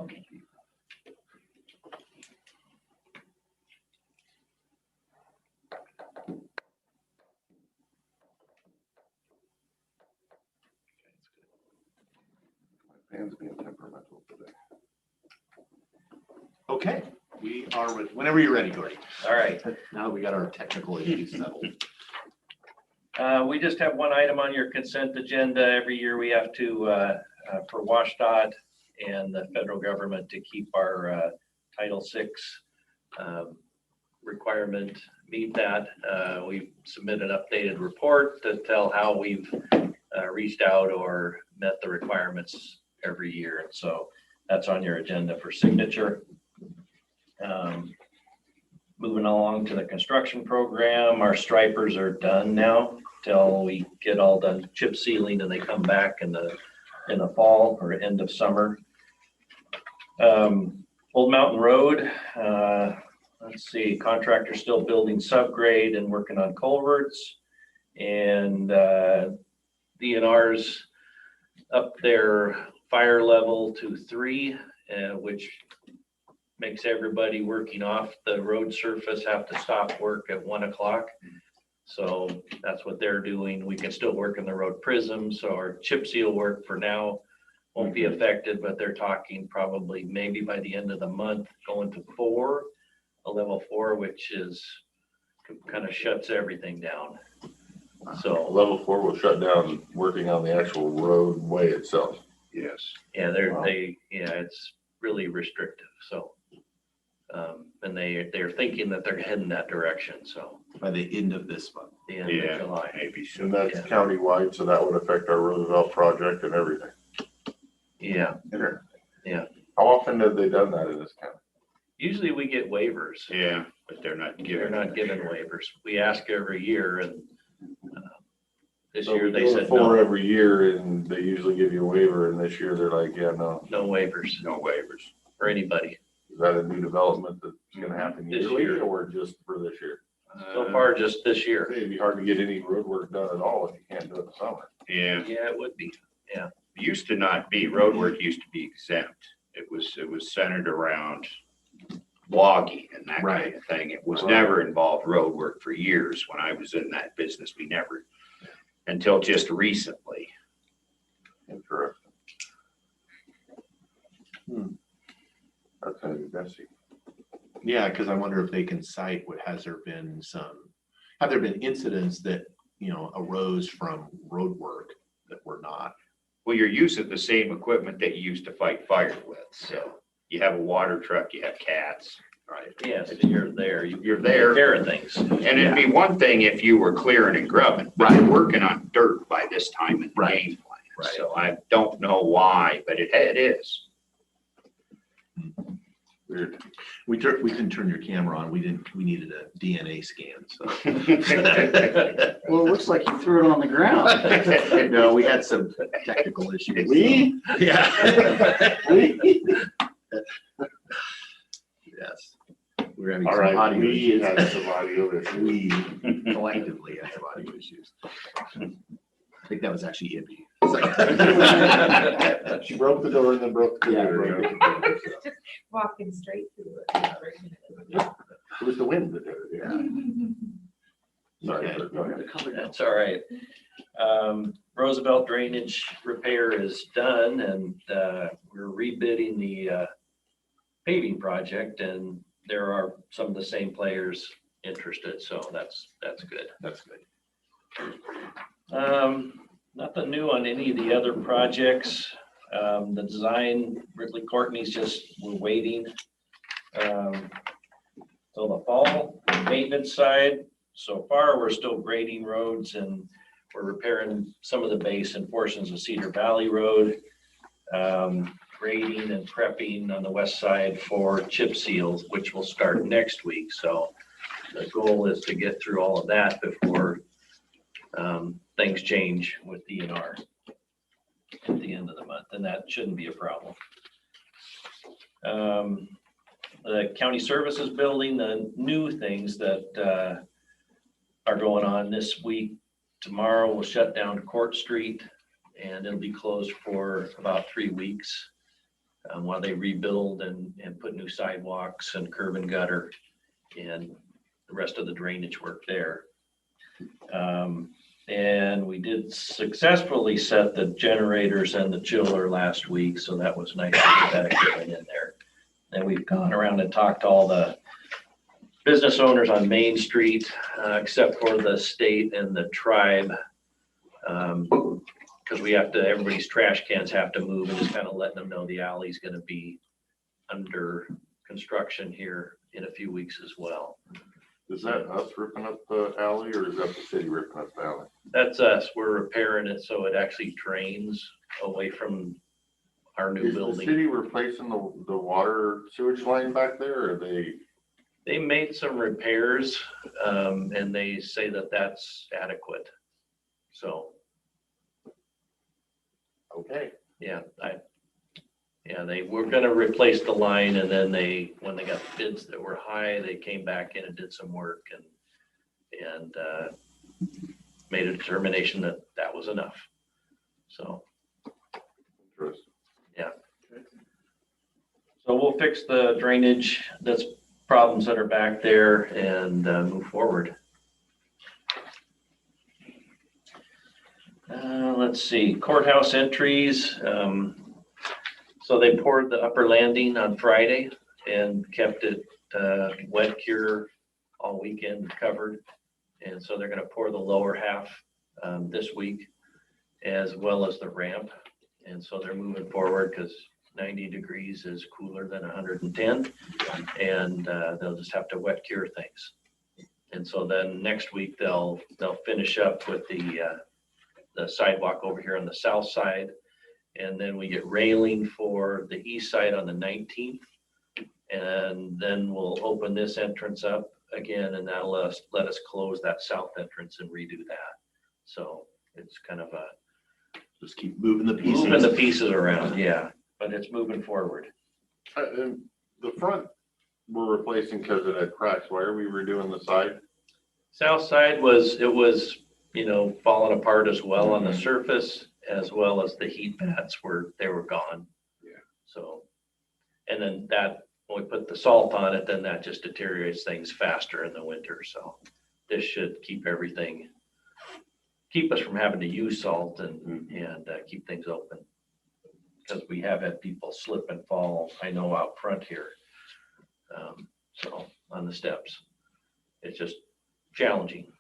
Okay. My fan's being temperamental today. Okay, we are with, whenever you're ready, Gordy. All right. Now that we got our technical issues settled. We just have one item on your consent agenda. Every year we have to, for WashDOT and the federal government to keep our Title VI requirement, meet that. We submit an updated report to tell how we've reached out or met the requirements every year. And so that's on your agenda for signature. Moving along to the construction program, our stripers are done now till we get all done chip sealing and they come back in the fall or end of summer. Old Mountain Road, let's see, contractor still building subgrade and working on culverts, and DNR's up their fire level to 3, which makes everybody working off the road surface have to stop work at 1 o'clock. So that's what they're doing. We can still work in the road prisms, so our chip seal work for now won't be affected, but they're talking probably maybe by the end of the month going to 4, a level 4, which is kind of shuts everything down. So Level 4 will shut down working on the actual roadway itself. Yes. yeah, it's really restrictive. So and they're thinking that they're heading that direction. So By the end of this month. the end Yeah, of July. maybe so. And that's Yeah. countywide, so that would affect our Roosevelt project and everything. Yeah. Yeah. How often have they done that in this county? Usually we get waivers. Yeah, but they're not They're giving. not given waivers. We ask every year, and this So year we they do it said 4 no, every year, and they usually give you a waiver, and this year they're like, yeah, no. no waivers No waivers. for anybody. Is that a new development that's gonna happen This yearly, year. or just for this year? So far, just this year. It'd be hard to get any road work done at all if you can't do it in the summer. Yeah, Yeah, it would be. used to not be, road work used to be exempt. It was centered around logging and that kind of thing. It was Right. never involved road work for years. When I was in that business, we never, until just recently. Interesting. That's gonna be messy. Yeah, because I wonder if they can cite have there been incidents that, arose from road work that were not? Well, you're using the same equipment that you used to fight fire with. So you have a water truck, you have cats. Right. Yes, you're there. You're there. Take care of things. And it'd be one thing if you were clearing and grubbing, but you're working on dirt by this time in the Right. game plan. Right. So I don't know why, but it is. Weird. We didn't turn your camera on. We needed a DNA scan, so. Well, it looks like you threw it on the ground. No, we had some technical issues. We? Yeah. We? Yes. We're having All some right, audio we issues. had some audio issues. We collectively had some audio issues. I think that was actually Ibby. She broke the door and then broke the Yeah, computer. broke the computer, so. Walking straight through it. It was the wind that did it, yeah. Sorry, Okay. go ahead. That's all right. Roosevelt drainage repair is done, and we're rebidding the paving project, and there are some of the same players interested, so that's good. That's good. Nothing new on any of the other projects. The design, Ridley Courtney's we're waiting till the fall. Maintenance side, so far, we're still grading roads and we're repairing some of the base and portions of Cedar Valley Road. Grading and prepping on the west side for chip seals, which will start next week. So the goal is to get through all of that before things change with DNR at the end of the month, and that shouldn't be a problem. The county services building, the new things that are going on this week. Tomorrow we'll shut down Court Street and it'll be closed for about 3 weeks. while they rebuild and put new sidewalks and curb and gutter and the rest of the drainage work there. And we did successfully set the generators and the chiller last week, so that was nice to get that equipment in there. And we've gone around and talked to all the business owners on Main Street, except for the state and the tribe. Because we have to, everybody's trash cans have to move, and just kind of letting them know the alley's gonna be under construction here in a few weeks as well. Is that us ripping up the alley or is that the city ripping up the alley? That's us. We're repairing it so it actually drains away from our new Is the building. city replacing the water sewage line back there, or are they? They made some repairs, and they say that that's adequate. So, Okay. yeah, they were gonna replace the line, and then when they got bids that were high, they came back in and did some work and made a determination that that was enough. So, Interesting. so we'll fix the drainage, that's problems that are back there, and move forward. Let's see, courthouse entries. So they poured the upper landing on Friday and kept it wet cure all weekend covered. And so they're gonna pour the lower half this week, as well as the ramp. And so they're moving forward because 90 degrees is cooler than 110. And they'll just have to wet cure things. And so then next week they'll finish up with the sidewalk over here on the south side. And then we get railing for the east side on the 19th. And then we'll open this entrance up again, and that'll let us close that south entrance and redo that. So it's kind of a Just keep moving the pieces. moving the pieces around, yeah, but it's moving forward. And the front we're replacing because it had cracks. Why are we redoing the side? South side was falling apart as well on the surface, as well as the heat pads they were gone. Yeah. So, and then when we put the salt on it, then that just deteriorates things faster in the winter. So this should keep us from having to use salt and keep things open. Because we have had people slip and fall, I know, out front here. So on the steps, it's just challenging.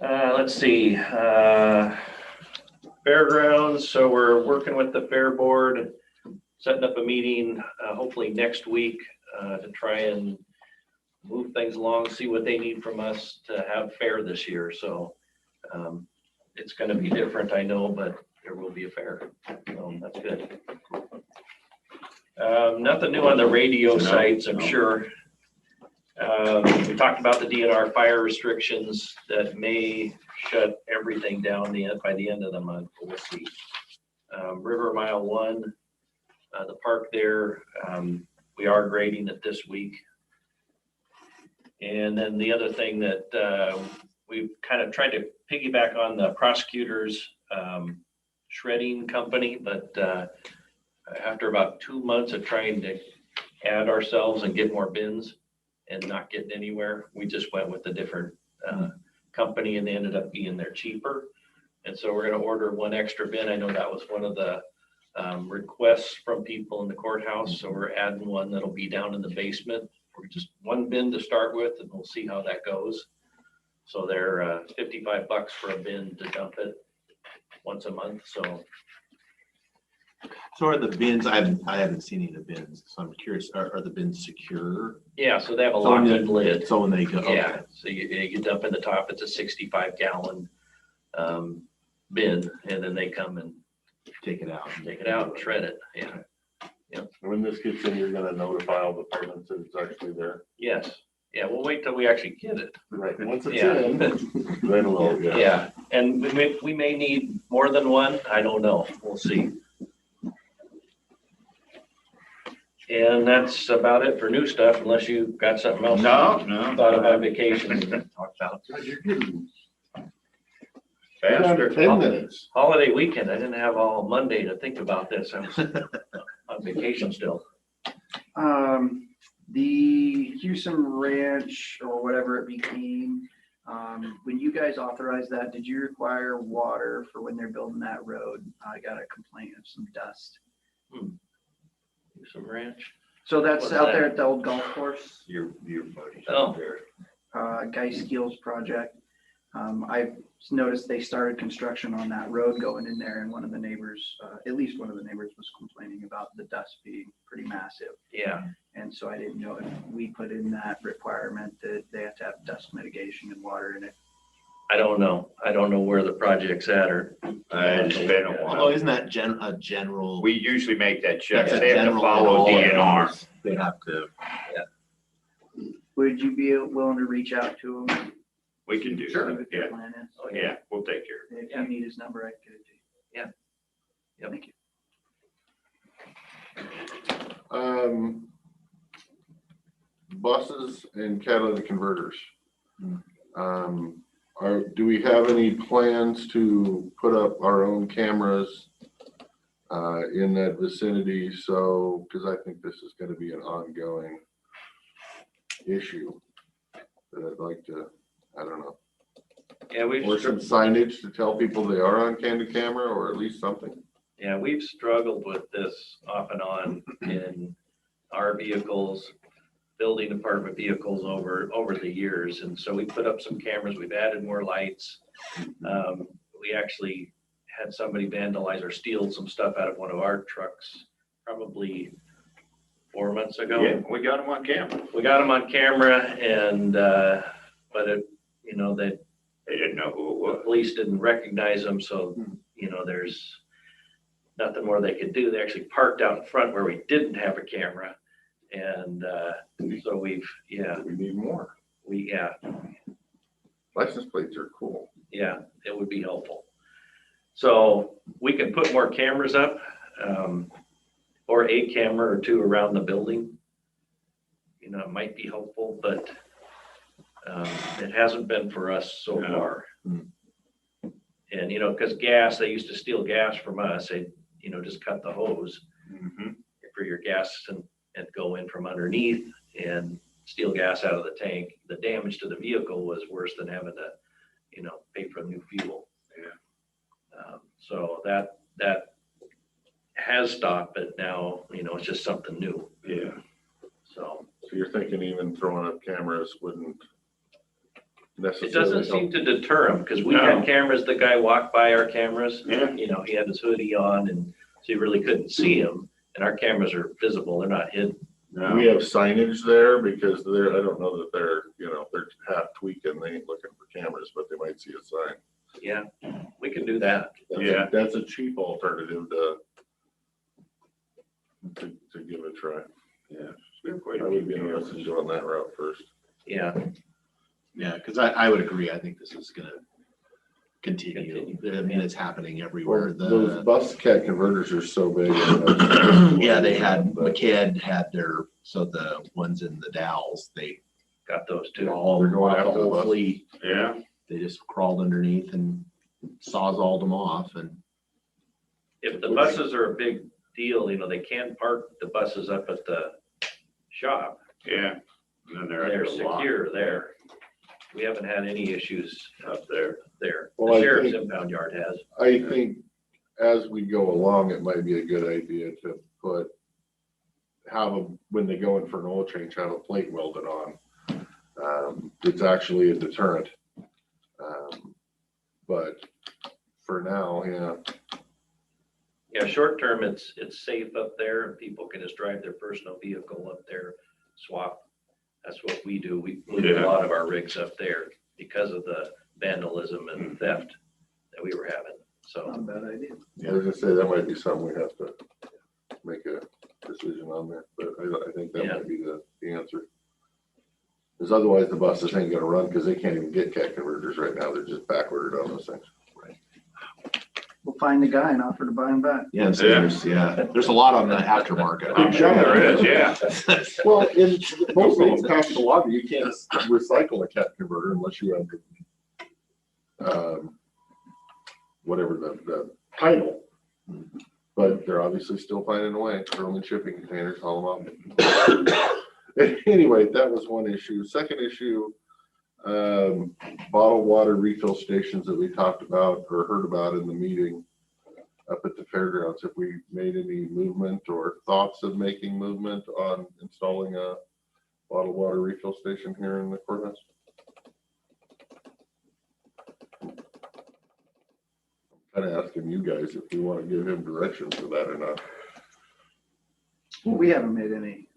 Let's see, fairgrounds. So we're working with the fair board, setting up a meeting, hopefully next week, to try and move things along, see what they need from us to have fair this year. So it's going to be different, I know, but there will be a fair. So that's good. Nothing new on the radio sites, I'm sure. We talked about the DNR fire restrictions that may shut everything down by the end of the month. We'll see. River Mile 1, the park there, we are grading it this week. And then the other thing that we've kind of tried to piggyback on the prosecutor's shredding company, but after about 2 months of trying to add ourselves and get more bins and not getting anywhere, we just went with a different company, and they ended up being there cheaper. And so we're going to order one extra bin. I know that was one of the requests from people in the courthouse. So we're adding one that'll be down in the basement. We're just one bin to start with, and we'll see how that goes. So they're $55 for a bin to dump it once a month. So are the bins, I haven't seen any of the bins, so I'm curious, are the bins secure? Yeah, so they have a So when lock-in lid. So when they go, Yeah, okay. so you dump in the top, it's a 65-gallon bin, and then they come and Take it out. and shred it. Yeah, When this gets in, you're gonna notify all the departments that it's actually there. yes. Yeah, we'll wait till we actually get it. Right. Once it's Yeah. in, then we'll, Yeah, and we may need more than one. I don't know. We'll see. And that's about it for new stuff, unless you got something else. No. Thought about vacation and talk about. God, you're getting Faster. 10 minutes. Holiday weekend, I didn't have all Monday to think about this. I was on vacation still. The Houston Ranch or whatever it became, when you guys authorized that, did you require water for when they're building that road? I got a complaint of some dust. Some ranch. So that's What's out that? there at the old golf course, Your buddies Oh. up there. Guy Skills project. I've noticed they started construction on that road going in there, and one of the neighbors, at least one of the neighbors was complaining about the dust being pretty massive. Yeah, And so I didn't know if we put in that requirement that they have to have dust mitigation and water in it. I don't know. I don't know where the project's at or. It's been a Although while. isn't that a general? We usually make that check. that's a They have to general follow in all DNR. areas. They have to. Would you be willing to reach out to them? We can do See that. what their Yeah, plan is? Oh, yeah, we'll take care. If you need his number, I can give it to you. Yeah. Yep. Thank you. Buses and catalytic converters. Do we have any plans to put up our own cameras in that vicinity? So, because I think this is going to be an ongoing issue that I'd like to, I don't know, Yeah, or some signage to tell people they are on candid camera, or at least something. Yeah, we've struggled with this off and on in our vehicles, building department vehicles over the years. And so we put up some cameras, we've added more lights. We actually had somebody vandalize or steal some stuff out of one of our trucks probably 4 months ago. Yeah, we got them on camera. We got them on camera and, but it, you know, they They didn't know who it the was. police didn't recognize them, so, you know, there's nothing more they could do. They actually parked out in front where we didn't have a camera. And so we need more. License plates are cool. Yeah, it would be helpful. So we can put more cameras up, or a camera or two around the building. You know, it might be helpful, but it hasn't been for us so No. far. And, you know, because gas, they used to steal gas from us. They, you know, just cut the hose Mhm. for your gas and go in from underneath and steal gas out of the tank. The damage to the vehicle was worse than having to, you know, pay for new fuel. So that has stopped, but now, you know, it's just something new. Yeah. So So you're thinking even throwing up cameras wouldn't it necessarily doesn't seem help? to deter them, because we No. had cameras, the guy walked by our cameras. Yeah. You know, he had his hoodie on, and so you really couldn't see him. And our cameras are visible, they're not hidden. Do we have signage there? Because they're, I don't know that they're, you know, they're half tweaking, they ain't looking for cameras, but they might see a sign. Yeah, we can do that. Yeah. That's a cheap alternative to give a try. Yeah. We have quite I a would few be interested in cameras. doing that route first. Yeah, Yeah, because I would agree. I think this is gonna continue. I mean, it's happening everywhere. Those The, bus cat converters are so big. yeah, they had, McKed had their, so the ones in the Dalles, they got those did too. all, They're going the after the whole bus. fleet. Yeah. They just crawled underneath and sawzalled them off and. If the buses are a big deal, you know, they can park the buses up at the shop. Yeah. And then they're They're under lock secure there. We haven't had any issues up there. there. Well, The I sheriff's think- impound yard has. I think as we go along, it might be a good idea to have them, when they go in for an oil change, have a plate welded on. It's actually a deterrent. But for now, yeah. Yeah, short term, it's safe up there. People can just drive their personal vehicle up there, swap. That's what we do. We move a Yeah. lot of our rigs up there because of the vandalism and theft that we were having. So, Not a bad idea. I was gonna say, that might be something we have to make a decision on there, but I think that Yeah. might be the answer. Because otherwise the buses ain't gonna run, because they can't even get cat converters right now, they're just backordered on those things. We'll find the guy and offer to buy him back. Yeah, and so there's a lot on the aftermarket. I'm sure there is, yeah. Well, in most states past the law, you can't recycle a cat converter unless you have whatever the title. But they're obviously still finding a way, throw them in shipping containers, haul them out. Anyway, that was one issue. Second issue, bottled water refill stations that we talked about or heard about in the meeting up at the fairgrounds. Have we made any movement or thoughts of making movement on installing a bottled water refill station here in the courthouse? I'm kind of asking you guys if you want to give him direction for that or not. Well, we haven't made any.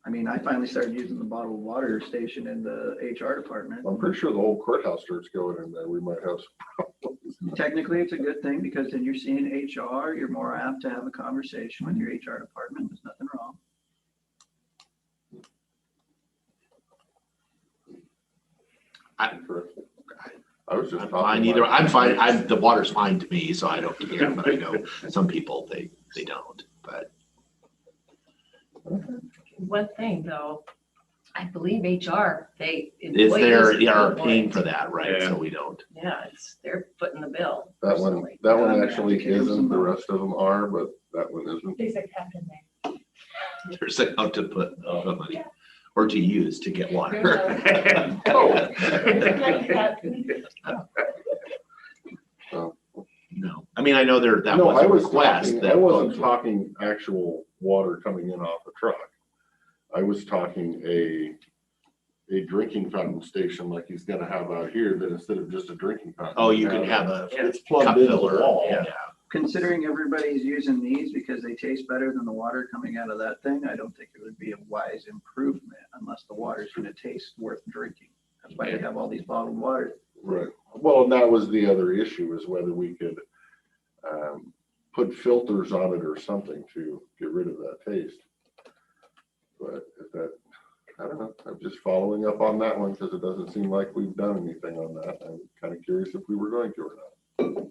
I mean, I finally started using the bottled water station in the HR department. I'm pretty sure the whole courthouse starts going in there. We might have some problems. Technically, it's a good thing because then you're seeing HR, you're more apt to have a conversation with your HR department. There's nothing wrong. I was just I'm talking fine either. about- I'm fine. The water's fine to me, so I don't care, but I know some people, they don't, but. One thing though, I believe HR, It's their, employees are bill paying it. for that, right? Yeah. So we don't. Yeah, they're footing the bill. That one, personally. that I'm one gonna have actually to give him isn't. some The more. rest of them are, but that one isn't. There's a cap in there. There's like how to put the money or to use to get water. There's a cap. No, I mean, I know that No, was I a was request. talking, that I wasn't folks- talking actual water coming in off a truck. I was talking a drinking fountain station like he's gonna have out here, that instead of just a drinking fountain. Oh, you can have a It's cup plugged into the filler. wall. Yeah. Considering everybody's using these because they taste better than the water coming out of that thing, I don't think it would be a wise improvement unless the water's gonna taste worth drinking. That's why they have all these bottled waters. Right. Well, and that was the other issue, is whether we could put filters on it or something to get rid of that taste. But if that, I don't know, I'm just following up on that one because it doesn't seem like we've done anything on that. I'm kind of curious if we were going to or not.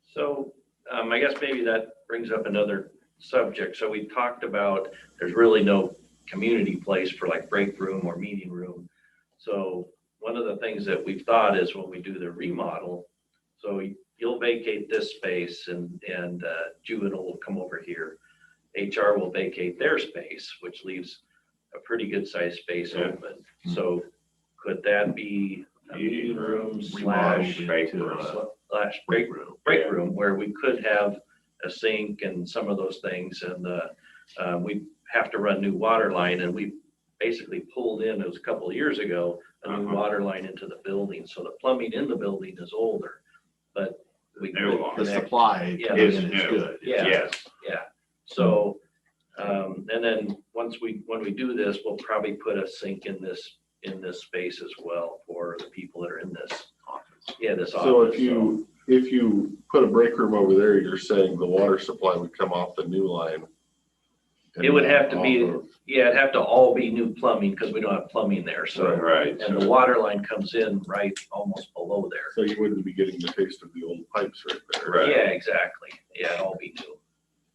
So I guess maybe that brings up another subject. So we talked about there's really no community place for like break room or meeting room. So one of the things that we've thought is when we do the remodel, so you'll vacate this space and juvenile will come over here. HR will vacate their space, which leaves a pretty good sized space open. So could that be a meeting room slash break room. break room where we could have a sink and some of those things, and we have to run new water line, and we basically pulled in, it was a couple of years ago, a new water line into the building, so the plumbing in the building is older, but we New could one. The connect. supply Yeah. coming Is in is new. good. Yeah. Yes. Yeah, so, and then when we do this, we'll probably put a sink in this space as well for the people that are in this office. Yeah, this office. So if you put a break room over there, you're saying the water supply would come off the new line. and It would not have to be, off of- yeah, it'd have to all be new plumbing because we don't have plumbing there, so. Right. And the water line comes in right almost below there. So you wouldn't be getting the taste of the old pipes right there. Right. Yeah, exactly. Yeah, it'd all be new.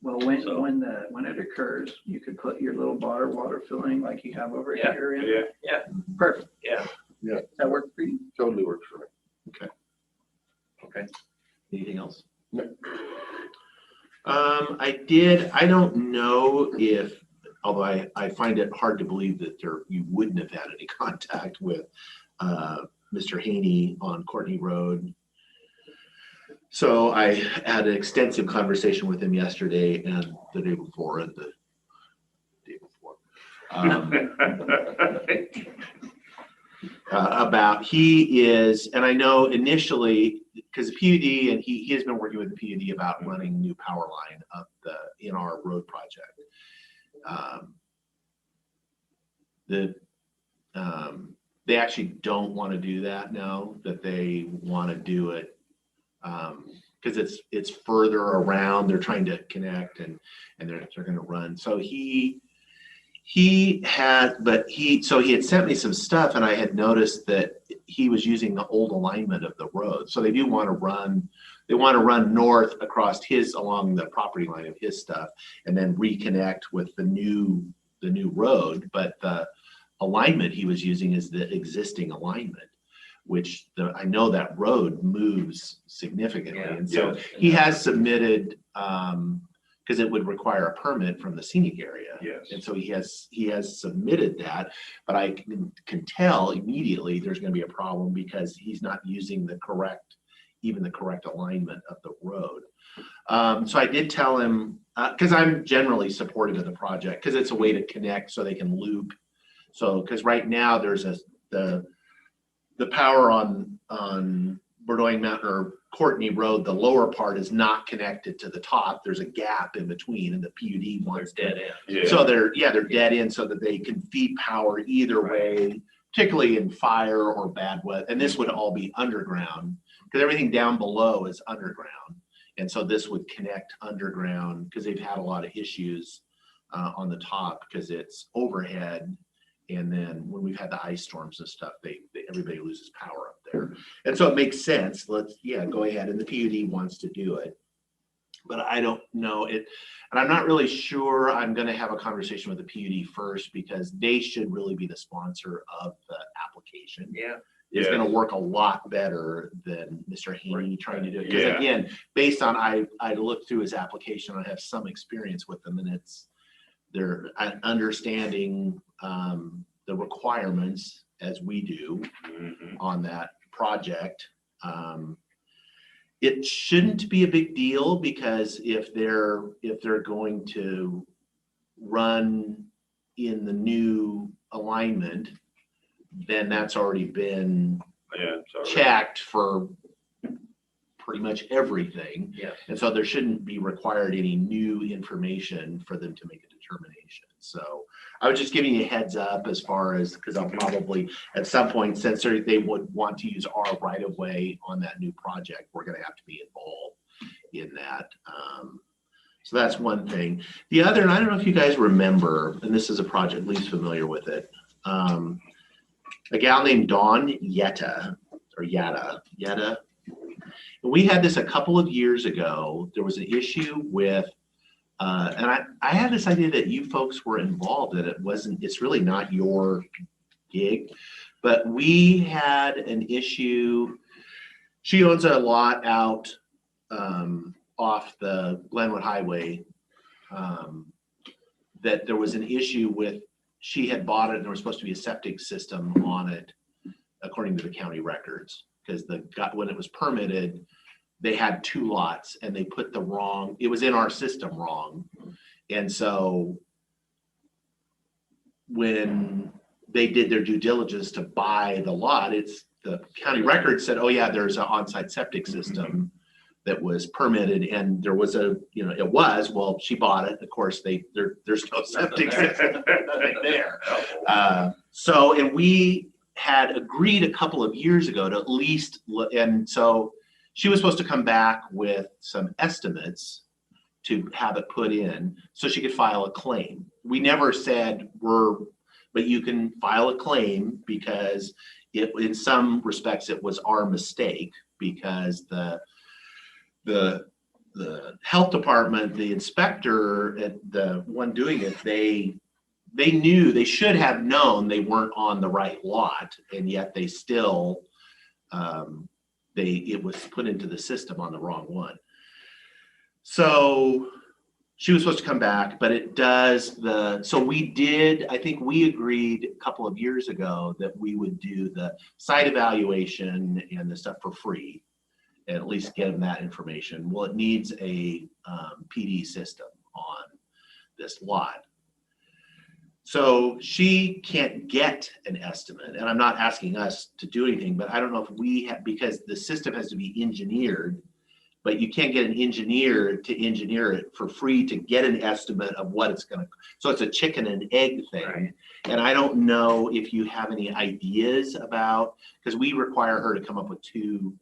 Well, So- when it occurs, you could put your little bar water filling like you have over Yeah. here in. Yeah. Perfect. Yeah. Does that work for you? Totally works for me. Okay. Anything else? No. I don't know if, although I find it hard to believe that you wouldn't have had any contact with Mr. Haney on Courtney Road. So I had an extensive conversation with him yesterday and the day before and the day before. About he is, and I know initially, because the PUD, and he has been working with the PUD about running new power line up in our road project. They actually don't want to do that now, that they want to do it because it's further around. They're trying to connect and they're going to run. So he had sent me some stuff, and I had noticed that he was using the old alignment of the road. So they do want to run. They want to run north across along the property line of his stuff, and then reconnect with the new road. But the alignment he was using is the existing alignment. which I know that road moves significantly. Yeah. And so Yes. he has submitted, because it would require a permit from the scenic area. Yes. And so he has submitted that, but I can tell immediately there's going to be a problem because he's not using the correct alignment of the road. So I did tell him, because I'm generally supportive of the project, because it's a way to connect so they can loop. So, because right now there's the power on Burdoing Mountain or Courtney Road, the lower part is not connected to the top. There's a gap in between, and the PUD wants Dead to. end. Yeah. So they're dead end so that they can feed power either way, particularly in fire or bad weather. And this would all be underground because everything down below is underground. And so this would connect underground because they've had a lot of issues on the top because it's overhead. And then when we've had the ice storms and stuff, everybody loses power up there. And so it makes sense. Let's go ahead. And the PUD wants to do it. But I don't know it. And I'm not really sure. I'm going to have a conversation with the PUD first because they should really be the sponsor of the application. Yeah. It's Yeah. going to work a lot better than Mr. Haney trying to do it. Because Yeah. again, based on I looked through his application, I have some experience with them, and they're understanding the requirements as we do Mhm. on that project. It shouldn't be a big deal because if they're going to run in the new alignment, then that's already been Yeah, it's all right. checked for pretty much everything. Yes. And so there shouldn't be required any new information for them to make a determination. So I was just giving you a heads up as far as, because I'll probably at some point, since they would want to use our right of way on that new project, we're going to have to be involved in that. So that's one thing. The other, and I don't know if you guys remember, and this is a project, at least familiar with it. A gal named Dawn Yetta. We had this a couple of years ago. There was an issue with, and I had this idea that you folks were involved, that it's really not your gig, but we had an issue. She owns a lot out off the Glenwood Highway, that there was an issue with, she had bought it and there was supposed to be a septic system on it, according to the county records. Because when it was permitted, they had 2 lots and they put it was in our system wrong. And so when they did their due diligence to buy the lot, the county records said, oh yeah, there's an on-site septic system that was permitted, and there was she bought it. Of course, there's no septic system there. And we had agreed a couple of years ago to at least, and so she was supposed to come back with some estimates to have it put in so she could file a claim. We never said but you can file a claim because in some respects it was our mistake, because the health department, the inspector, the one doing it, they should have known they weren't on the right lot, and yet they still, it was put into the system on the wrong one. So she was supposed to come back, but I think we agreed a couple of years ago that we would do the site evaluation and the stuff for free, and at least get them that information. Well, it needs a PD system on this lot. So she can't get an estimate, and I'm not asking us to do anything, but I don't know if we have, because the system has to be engineered, but you can't get an engineer to engineer it for free to get an estimate of what it's gonna, so it's a chicken and egg thing. Right. And I don't know if you have any ideas about, because we require her to come up with two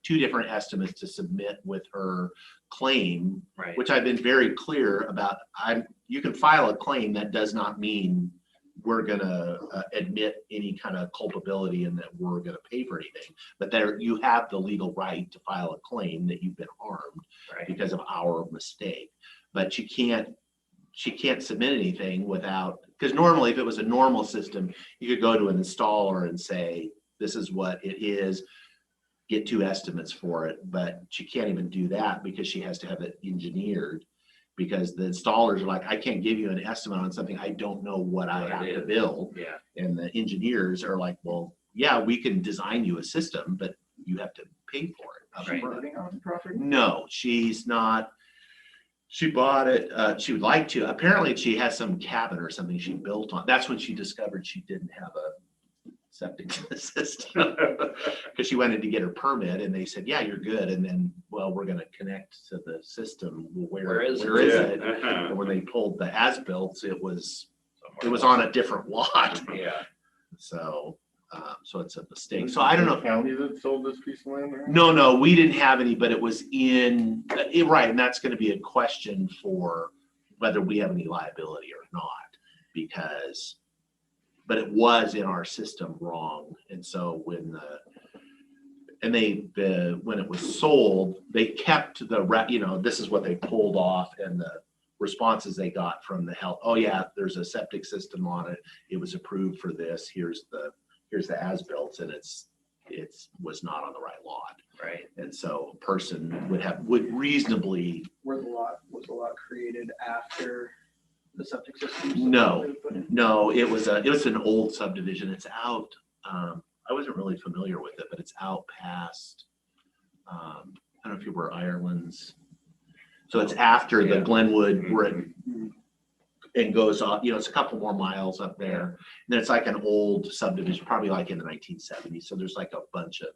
different estimates to submit with her claim, Right. which I've been very clear about. You can file a claim. That does not mean we're gonna admit any kind of culpability and that we're gonna pay for anything. But you have the legal right to file a claim that you've been harmed Right. because of our mistake. But she can't submit anything without, because normally if it was a normal system, you could go to an installer and say, this is what it is, get 2 estimates for it, but she can't even do that because she has to have it engineered. Because the installers are like, I can't give you an estimate on something I don't know what I have to build. Yeah. And the engineers are like, well, yeah, we can design you a system, but you have to pay for it. Is she living on the property? No, she's not. She bought it. She would like to. Apparently she has some cabin or something she built on. That's when she discovered she didn't have a septic system. Because she went in to get her permit and they said, yeah, you're good. And then, well, we're going to connect to the system. Where is it? And when they pulled the as-built, it was on a different lot. Yeah. So, so it's a mistake. So I don't know. County that sold this piece of land? No, we didn't have any, but it was in, right, and that's gonna be a question for whether we have any liability or not, because, but it was in our system wrong, and so when when it was sold, they kept this is what they pulled off, and the responses they got from the health, oh yeah, there's a septic system on it, it was approved for this, here's the as-built, and it was not on the right lot. Right. And so a person would reasonably. Was the lot created after the septic system? No, it was an old subdivision. It's out, I wasn't really familiar with it, but it's out past, I don't know if you were Ireland's. So it's after the Glenwood where it goes off, it's a couple more miles up there. And then it's like an old subdivision, probably like in the 1970s. So there's like a bunch of,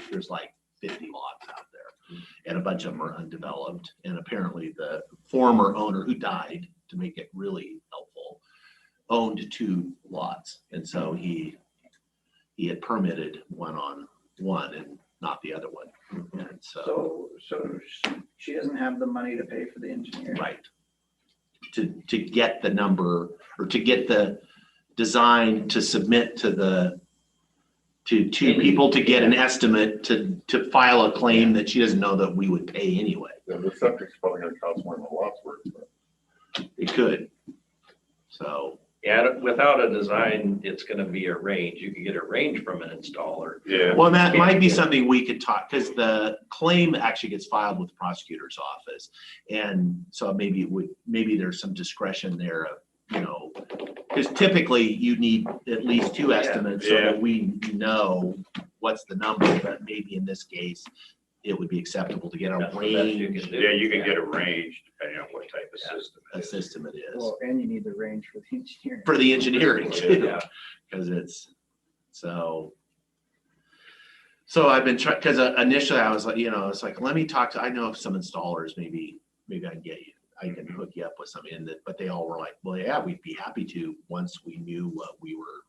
there's like 50 lots out there and a bunch of them are undeveloped. And apparently the former owner who died, to make it really helpful, owned 2 lots. And so he had permitted one on one and not the other one. And So she doesn't have the money to pay for the engineer. right. To get the number or to get the design to submit to people to get an estimate to file a claim that she doesn't know that we would pay anyway. Yeah, the septic's probably gonna cost more than the lot's worth. But It could. So, Yeah, without a design, it's gonna be a range. You can get a range from an installer. Yeah. well, that might be something we could talk, because the claim actually gets filed with the prosecutor's office. And so maybe there's some discretion there of, because typically you need at least 2 estimates so that we know what's the number, but maybe in this case, it would be acceptable to get a That's the best you range. can do. Yeah, you can get a range depending on what type of system it A is. system it is. Well, and you need the range for the engineering. For the engineering too, Yeah. because it's, so I've been trying, because initially I was like, it's like, let me talk to, I know of some installers, maybe I can get you, I can hook you up with some but they all were like, well, yeah, we'd be happy to once we knew what we were.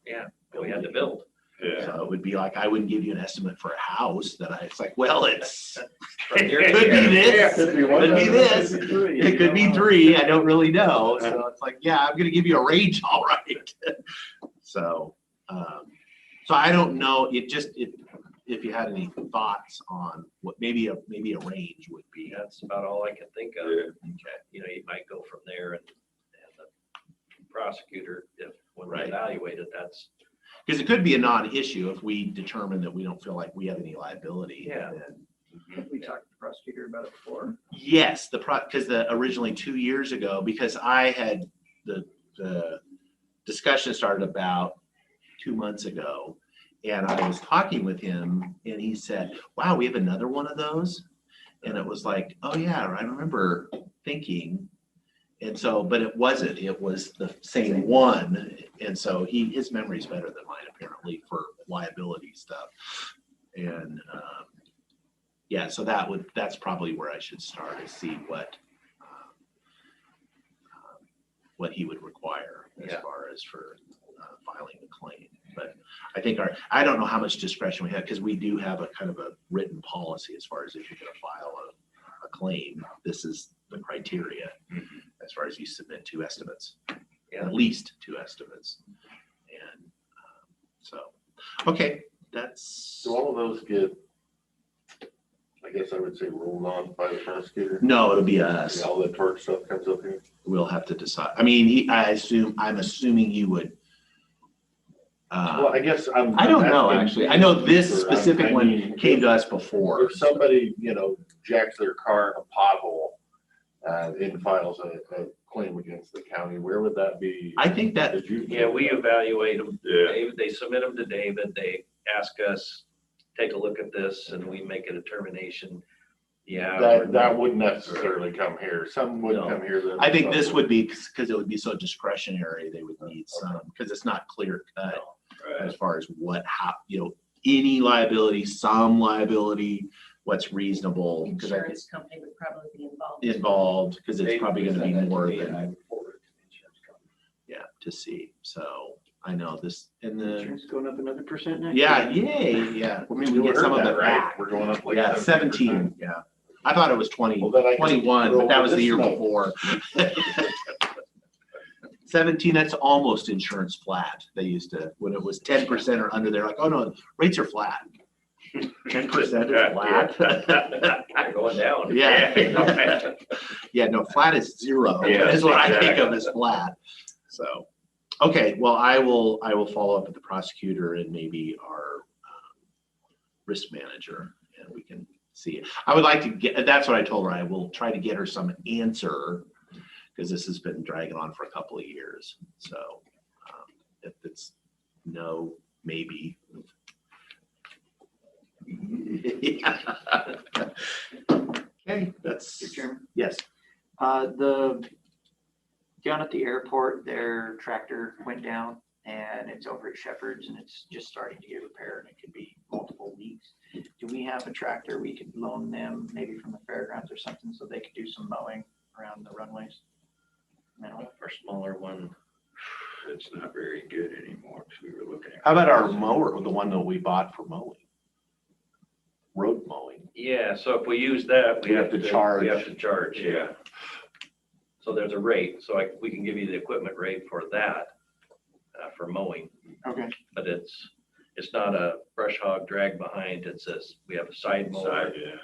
We had to build. Yeah. So it would be like, I wouldn't give you an estimate for a house it's like, well, it's, From it here could to be here. this, Could be one, could be this, Could be 3. it could be 3, I don't really know. So it's like, yeah, I'm gonna give you a range, all right. So I don't know, if you had any thoughts on what maybe a range would be. That's about all I can think of. Yeah. Okay. You might go from there and the prosecutor, when we Right. evaluate it, that's, Because it could be a non-issue if we determine that we don't feel like we have any liability. Yeah. then- We talked to the prosecutor about it before. Yes, because originally 2 years ago, because I had the discussion started about 2 months ago, and I was talking with him, and he said, "Wow, we have another one of those," and it was like, "Oh yeah, I remember thinking." And so, but it wasn't. It was the same one, and so his memory's better than mine apparently for liability stuff, and. Yeah, so that's probably where I should start to see what he would require as far as for filing the claim. But I think I don't know how much discretion we have, because we do have a kind of a written policy as far as if you're going to file a claim, this is the criteria as far as you submit 2 estimates, at least 2 estimates. And so, okay, that's. do all of those get, I guess I would say, ruled on by the prosecutor? No, it'll be us. All the tort stuff comes up here? We'll have to decide. I mean, I'm assuming he would Well, I guess I don't know, actually. I know this I'm- specific I one mean, came to us before. If somebody, jacks their car in a pothole, and files a claim against the county, where would that be? I think that, Did you- Yeah, we evaluate them. Yeah. They submit them to David. They ask us, take a look at this, and we make a determination. Yeah. That wouldn't necessarily come here. Some would No. come here. that- I think this would be, because it would be so discretionary, they would need some, because it's not clear cut as far as any liability, some liability, what's reasonable. Because I think Insurance company would probably be involved. involved, because it's probably gonna be more than, I forward it to the insurance company. yeah, to see. So I know this, and then, Insurance going up another % next yeah, year. yay, yeah. I mean, You we get heard some of that, it right? back. We're going up like Yeah, 17, yeah. I thought it was 20, Well, then I can 21, throw but that was the this year note. before. 17, that's almost insurance flat. They used to, when it was 10% or under, they're like, oh no, rates are flat. 10% is flat. They're going down. Yeah. Yeah, no, flat is zero. Yeah, Is what I think exactly. of as flat. So, okay, well, I will follow up with the prosecutor and maybe our risk manager, and we can see. I would like to get, that's what I told her. I will try to get her some answer, because this has been dragging on for a couple of years. So if it's no, maybe. Okay, that's, Mr. Chairman, yes. down at the airport, their tractor went down and it's over at Shepherd's and it's just starting to get repaired and it could be multiple weeks. Do we have a tractor we could loan them maybe from the fairgrounds or something so they could do some mowing around the runways? No. Our smaller one. It's not very good anymore, because we were looking at. How about our mower, the one that we bought for mowing? Road mowing. Yeah, so if we use that, we have to charge. We have to charge, yeah. So there's a rate, so we can give you the equipment rate for that, for mowing. Okay. But it's not a brush hog drag behind, we have a side mower. Yeah.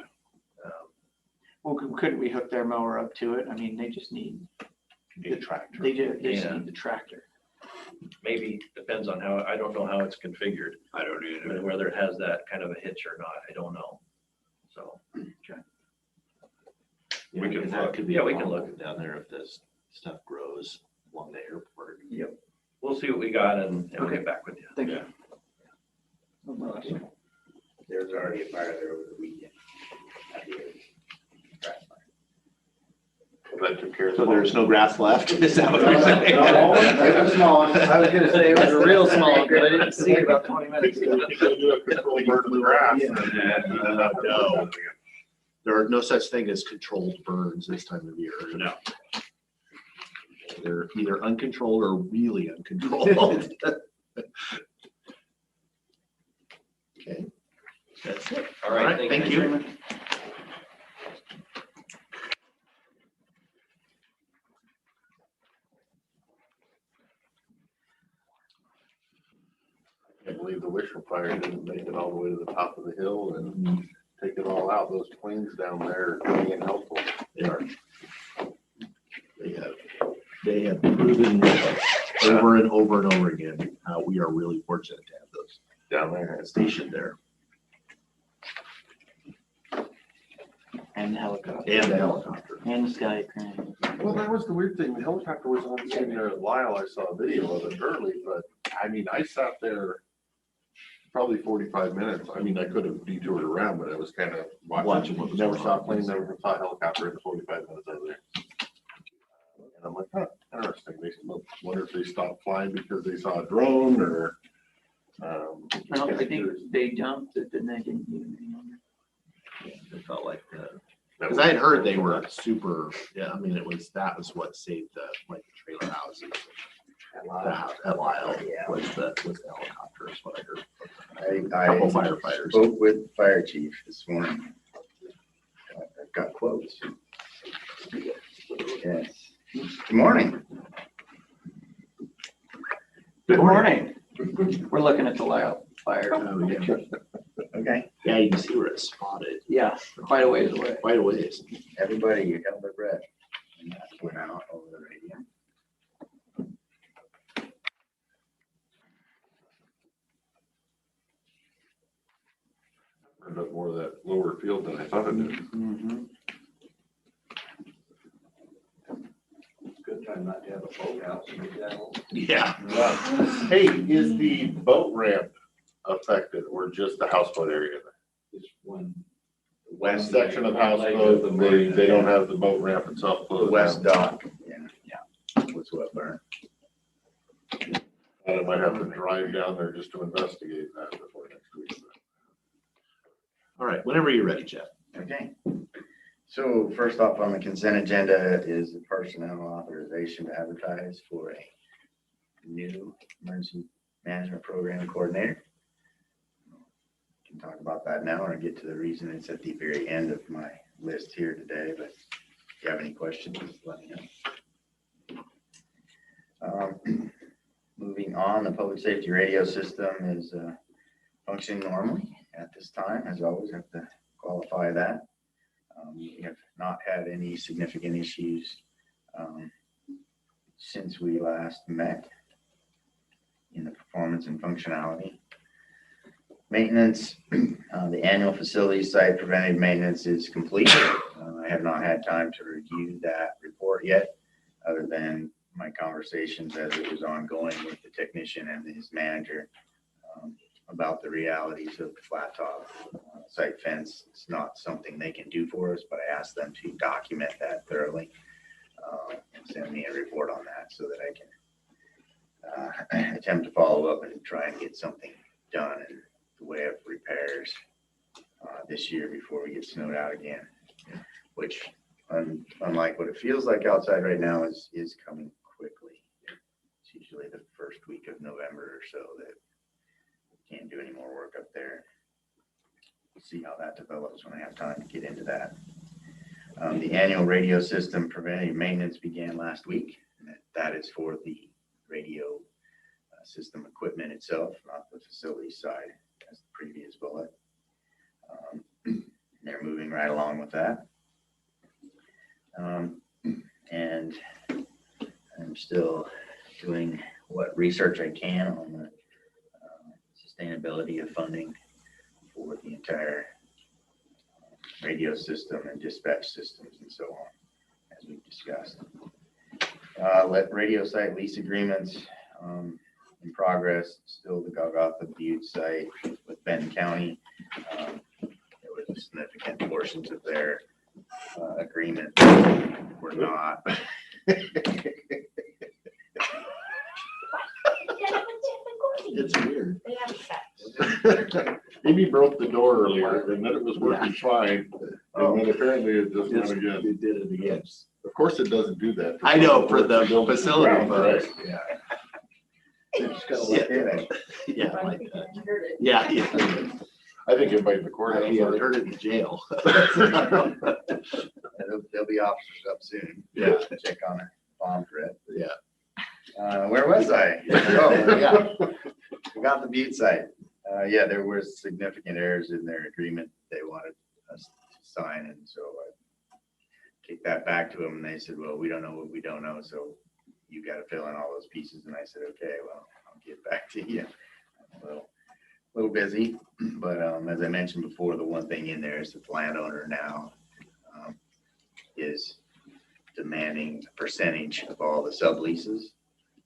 Well, couldn't we hook their mower up to it? I mean, they just need, The tractor. they just Yeah. need the tractor. Maybe, depends on how, I don't know how it's configured, I don't either. whether it has that kind of a hitch or not, I don't know. So, Yeah, We can and that look. could be Yeah, a we can problem look. down there if this stuff grows along the airport. Yep. we'll see what we got and we'll Okay. get back with you. Thank Yeah. you. There's already a fire there over the weekend. That took care of So the- there's no grass left? Is that what you're saying? No, it was small. I was gonna say it was a real small, one, but I didn't see it about 20 minutes ago. You can do a controlled burn of the grass. No. There are no such thing as controlled burns this time of year. No. They're either uncontrolled or really uncontrolled. Okay. That's it. All right, thank you. I can't believe the Wishing Fire didn't make it all the way to the top of the hill and take it all out. Those planes down there are being helpful. They are. They have proven over and over and over again how we are really fortunate to have those Down there. stationed there. And the helicopter. And the helicopter. And the sky crane. Well, that was the weird thing. The helicopter was on sitting there a while. I saw a video of it early, but I mean, I sat there probably 45 minutes. I mean, I could have detoured around, but I was kind of watching what was never saw a plane, never saw a helicopter in the 45 minutes I was there. And I'm like, huh, interesting. They wonder if they stopped flying because they saw a drone or. No, I think they dumped it and they didn't use it anymore. Yeah, it felt like that. Because I had heard they were super, yeah, I mean, that was what saved the, like, the trailer houses. The house at Lyle was the helicopter is what I heard. I Couple firefighters. spoke with the fire chief this morning. I've got quotes. Yes. Good morning. Good morning. We're looking at the Lyle fire. Oh, yeah. Okay, Yeah, you can see where it's spotted Yeah, quite a ways away. quite a ways. everybody, you held their breath. And that went out over the radio. opened up more of that lower field than I thought it did. Mhm. Good time not to have a boathouse. Yeah. Hey, is the boat ramp affected or just the houseboat area? It's one. One section of houseboat, they don't have the boat ramp itself. The west dock. Yeah. What's what, Burn? And I might have to drive down there just to investigate that before next week. All right, whenever you're ready, Jeff. Okay. So first off on the consent agenda is the personnel authorization to advertise for a new emergency management program coordinator. Can talk about that now or get to the reason it's at the very end of my list here today, but if you have any questions, let me know. Moving on, the public safety radio system is functioning normally at this time. As always, have to qualify that. We have not had any significant issues since we last met in the performance and functionality. Maintenance, the annual facility site preventive maintenance is complete. I have not had time to review that report yet, other than my conversations as it was ongoing with the technician and his manager about the realities of the flat top site fence. It's not something they can do for us, but I asked them to document that thoroughly and send me a report on that so that I can attempt to follow up and try and get something done in the way of repairs this year before we get snowed out again, which unlike what it feels like outside right now is coming quickly. It's usually the first week of November or so that we can't do any more work up there. We'll see how that develops when I have time to get into that. The annual radio system preventive maintenance began last week. That is for the radio system equipment itself, not the facility side, as the previous bullet. They're moving right along with that. And I'm still doing what research I can on the sustainability of funding for the entire radio system and dispatch systems and so on, as we've discussed. Let radio site lease agreements in progress. Still the Golgotha Butte site with Benton County. There was significant portions of their agreement were not. It's weird. They have sex. Amy broke the door earlier and then it was working fine. And then apparently it just went again. It did it again. Of course, it doesn't do that. I know, for the facility Right, folks. right. Yeah. Just gotta look at it. Yeah, I like think that. you heard it. Yeah, I think it might be the courthouse. he had heard it in jail. There'll be officers up soon. Yeah. To check on a bomb threat. Yeah. Where was I? Oh, yeah. We got the Butte site. Yeah, there were significant errors in their agreement they wanted us to sign, and so I kicked that back to them, and they said, well, we don't know what we don't know, so you got to fill in all those pieces. And I said, okay, well, I'll get back to you. I'm a little busy, but as I mentioned before, the one thing in there is that the landowner now is demanding a percentage of all the subleases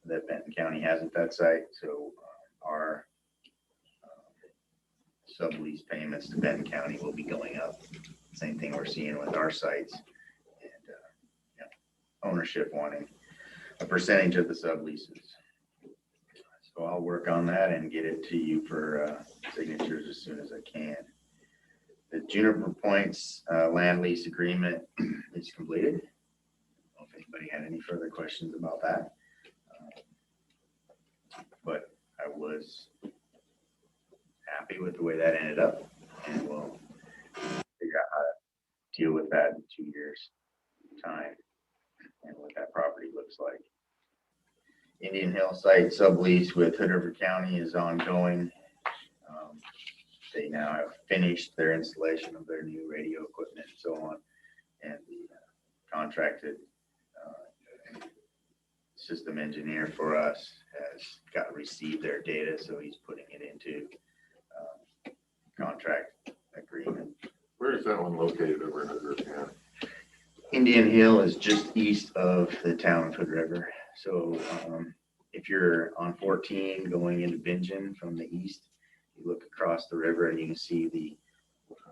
that Benton County has at that site. So our sublease payments to Benton County will be going up. Same thing we're seeing with our sites, and ownership wanting a percentage of the subleases. So I'll work on that and get it to you for signatures as soon as I can. The Juniper Points land lease agreement is completed. I don't know if anybody had any further questions about that. But I was happy with the way that ended up, and we'll figure out how to deal with that in 2 years' time and what that property looks like. Indian Hill site sublease with Hood River County is ongoing. They now have finished their installation of their new radio equipment and so on, and the contracted system engineer for us has received their data, so he's putting it into contract agreement agreement. Where is that one located over in Hood River? Indian Hill is just east of the town of Hood River. So if you're on 14 going into Bingen from the east, you look across the river and you can see the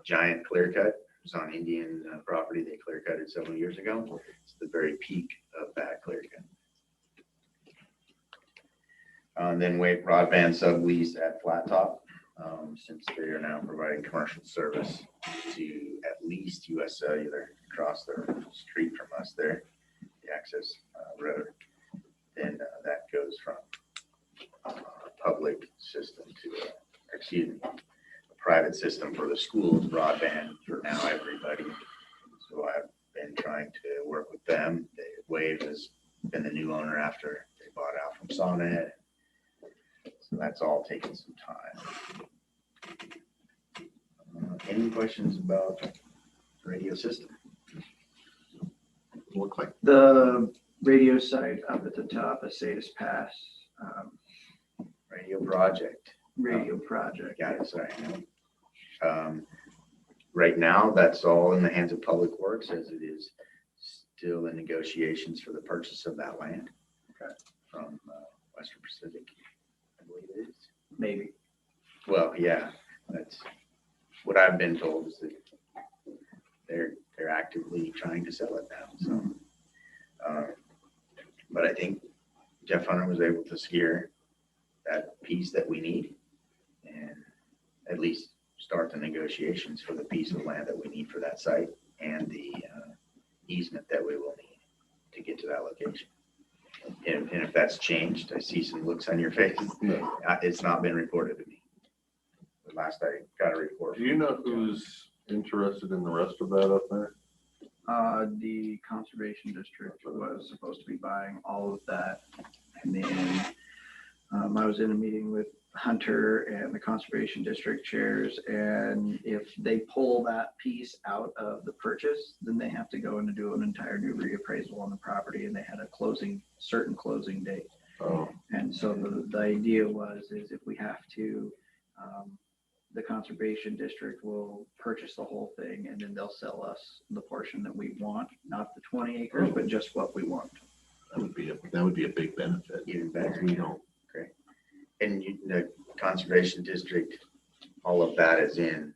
giant clear cut. It was on Indian property. They clear cut it several years ago. It's the very peak of that clear cut. Then Wave Broadband sublease at Flat Top, since they are now providing commercial service to at least US Cellular across the street from us there, the access road. Then that goes from a public system to, a private system for the schools, broadband for now everybody. So I've been trying to work with them. Wave has been the new owner after they bought out from Sonnet. So that's all taken some time. Any questions about the radio system? Look like The radio site up at the top, Acetus Pass, Radio project. radio project. Got it, sorry. Right now, that's all in the hands of Public Works as it is still in negotiations for the purchase of that land. From Western Pacific, I believe it is. Maybe. Well, yeah, that's what I've been told is that they're actively trying to sell it now, so. But I think Jeff Hunter was able to secure that piece that we need and at least start the negotiations for the piece of land that we need for that site and the easement that we will need to get to that location. And if that's changed, I see some looks on your face. No. It's not been reported to me. The last I got a report. Do you know who's interested in the rest of that up there? The conservation district was supposed to be buying all of that. And then I was in a meeting with Hunter and the conservation district chairs. And if they pull that piece out of the purchase, then they have to go in and do an entire new reappraisal on the property. And they had a certain closing date. Oh, And so the idea is if we have to, the conservation district will purchase the whole thing and then they'll sell us the portion that we want, not the 20 acres, but just what we want. that would be a big benefit. Even Because better. we don't. And the conservation district, all of that is in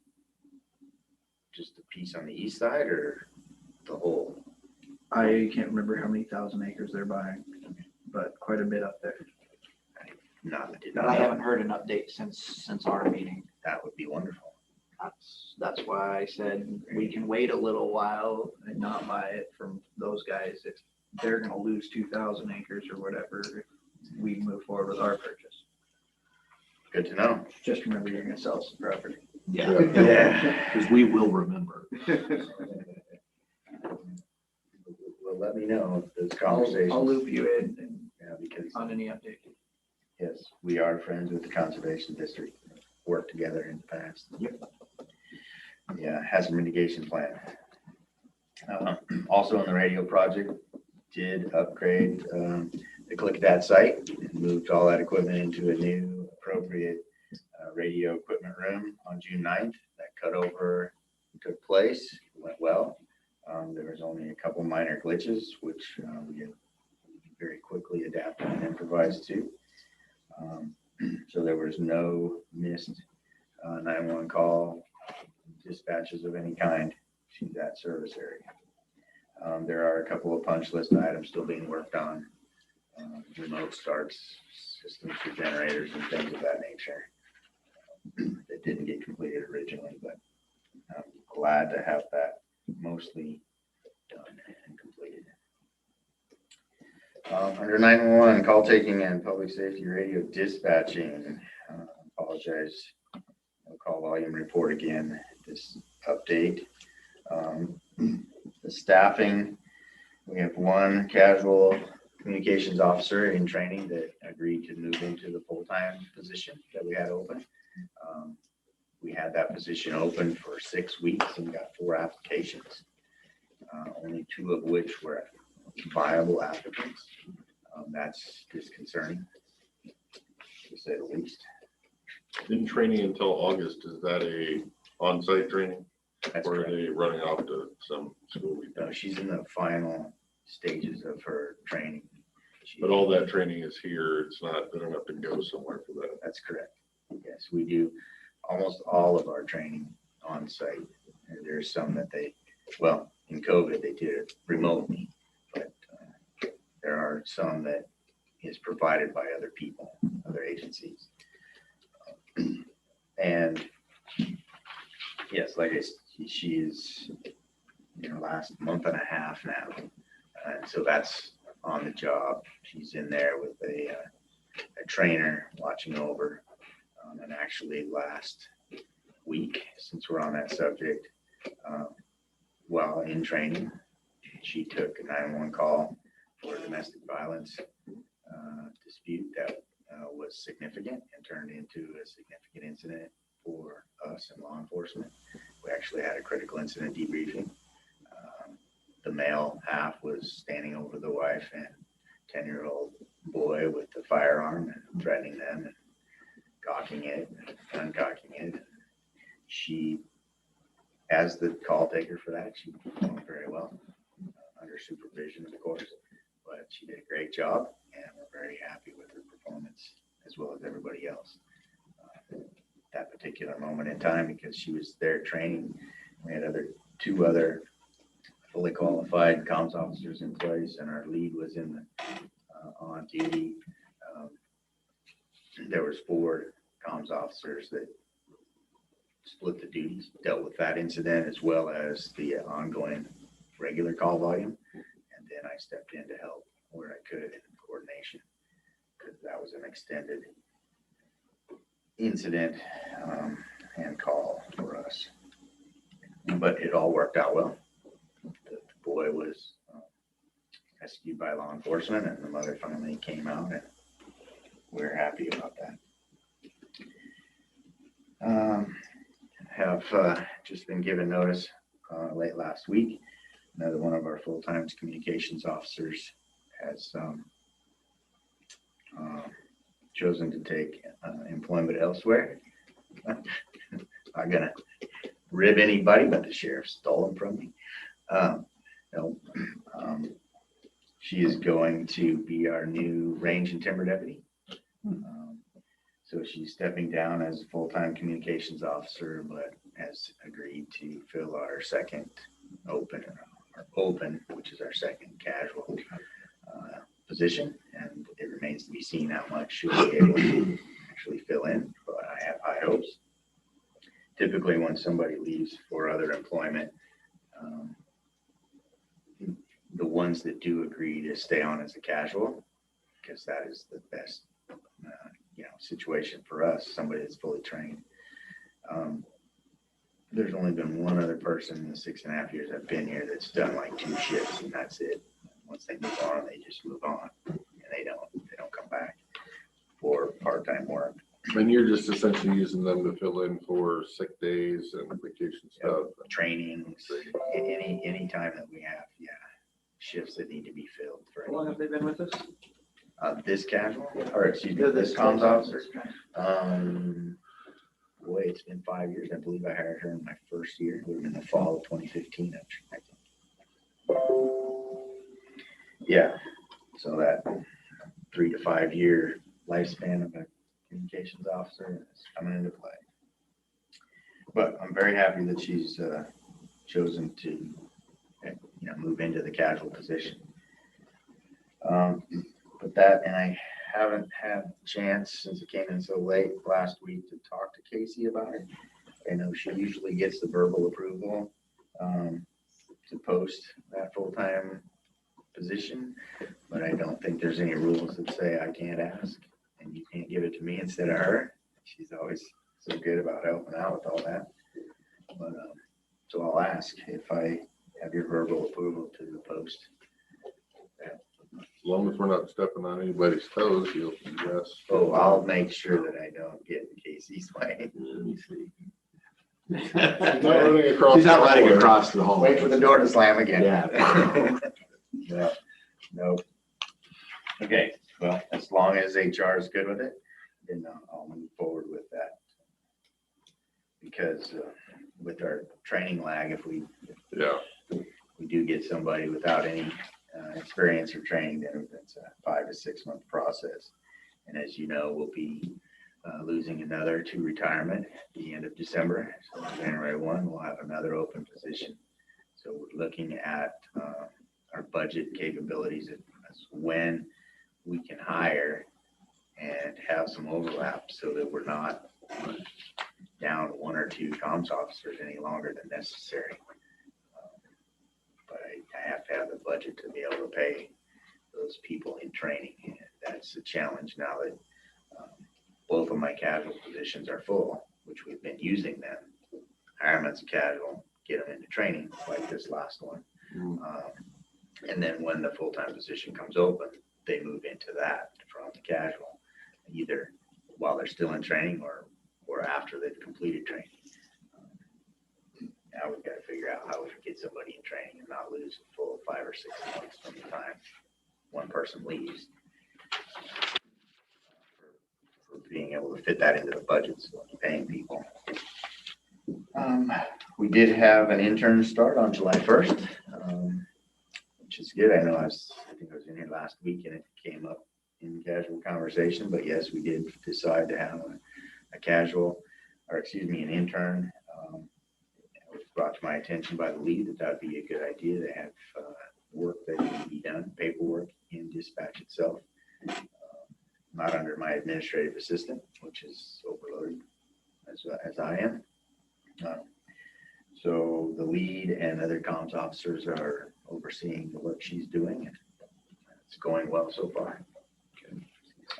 just the piece on the east side or the whole? I can't remember how many thousand acres they're buying, but quite a bit up there. No, I did But not. I haven't heard an update since our meeting. That would be wonderful. That's why I said we can wait a little while and not buy it from those guys if they're gonna lose 2,000 acres or whatever if we move forward with our purchase. Good to know. Just remember you're gonna sell some property. Yeah. Yeah. Because we will remember. Well, let me know if those I'll conversations. loop you in and Yeah, because on any update. yes, we are friends with the conservation district. Worked together in the past. Yep. Yeah, hazard mitigation plan. Also on the radio project, did upgrade the Klickitat site and moved all that equipment into a new appropriate radio equipment room on June 9th. That cutover took place, went well. There was only a couple minor glitches, which we very quickly adapted and improvised to. So there was no missed 911 call, dispatches of any kind to that service area. There are a couple of punch list items still being worked on, remote starts, systems for generators and things of that nature that didn't get completed originally, but I'm glad to have that mostly done and completed. Under 911, call taking and public safety radio dispatching. Apologize. No call volume report again. This update. The staffing, we have one casual communications officer in training that agreed to move into the full-time position that we had open. We had that position open for 6 weeks and got 4 applications, only 2 of which were viable applicants. That's disconcerting, to say the least. in training until August, is that a on-site training? That's Or are correct. they running off to some school? No, she's in the final stages of her training. But all that training is here. It's not, they don't have to go somewhere for that. That's correct. Yes, we do almost all of our training on site. And there's some that well, in COVID, they did it remotely, but there are some that is provided by other people, other agencies. And yes, she is in her last month and a half now. And so that's on the job. She's in there with a trainer watching over. And actually last week, since we're on that subject, while in training, she took a 911 call for a domestic violence dispute that was significant and turned into a significant incident for us and law enforcement. We actually had a critical incident debriefing. The male half was standing over the wife and 10-year-old boy with the firearm and threatening them and cocking it, uncocking it. She, as the call taker for that, she performed very well, under supervision, of course, but she did a great job, and we're very happy with her performance, as well as everybody else. That particular moment in time, because she was there training, we had two other fully qualified comms officers in place, and our lead was on duty. There was 4 comms officers that split the duties, dealt with that incident as well as the ongoing regular call volume. And then I stepped in to help where I could in coordination, because that was an extended incident and call for us. But it all worked out well. The boy was rescued by law enforcement, and the mother finally came out, and we're happy about that. Have just been given notice late last week. Another one of our full-time communications officers has chosen to take employment elsewhere. Not gonna rib anybody, but the sheriff stole them from me. No, she is going to be our new range and timber deputy. So she's stepping down as a full-time communications officer, but has agreed to fill our second open, which is our second casual position. And it remains to be seen how much she'll be able to actually fill in, but I have high hopes. Typically, when somebody leaves for other employment, the ones that do agree to stay on as a casual, because that is the best situation for us, somebody that's fully trained. There's only been one other person in the 6.5 years I've been here that's done like 2 shifts, and that's it. Once they move on, they just move on, and they don't come back for part-time work. And you're just essentially using them to fill in for sick days and vacation stuff. Trainings, any time that we have, shifts that need to be filled. For How long have they been with us? This casual, or excuse me, this comms officer. Boy, it's been 5 years. I believe I hired her in my first year. It would have been the fall of 2015, I think. Yeah, so that 3 to 5 year lifespan of a communications officer is coming into play. But I'm very happy that she's chosen to move into the casual position. But that, and I haven't had a chance since it came in so late last week to talk to Casey about it. I know she usually gets the verbal approval to post that full-time position, but I don't think there's any rules that say I can't ask and you can't give it to me instead of her. She's always so good about helping out with all that. But so I'll ask if I have your verbal approval to the post. As long as we're not stepping on anybody's toes, you'll yes. Oh, I'll make sure that I don't get in Casey's way. She's not running across. She's not the running hallway. across the hall. Wait for the door to slam again. Yeah. No, no. Okay, well, as long as HR is good with it, then I'll move forward with that. Because with our training lag, if we do get somebody without any experience or training, then it's a 5 to 6 month process. And as you know, we'll be losing another to retirement at the end of December. So January 1, we'll have another open position. So we're looking at our budget capabilities as when we can hire and have some overlap so that we're not down 1 or 2 comms officers any longer than necessary. But I have to have the budget to be able to pay those people in training. And that's a challenge now that both of my casual positions are full, which we've been using them. Hire them as a casual, get them into training like this last one. And then when the full-time position comes open, they move into that from the casual, either while they're still in training or after they've completed training. Now we've got to figure out how we can get somebody in training and not lose a full 5 or 6 months from the time one person leaves. For being able to fit that into the budgets, so paying people. We did have an intern start on July 1st, which is good. I think I was in here last week and it came up in casual conversation, but yes, we did decide to have an intern. It was brought to my attention by the lead that would be a good idea to have work that can be done, paperwork in dispatch itself, not under my administrative assistant, which is overloaded as I am. So the lead and other comms officers are overseeing the work she's doing, and it's going well so far.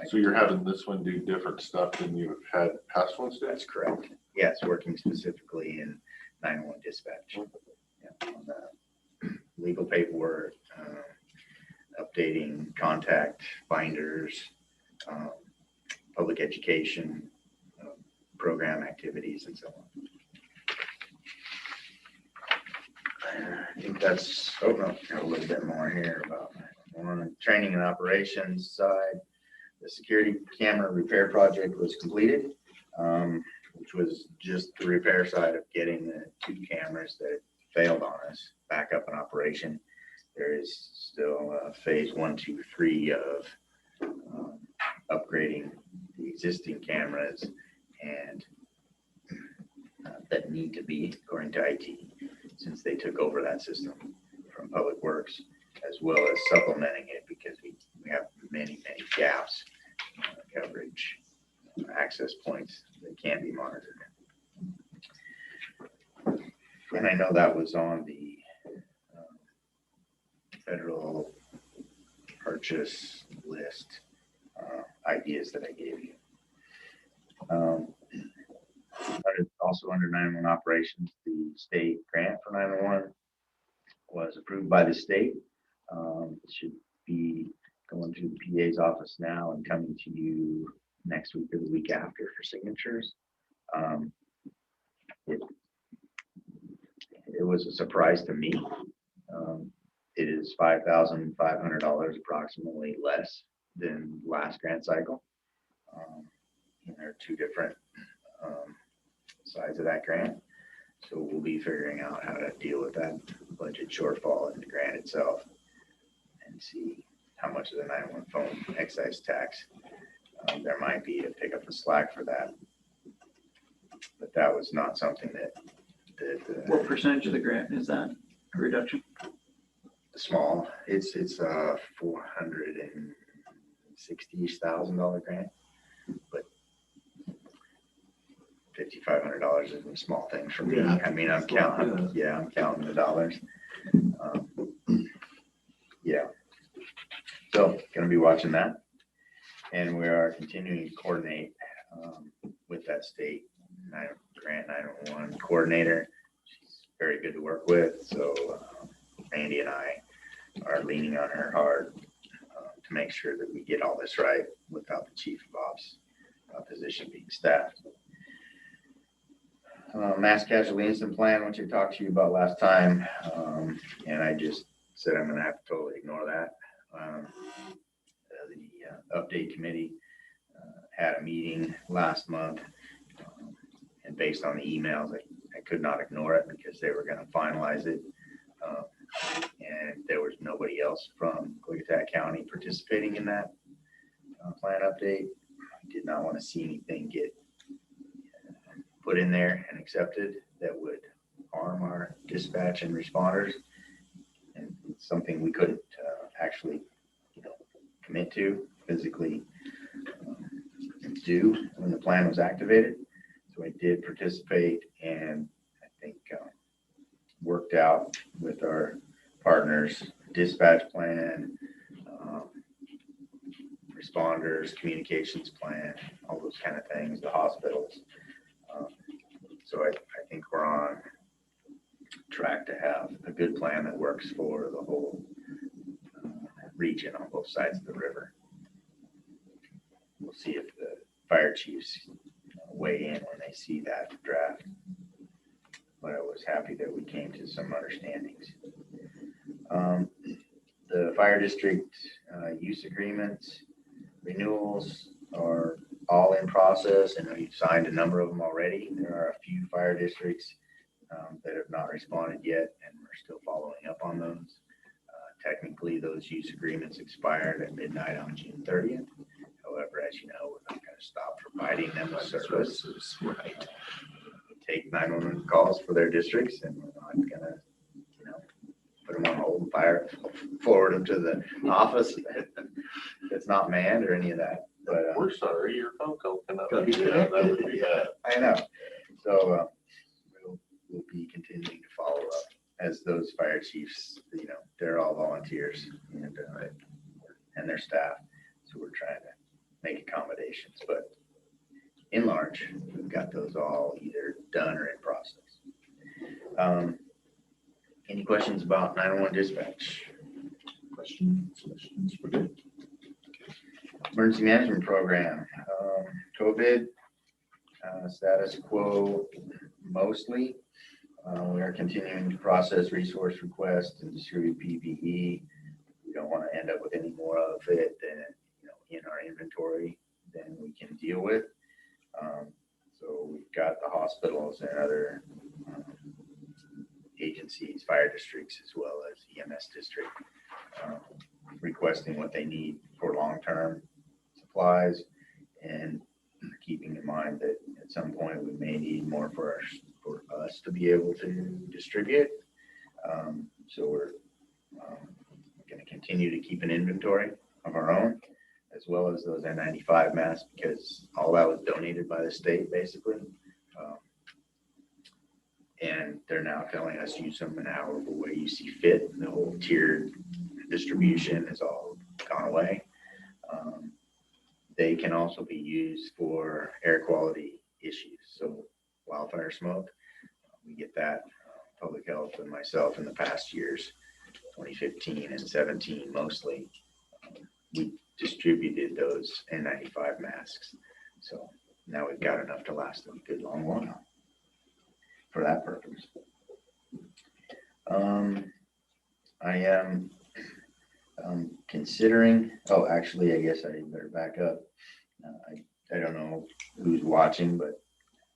So you're having this one do different stuff than you've had past ones do? That's correct. Yes, working specifically in 911 dispatch. Yeah, on the legal paperwork, updating contact binders, public education, program activities, and so on. I think that's, got a little bit more here about on the training and operations side. The security camera repair project was completed, which was just the repair side of getting the 2 cameras that failed on us back up in operation. There is still phase 1, 2, 3 of upgrading the existing cameras and that need to be, according to IT, since they took over that system from Public Works, as well as supplementing it because we have many gaps, coverage, access points that can be monitored. And I know that was on the federal purchase list ideas that I gave you. Also under 911 operations, the state grant for 911 was approved by the state. It should be going through the PA's office now and coming to you next week or the week after for signatures. It was a surprise to me. It is $5,500 approximately less than last grant cycle. And there are 2 different sides of that grant. So we'll be figuring out how to deal with that budget shortfall in the grant itself and see how much of the 911 phone excise tax there might be to pick up the slack for that. But that was not something that What percentage of the grant is that a reduction? small. It's $460,000 grant, but $5,500 isn't a small thing for me. Yeah. I mean, I'm counting the dollars. Yeah. So gonna be watching that. And we are continuing to coordinate with that state grant 911 coordinator. She's very good to work with. So Randy and I are leaning on her hard to make sure that we get all this right without the chief of ops position being staffed. Mass casualty incident plan, which I talked to you about last time, and I just said I'm going to have to totally ignore that. The update committee had a meeting last month, and based on the emails, I could not ignore it because they were going to finalize it. And there was nobody else from Klickitat County participating in that plan update. I did not want to see anything get put in there and accepted that would harm our dispatch and responders. And it's something we couldn't actually, commit to physically do when the plan was activated. So I did participate, and I think worked out with our partners, dispatch plan, responders, communications plan, all those kind of things, the hospitals. So I think we're on track to have a good plan that works for the whole region on both sides of the river. We'll see if the fire chiefs weigh in when they see that draft. But I was happy that we came to some understandings. The fire district use agreements, renewals are all in process, and we've signed a number of them already. There are a few fire districts that have not responded yet, and we're still following up on those. Technically, those use agreements expired at midnight on June 30th. However, as you know, we're not going to stop providing them with services. Right. We take 911 calls for their districts, and we're not going to, put them on hold and forward them to the office that's not manned or any of that. But We're sorry, your phone call cannot Could be be connected. connected, That would be yeah. bad. I know. So we'll be continuing to follow up as those fire chiefs, they're all volunteers and their staff. So we're trying to make accommodations, but in large, we've got those all either done or in process. Any questions about 911 dispatch? Questions? We're good. Emergency management program, COVID, status quo mostly. We are continuing to process resource requests and distribute PPE. We don't want to end up with any more of it than, in our inventory than we can deal with. So we've got the hospitals and other agencies, fire districts, as well as EMS district, requesting what they need for long-term supplies, and keeping in mind that at some point we may need more for us to be able to distribute. So we're going to continue to keep an inventory of our own, as well as those N95 masks, because all that was donated by the state basically. And they're now telling us use them in however way you see fit. The whole tiered distribution has all gone away. They can also be used for air quality issues. So wildfire smoke, we get that. Public health and myself in the past years, 2015 and 17 mostly, we distributed those N95 masks. So now we've got enough to last a good long while for that purpose. I am considering, actually, I guess I better back up. I don't know who's watching, but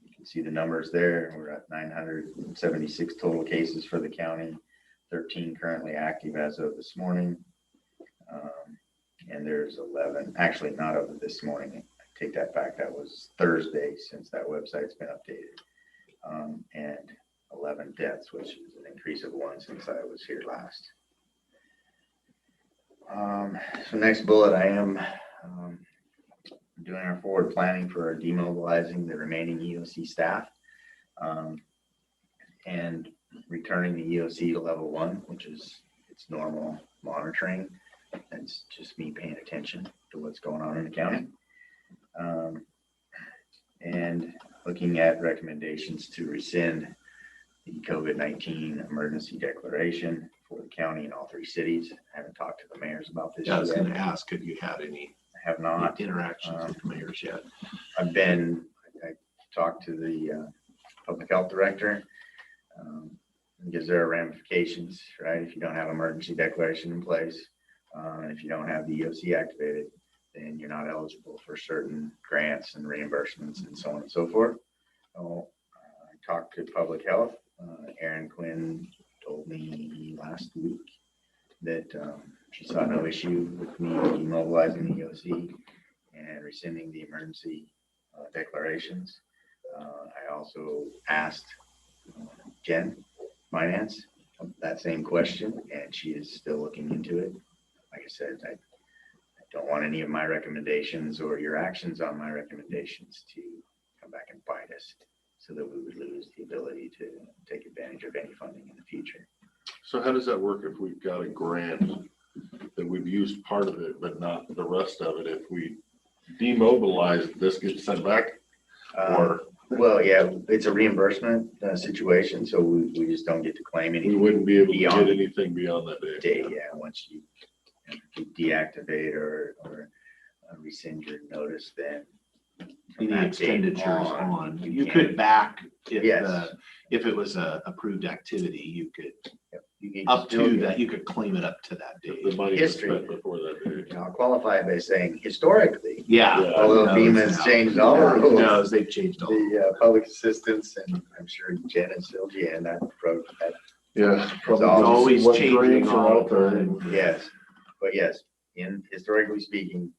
you can see the numbers there. We're at 976 total cases for the county, 13 currently active as of this morning. And there's 11, actually not of this morning. I take that back. That was Thursday since that website's been updated. And 11 deaths, which is an increase of 1 since I was here last. So next bullet, I am doing our forward planning for demobilizing the remaining EOC staff and returning the EOC to level 1, which is its normal monitoring. It's just me paying attention to what's going on in the county. And looking at recommendations to rescind the COVID-19 emergency declaration for the county and all 3 cities. I haven't talked to the mayors about this Yeah, I was yet. going to ask, have you had any I have not. interactions with the mayors yet? I talked to the public health director, because there are ramifications, right? If you don't have emergency declaration in place, if you don't have the EOC activated, then you're not eligible for certain grants and reimbursements and so on and so forth. So I talked to public health. Erin Quinn told me last week that she saw no issue with me demobilizing the EOC and rescinding the emergency declarations. I also asked Jen Finance that same question, and she is still looking into it. Like I said, I don't want any of my recommendations or your actions on my recommendations to come back and bite us, so that we would lose the ability to take advantage of any funding in the future. So how does that work if we've got a grant that we've used part of it, but not the rest of it? If we demobilize, this gets sent back? Or Well, yeah, it's a reimbursement situation, so we just don't get to claim we anything. wouldn't be able to Beyond get anything beyond that day? Yeah, once you deactivate or rescind your notice, then from Any that date expenditures on, you can- could back Yes. if it was a approved activity, you could, you can up still to get- that, you could claim it up to that If date. the money was History. spent before that day? I'll qualify by saying historically, Yeah. Yeah. although No, FEMA's it's- changed all the Who rules, knows, they've changed all. the public assistance, and I'm sure Jen is still Jen, that approach, that Yeah. probably always what changing grants are all out the there. time. yes, but yes, historically speaking,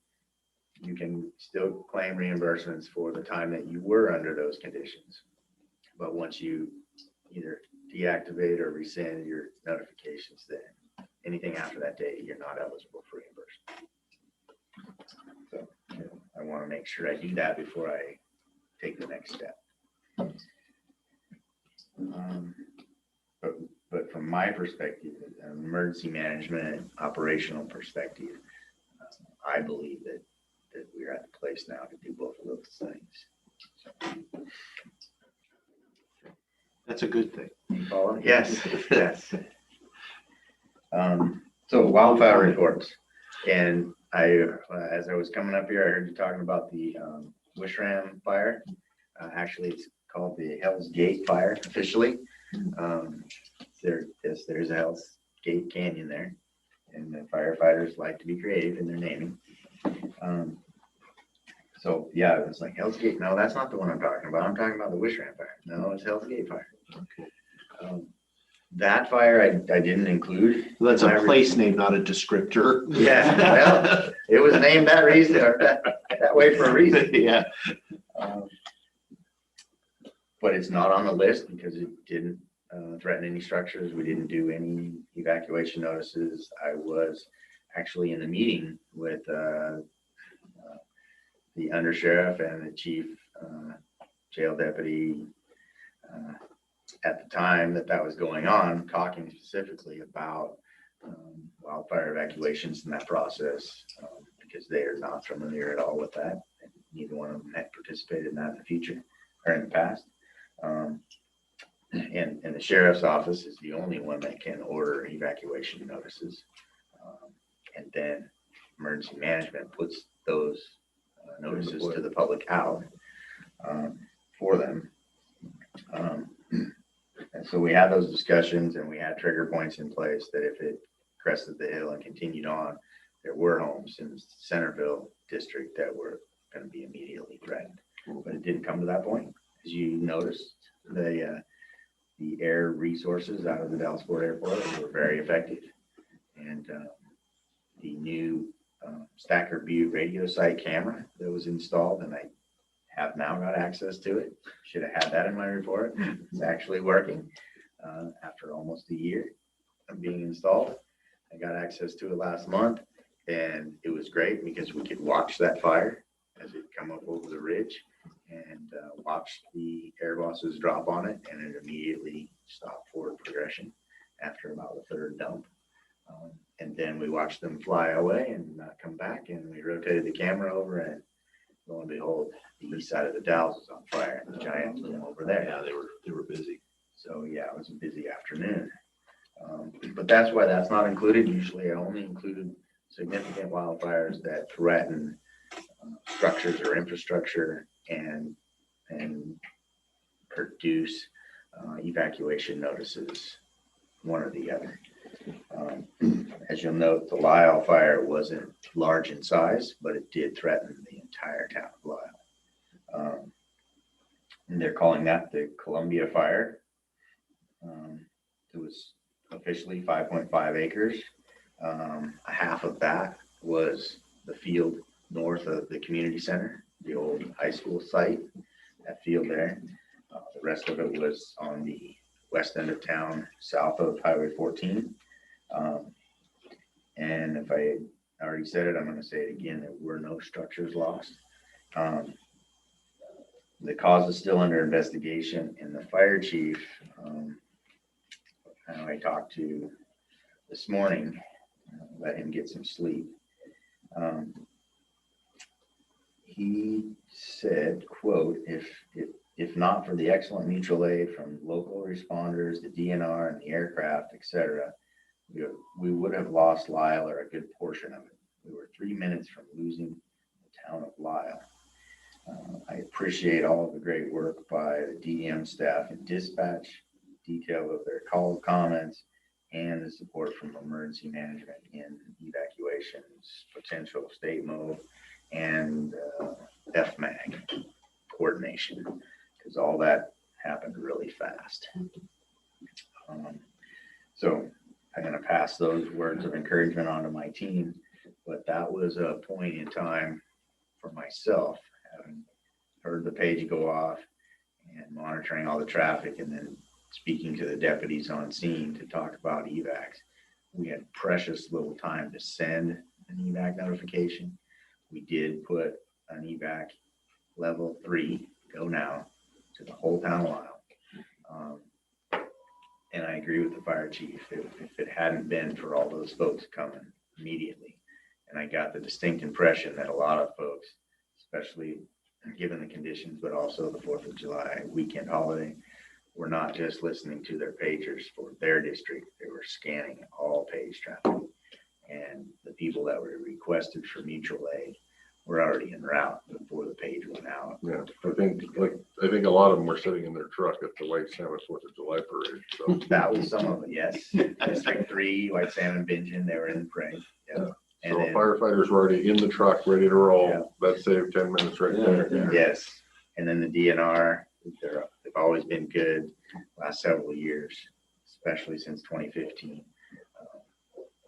you can still claim reimbursements for the time that you were under those conditions. But once you either deactivate or rescind your notifications, then anything after that date, you're not eligible for reimbursement. So I want to make sure I do that before I take the next step. But from my perspective, an emergency management operational perspective, I believe that we're at the place now to do both of those things. That's a good thing. You follow? Yes, yes. So wildfire reports, and as I was coming up here, I heard you talking about the Wishram fire. Actually, it's called the Hell's Gate fire officially. There's a Hell's Gate Canyon there, and the firefighters like to be creative in their naming. So yeah, it was like Hell's Gate. No, that's not the one I'm talking about. I'm talking about the Wishram fire. No, it's Hell's Gate fire. Okay. That fire I didn't include. That's a in my place name, not a descriptor. Yeah, well, it was named that reason, or that way for a reason. Yeah. But it's not on the list because it didn't threaten any structures. We didn't do any evacuation notices. I was actually in a meeting with the undersheriff and the chief jail deputy at the time that was going on, talking specifically about wildfire evacuations in that process, because they are not familiar at all with that. And neither one of them had participated in that in the future or in the past. And the sheriff's office is the only one that can order evacuation notices. And then emergency management puts those notices to the public out for them. And so we had those discussions, and we had trigger points in place that if it crested the hill and continued on, there were homes in the Centerville district that were going to be immediately threatened. But it didn't come to that point. As you noticed, the air resources out of the Dallas-Fort Airport were very effective. And the new Stacker Butte radio site camera that was installed, and I have now got access to it. Should have had that in my report. It's actually working after almost a year of being installed. I got access to it last month, and it was great because we could watch that fire as it come up over the ridge and watch the air bosses drop on it, and it immediately stopped forward progression after about the third dump. And then we watched them fly away and not come back, and we rotated the camera over, and lo and behold, the east side of the Dalles was on fire, and the giant flew over there. Yeah, they were busy. So yeah, it was a busy afternoon. But that's why that's not included. Usually I only included significant wildfires that threaten structures or infrastructure and produce evacuation notices, one or the other. As you'll note, the Lyle fire wasn't large in size, but it did threaten the entire town of Lyle. And they're calling that the Columbia Fire. It was officially 5.5 acres. Half of that was the field north of the community center, the old high school site, that field there. The rest of it was on the west end of town, south of Highway 14. And if I already said it, I'm going to say it again, there were no structures lost. The cause is still under investigation, and the fire chief, I talked to this morning, let him get some sleep. He said, quote, if not for the excellent mutual aid from local responders, the DNR and the aircraft, etc., we would have lost Lyle, or a good portion of it. We were 3 minutes from losing the town of Lyle. I appreciate all of the great work by the DEM staff and dispatch, detail of their call comments, and the support from emergency management in evacuations, potential state mode, and FMAG coordination, because all that happened really fast. So I'm going to pass those words of encouragement on to my team, but that was a point in time for myself, having heard the page go off and monitoring all the traffic, and then speaking to the deputies on scene to talk about evacs. We had precious little time to send an evac notification. We did put an evac level 3, go now, to the whole town of Lyle. And I agree with the fire chief. If it hadn't been for all those folks coming immediately, and I got the distinct impression that a lot of folks, especially given the conditions, but also the 4th of July weekend holiday, were not just listening to their pagers for their district. They were scanning all page traffic. And the people that were requested for mutual aid were already en route before the page went out. Yeah, I think a lot of them were sitting in their truck at the White Salmon 4th of July parade. So That was some of it, yes. District 3, White Salmon, Bingen, they were in the parade. Yeah. So firefighters were already in the truck, ready to roll. Yeah. That saved 10 minutes right there. Yes. And then the DNR, they've always been good last several years, especially since 2015.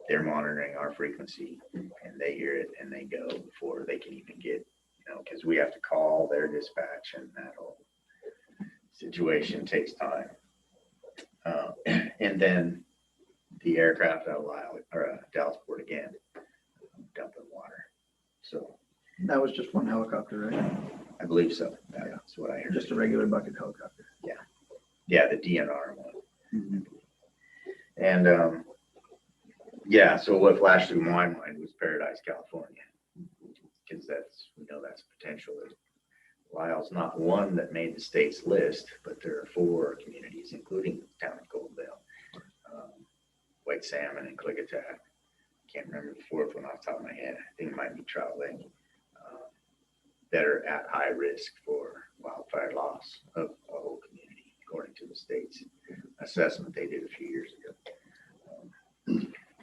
They're monitoring our frequency, and they hear it and they go before they can even get, because we have to call their dispatch, and that whole situation takes time. And then the aircraft out of Lyle, or Dallasport again, dumping water. So That was just one helicopter, right? I believe so. That's what I heard. Just a regular bucket helicopter. Yeah, the DNR one. Mhm. And so what flashed through my mind was Paradise, California, because we know that's potential. Lyle's not one that made the state's list, but there are 4 communities, including the town of Goldville, White Salmon and Klickitat. Can't remember the 4th one off the top of my head. I think it might be Trout Lake, that are at high risk for wildfire loss of a whole community, according to the state's assessment they did a few years ago.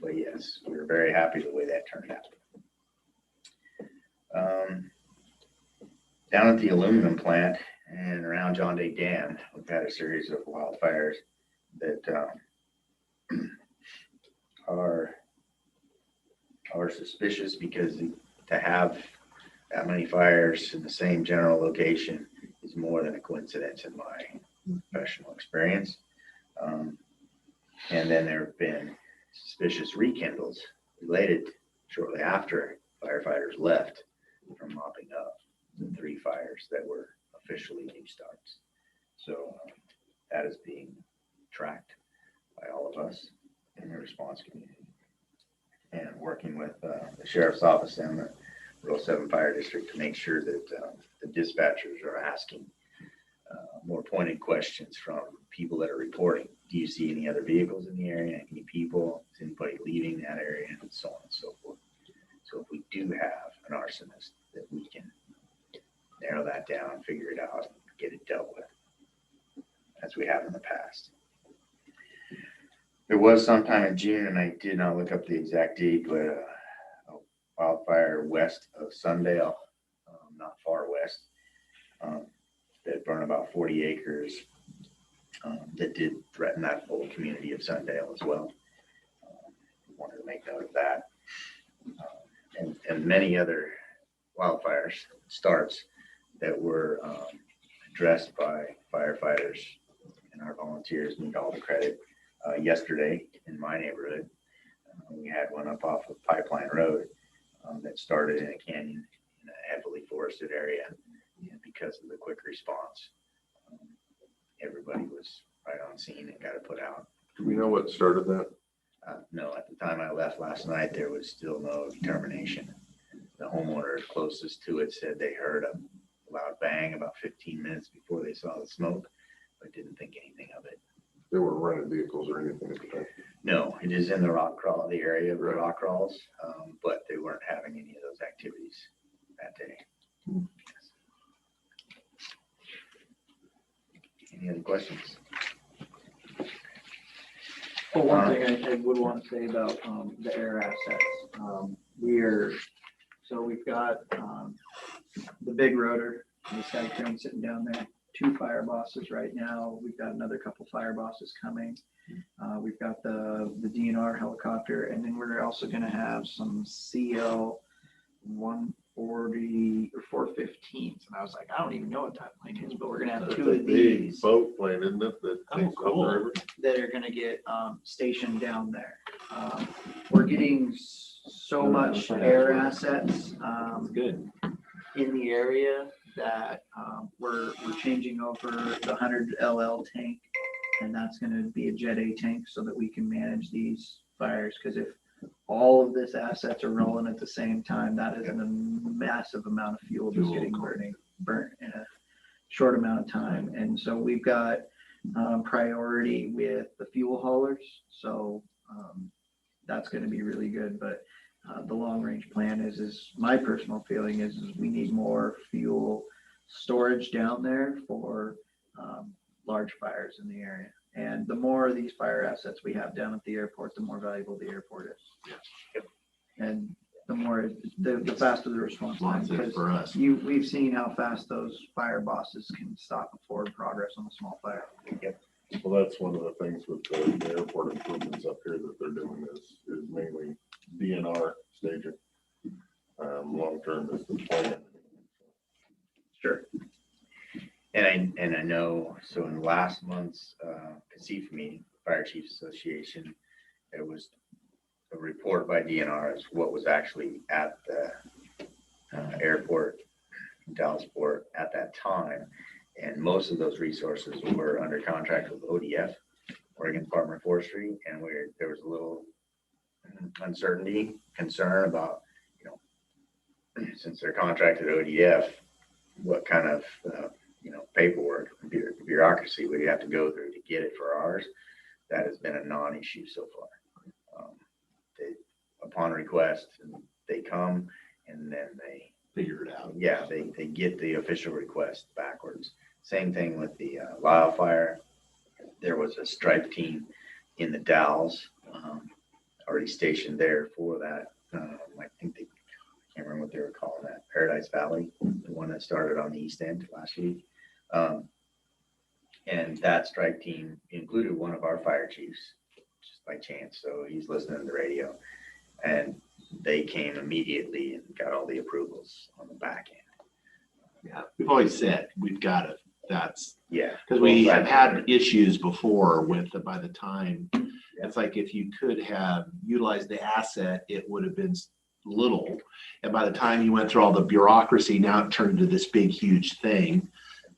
But yes, we were very happy the way that turned out. Down at the aluminum plant and around John Day Dam, we've had a series of wildfires that are suspicious, because to have that many fires in the same general location is more than a coincidence in my professional experience. And then there have been suspicious rekindles related shortly after firefighters left from mopping up the 3 fires that were officially new starts. So that is being tracked by all of us in the response community, and working with the sheriff's office and the Rural 7 Fire District to make sure that the dispatchers are asking more pointed questions from people that are reporting. Do you see any other vehicles in the area? Any people? Is anybody leaving that area? And so on and so forth. So if we do have an arsonist, that we can narrow that down, figure it out, and get it dealt with, as we have in the past. There was sometime in June, and I did not look up the exact date, but a wildfire west of Sundale, not far west. that burn about 40 acres that did threaten that whole community of Sundale as well. Wanted to make note of that. And many other wildfires starts that were addressed by firefighters, and our volunteers need all the credit. Yesterday in my neighborhood, we had one up off of Pipeline Road that started in a canyon in a heavily forested area. And because of the quick response, everybody was right on scene and got it put out. Do we know what started that? No, at the time I left last night, there was still no determination. The homeowner closest to it said they heard a loud bang about 15 minutes before they saw the smoke, but didn't think anything of it. They weren't running vehicles or anything at the time. No, it is in the rock crawl, the area of the rock crawls, but they weren't having any of those activities that day. Any other questions? Well, one thing I would want to say about the air assets, we've got the big rotor, the sky crane sitting down there, 2 fire bosses right now. We've got another couple fire bosses coming. We've got the DNR helicopter, and then we're also going to have some CL 140 or 415s. And I was like, I don't even know what that plane is, but we're going to have That's 2 a of big these boat plane, isn't it? That Oh, takes off the cool. river. that are going to get stationed down there. We're getting so much air assets Good. in the area that we're changing over the 100 LL tank, and that's going to be a Jet A tank so that we can manage these fires. Because if all of this assets are rolling at the same time, that is a massive amount of fuel just getting burnt in a short amount of time. And so we've got priority with the fuel haulers, so that's going to be really good. But the long range plan is my personal feeling is we need more fuel storage down there for large fires in the area. And the more of these fire assets we have down at the airport, the more valuable the airport is. Yep. And the more, the faster the response time. Lots of it Because for us. we've seen how fast those fire bosses can stop and forward progress on a small fire. Well, that's one of the things with the airport improvements up here that they're doing is mainly DNR staging. Long-term is the plan. Sure. And I know, so in last month's KC meeting, Fire Chiefs Association, there was a report by DNR as what was actually at the airport in Dallasport at that time. And most of those resources were under contract with ODF, Oregon Department of Forestry, and there was a little uncertainty, concern about, since they're contracted ODF, what kind of paperwork, bureaucracy would you have to go through to get it for ours. That has been a non-issue so far. Upon request, they come and then they Figure it out. yeah, they get the official request backwards. Same thing with the Lyle fire. There was a strike team in the Dalles already stationed there for that. I think I can't remember what they were calling that, Paradise Valley, the one that started on the east end last week. And that strike team included one of our fire chiefs, just by chance. So he's listening to the radio. And they came immediately and got all the approvals on the back end. Yeah, we've always said we've got to. That's Yeah. because we have had issues before with by the time. It's like if you could have utilized the asset, it would have been little. And by the time you went through all the bureaucracy, now it turned into this big, huge thing.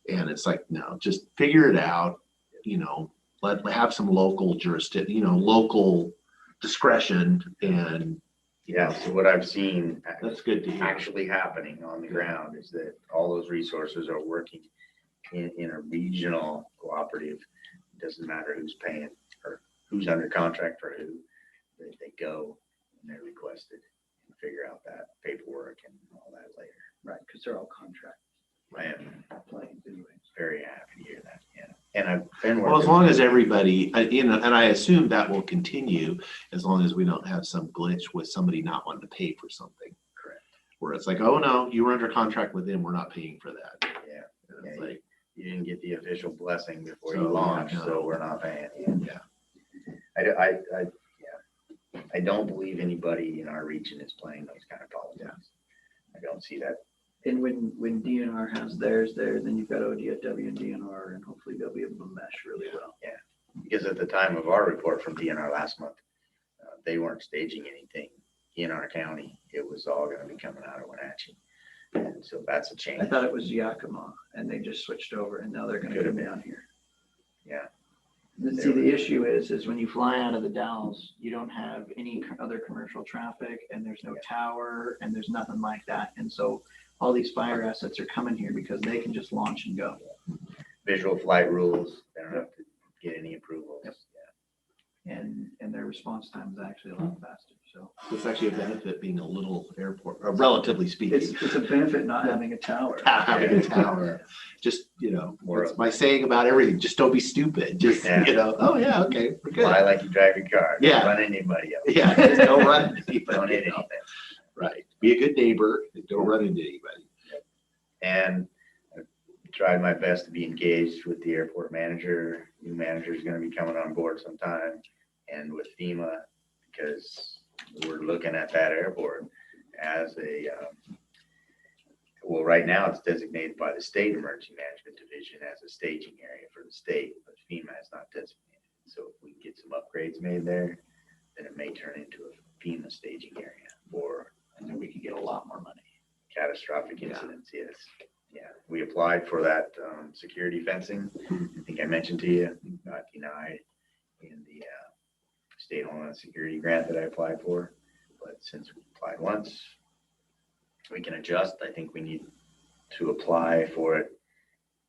And it's like, no, just figure it out. Have some local jurisdiction, local discretion, and Yeah, so what I've seen that's good to hear. actually happening on the ground is that all those resources are working in a regional cooperative. It doesn't matter who's paying or who's under contract for who. They go and they're requested and figure out that paperwork and all that later. Right, because they're all contract I am planes anyways. very happy to hear that. Yeah, and I've been Well, as working. long as everybody, and I assume that will continue as long as we don't have some glitch with somebody not wanting to pay for something. Correct. Where it's like, oh no, you were under contract with them, we're not paying for that. Yeah. And it's Yeah. like, you didn't get the official blessing before So, you launch, yeah. so we're not paying you. Yeah. I don't believe anybody in our region is playing those kind of politics. I don't see that. And when DNR has theirs there, then you've got ODFW and DNR, and hopefully they'll be able to mesh really well. Because at the time of our report from DNR last month, they weren't staging anything in our county. It was all gonna be coming out of Wenatchee. And so that's a change. I thought it was Yakima, and they just switched over, and now they're gonna Could have come been. down here. Yeah. And see, the issue is when you fly out of the Dalles, you don't have any other commercial traffic, and there's no tower, and there's nothing like that. And so all these fire assets are coming here because they can just launch and go. Visual flight rules, they don't have to get any approvals. Yep. And their response time is actually a lot faster, so. It's actually a benefit being a little airport, relatively speaking. It's a benefit not having a tower. Having a tower, just, More what's of- my saying about everything, just don't be stupid, just, Yeah. oh yeah, okay, we're Fly good. like you drive your car. Don't Yeah. run into anybody else. Yeah, just don't run into Don't hit anybody. anything. Right, be a good neighbor, and don't run into anybody. And I tried my best to be engaged with the airport manager. New manager is going to be coming on board sometime, and with FEMA, because we're looking at that airport as a, well, right now it's designated by the State Emergency Management Division as a staging area for the state, but FEMA is not designated. So if we can get some upgrades made there, then it may turn into a FEMA staging area for And then we could get a lot more money. catastrophic Yeah. incidents, yes. Yeah, we applied for that security fencing. I think I mentioned to you, got denied in the state homeland security grant that I applied for. But since we applied once, we can adjust. I think we need to apply for it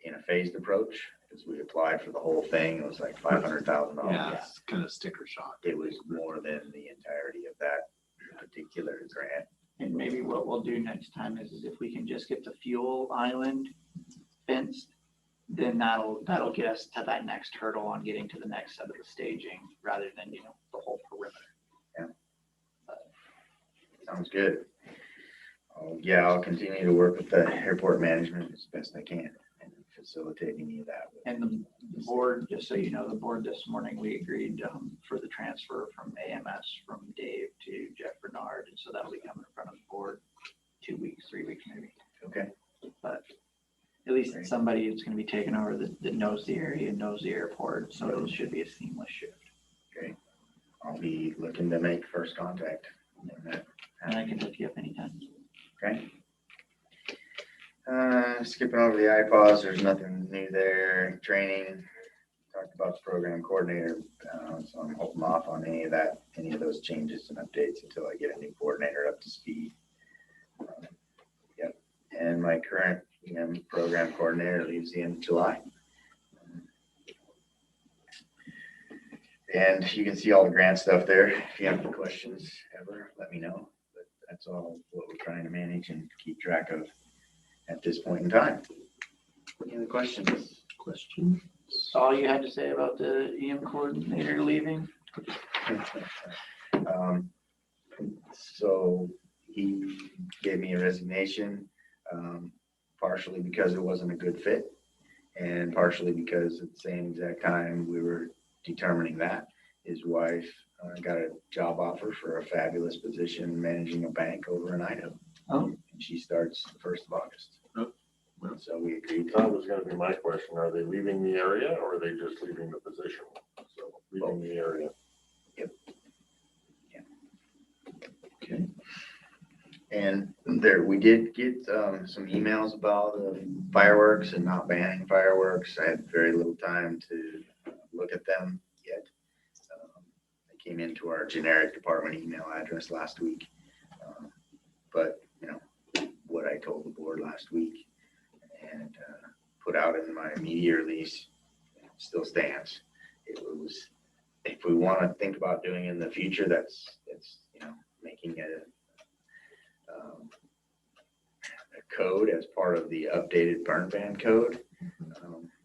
in a phased approach, because we applied for the whole thing. It was like $500,000. Yeah, it's kind of sticker shock. It was more than the entirety of that particular grant. And maybe what we'll do next time is if we can just get the fuel island fenced, then that'll get us to that next hurdle on getting to the next set of the staging, rather than, the whole perimeter. Sounds good. I'll continue to work with the airport management as best I can and facilitate any of that. And the board, just so you know, the board this morning, we agreed for the transfer from AMS from Dave to Jeff Bernard. And so that'll be coming in front of the board 2 weeks, 3 weeks maybe. Okay. But at least Great. somebody is going to be taking over that knows the area and knows the airport. So it should be a seamless shift. I'll be looking to make first contact when that And I can hook you up anytime. Okay. Skipping over the iPods, there's nothing new there. Training, talked about the program coordinator, so I'm holding off on any of those changes and updates until I get a new coordinator up to speed. Yep. And my current program coordinator leaves the end of July. And you can see all the grant stuff there. If you have any questions ever, let me know. But that's all what we're trying to manage and keep track of at this point in time. Any other questions? Question? All you had to say about the EM coordinator leaving? So he gave me a resignation, partially because it wasn't a good fit, and partially because at the same exact time we were determining that, his wife got a job offer for a fabulous position managing a bank over in Idaho. Oh. And she starts the 1st of August. Oh, well. So we agreed. That was gonna be my question. Are they leaving the area or are they just leaving the position? So leaving the area. Okay. And there, we did get some emails about the fireworks and not banning fireworks. I had very little time to look at them yet. They came into our generic department email address last week. But, what I told the board last week and put out in my media release still stands. It was, if we want to think about doing it in the future, that's making a code as part of the updated burn ban code.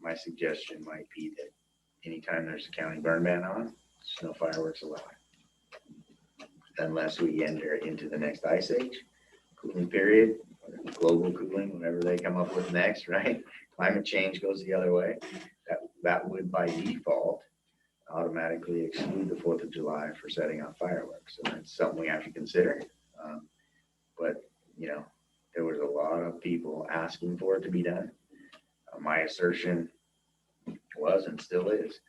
My suggestion might be that anytime there's a county burn ban on, no fireworks allowed. Unless we enter into the next ice age, cooling period, global cooling, whatever they come up with next, right? Climate change goes the other way. That would by default automatically exclude the 4th of July for setting off fireworks. So that's something we have to consider. But, you know, there was a lot of people asking for it to be done. My assertion was and still is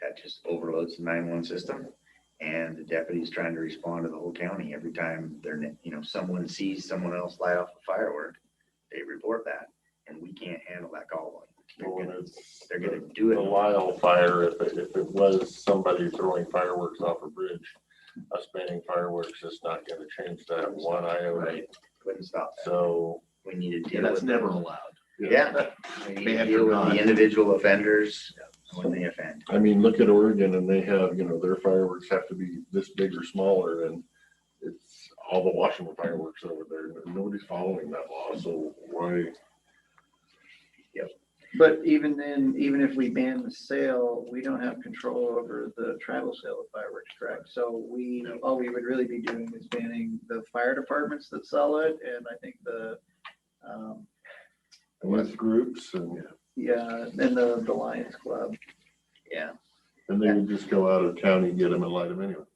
that just overloads the 911 system, and the deputies trying to respond to the whole county every time they're, you know, someone sees someone else light off a firework, they report that, and we can't handle that call volume. They're gonna do it. The Lyle fire, if it was somebody throwing fireworks off a bridge, us banning fireworks is not gonna change that one iota. Right, couldn't stop that. So, We need to Yeah, deal that's with never them. allowed. Yeah, we need They to have deal with forgotten. the individual offenders when they offend. I mean, look at Oregon, and they have, you know, their fireworks have to be this big or smaller, and it's all the Washington fireworks over there. Nobody's following that law, so why? But even then, even if we ban the sale, we don't have control over the travel sale of fireworks, correct? So all we would really be doing is banning the fire departments that sell it, and I think the, With groups, and and the Lions Club. Yeah, they would just go out of county and get them and light them anyway.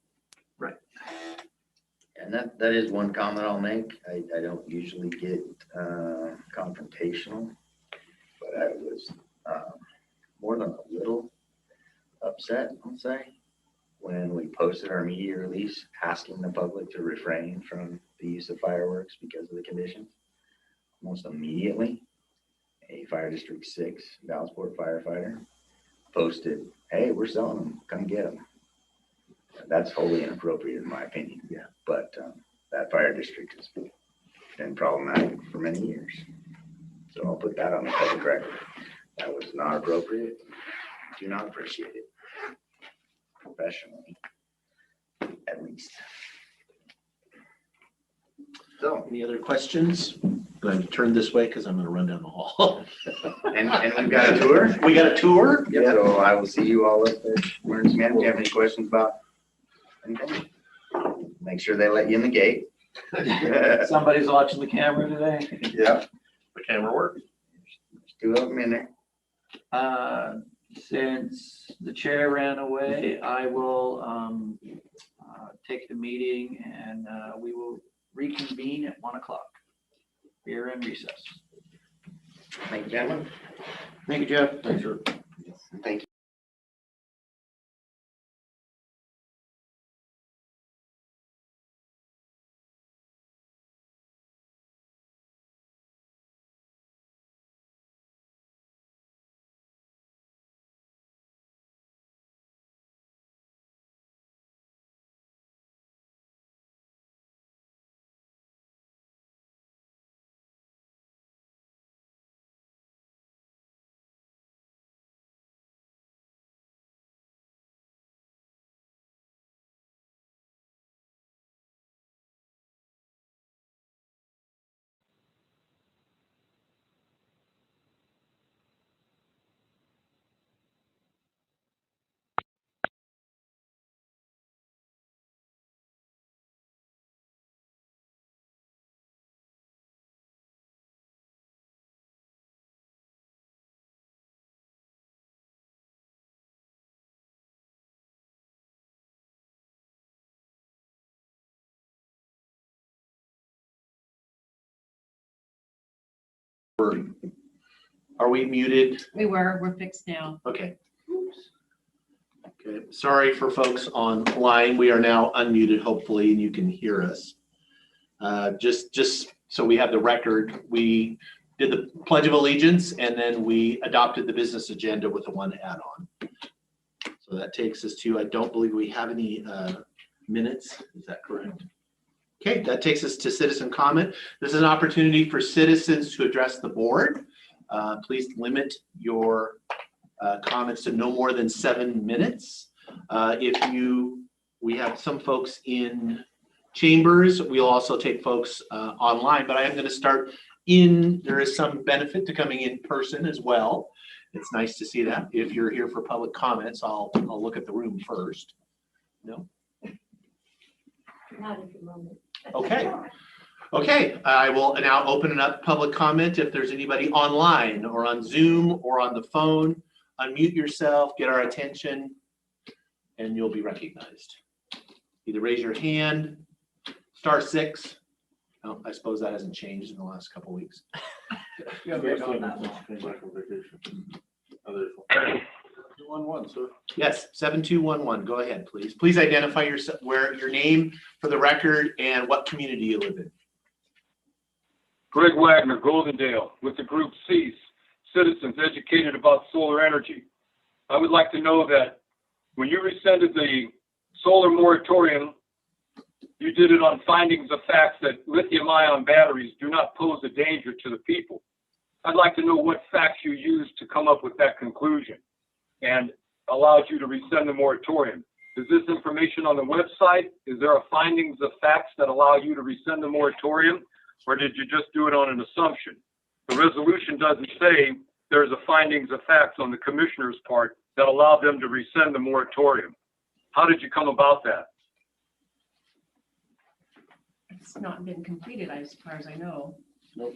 and that is one comment I'll make. I don't usually get confrontational, but I was more than a little upset, I'll say, when we posted our media release asking the public to refrain from the use of fireworks because of the conditions. Almost immediately, a Fire District 6 Dallasport firefighter posted, "Hey, we're selling them, come get them." That's wholly inappropriate in my opinion. Yeah. But that fire district has been problematic for many years. So I'll put that on the public record. That was not appropriate. Do not appreciate it. Professionally, at least. So, Any other questions? I'm going to turn this way because I'm going to run down the hall. and we've got a tour. We got a tour? So I will see you all at the emergency management. Do you have any questions about anything? Make sure they let you in the gate. Somebody's watching the camera today. Yeah. The camera works. Two of them in there. Since the chair ran away, I will take the meeting, and we will reconvene at 1:00. We are in recess. Thank you, gentlemen. Thank you, Jeff. Thanks, sir. Thank you. Are we muted? We're fixed now. Okay. Okay, sorry for folks online. We are now unmuted, hopefully, and you can hear us. Just so we have the record, we did the Pledge of Allegiance, and then we adopted the business agenda with the one add-on. So that takes us to, I don't believe we have any minutes. Is that correct? Okay, that takes us to citizen comment. This is an opportunity for citizens to address the board. Please limit your comments to no more than 7 minutes. We have some folks in chambers. We'll also take folks online, but I am going to start there is some benefit to coming in person as well. It's nice to see that. If you're here for public comments, I'll look at the room first. No? Not at the moment. Okay. Okay, I will now open it up public comment. If there's anybody online or on Zoom or on the phone, unmute yourself, get our attention, and you'll be recognized. Either raise your hand, *6. Oh, I suppose that hasn't changed in the last couple of weeks. Yes, 7211, go ahead, please. Please identify yourself, your name for the record and what community you live in. Greg Wagner, Goldendale, with the group CEASE, Citizens Educated About Solar Energy. I would like to know that when you rescinded the solar moratorium, you did it on findings of facts that lithium-ion batteries do not pose a danger to the people. I'd like to know what facts you used to come up with that conclusion and allowed you to rescind the moratorium. Is this information on the website? Is there a findings of facts that allow you to rescind the moratorium, or did you just do it on an assumption? The resolution doesn't say there's a findings of facts on the commissioner's part that allowed them to rescind the moratorium. How did you come about that? It's not been completed, as far as I know. Nope.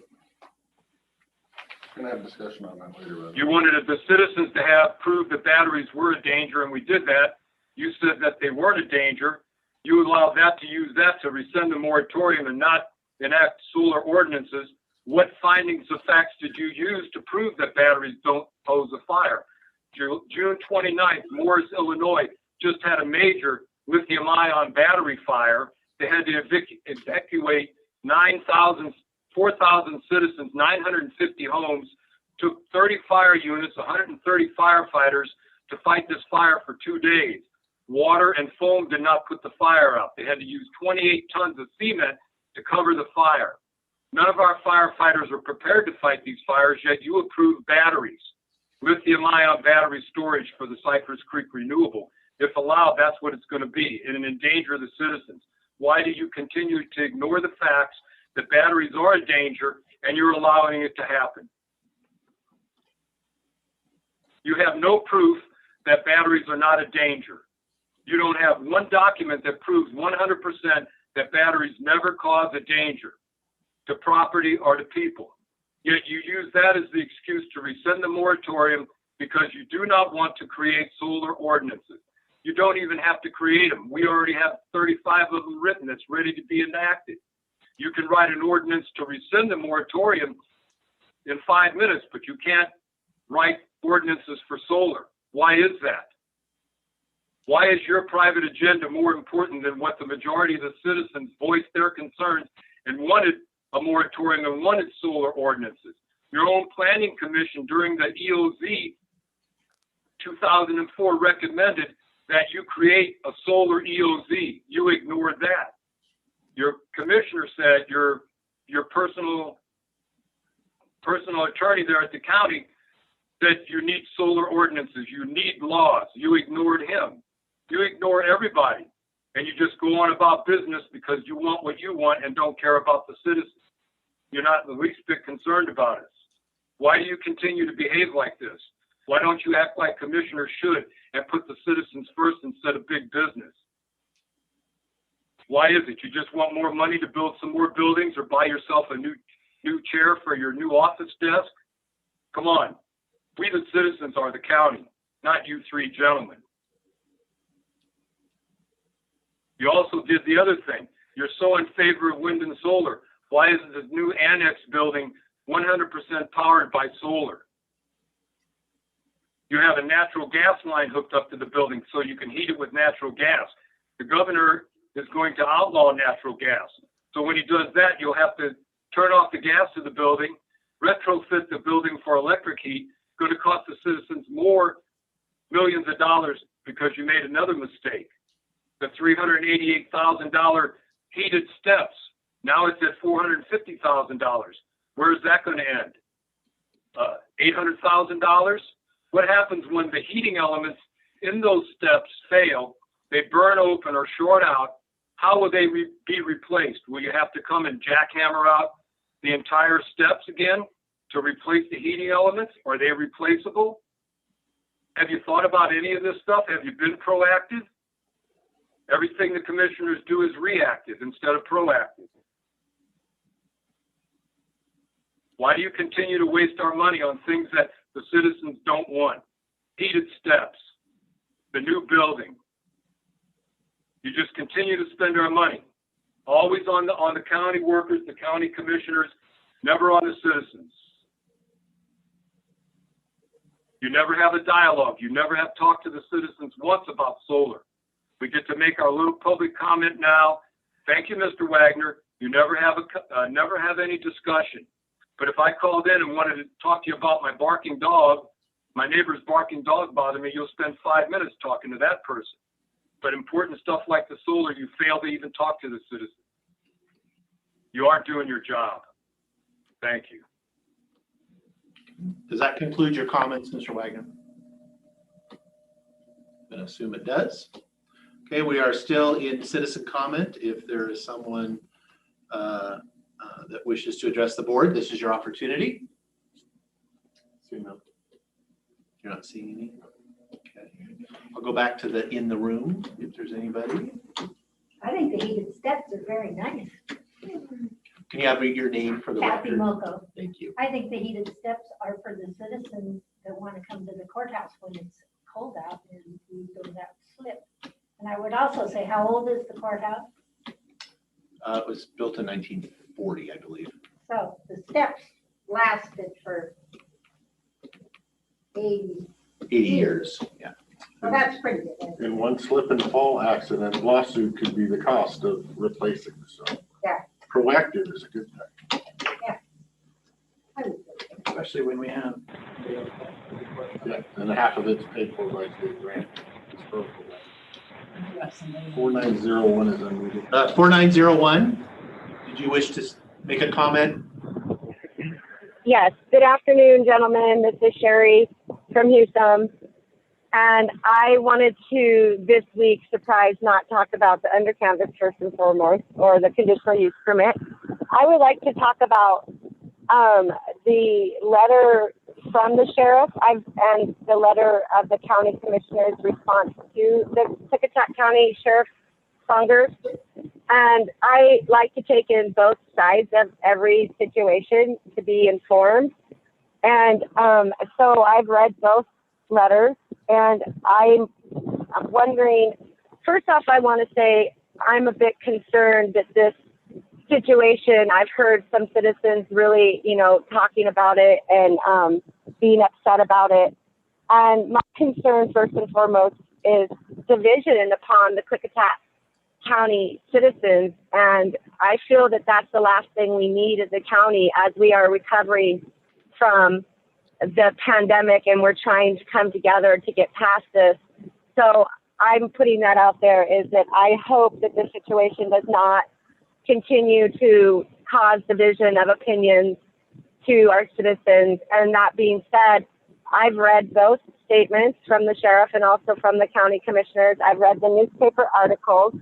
Gonna have a discussion on that later. You wanted the citizens to have proof that batteries were a danger, and we did that. You said that they weren't a danger. You allowed that to use that to rescind the moratorium and not enact solar ordinances. What findings of facts did you use to prove that batteries don't pose a fire? June 29th, Morris, Illinois just had a major lithium-ion battery fire. They had to evacuate 4,000 citizens, 950 homes, took 30 fire units, 130 firefighters to fight this fire for 2 days. Water and foam did not put the fire out. They had to use 28 tons of cement to cover the fire. None of our firefighters were prepared to fight these fires, yet you approved batteries, lithium-ion battery storage for the Cypress Creek Renewable. If allowed, that's what it's going to be, and endanger the citizens. Why do you continue to ignore the facts that batteries are a danger and you're allowing it to happen? You have no proof that batteries are not a danger. You don't have one document that proves 100% that batteries never cause a danger to property or to people. Yet you use that as the excuse to rescind the moratorium because you do not want to create solar ordinances. You don't even have to create them. We already have 35 of them written that's ready to be enacted. You can write an ordinance to rescind the moratorium in 5 minutes, but you can't write ordinances for solar. Why is that? Why is your private agenda more important than what the majority of the citizens voiced their concerns and wanted a moratorium and wanted solar ordinances? Your own planning commission during the EOZ 2004 recommended that you create a solar EOZ. You ignored that. Your commissioner said, your personal attorney there at the county said you need solar ordinances, you need laws. You ignored him. You ignore everybody, and you just go on about business because you want what you want and don't care about the citizens. You're not the least bit concerned about us. Why do you continue to behave like this? Why don't you act like commissioners should and put the citizens first instead of big business? Why is it? You just want more money to build some more buildings or buy yourself a new chair for your new office desk? Come on. We the citizens are the county, not you three gentlemen. You also did the other thing. You're so in favor of wind and solar. Why isn't this new annex building 100% powered by solar? You have a natural gas line hooked up to the building so you can heat it with natural gas. The governor is going to outlaw natural gas. So when he does that, you'll have to turn off the gas to the building, retrofit the building for electric heat. It's going to cost the citizens more millions of dollars because you made another mistake. The $388,000 heated steps, now it's at $450,000. Where is that going to end? $800,000? What happens when the heating elements in those steps fail? They burn open or short out. How will they be replaced? Will you have to come and jackhammer out the entire steps again to replace the heating elements? Are they replaceable? Have you thought about any of this stuff? Have you been proactive? Everything the commissioners do is reactive instead of proactive. Why do you continue to waste our money on things that the citizens don't want? Heated steps, the new building. You just continue to spend our money. Always on the county workers, the county commissioners, never on the citizens. You never have a dialogue. You never have talked to the citizens once about solar. We get to make our little public comment now. Thank you, Mr. Wagner. You never have any discussion. But if I called in and wanted to talk to you about my barking dog, my neighbor's barking dog bothered me, you'll spend 5 minutes talking to that person. But important stuff like the solar, you fail to even talk to the citizens. You aren't doing your job. Thank you. Does that conclude your comments, Mr. Wagner? I'm gonna assume it does. Okay, we are still in citizen comment. If there is someone that wishes to address the board, this is your opportunity. You're not seeing any? Okay. I'll go back to in the room if there's anybody. I think the heated steps are very nice. Can you have your name for the Kathy record? Moco. Thank you. I think the heated steps are for the citizens that want to come to the courthouse when it's cold out and you go to that slip. And I would also say, how old is the courthouse? It was built in 1940, I believe. So the steps lasted for 80. 80 years, yeah. Well, that's pretty good. And one slip and fall accident lawsuit could be the cost of replacing, so. Yeah. Proactive is a good thing. I would say. Especially when we have. Yeah, and half of it's paid for by state grant. 4901 is unmuted. 4901, did you wish to make a comment? Yes, good afternoon, gentlemen. This is Sherry from Houston. And I wanted to this week, surprise, not talk about the undercanvas first and foremost, or the conditional use permit. I would like to talk about the letter from the sheriff and the letter of the county commissioner's response to the Klickitat County Sheriff Saunders. And I like to take in both sides of every situation to be informed. And so I've read both letters, and I'm wondering, first off, I want to say I'm a bit concerned that this situation, I've heard some citizens really, talking about it and being upset about it. And my concern, first and foremost, is division upon the Klickitat County citizens. And I feel that that's the last thing we need as a county as we are recovering from the pandemic and we're trying to come together to get past this. So I'm putting that out there, is that I hope that this situation does not continue to cause division of opinions to our citizens. And that being said, I've read both statements from the sheriff and also from the county commissioners. I've read the newspaper articles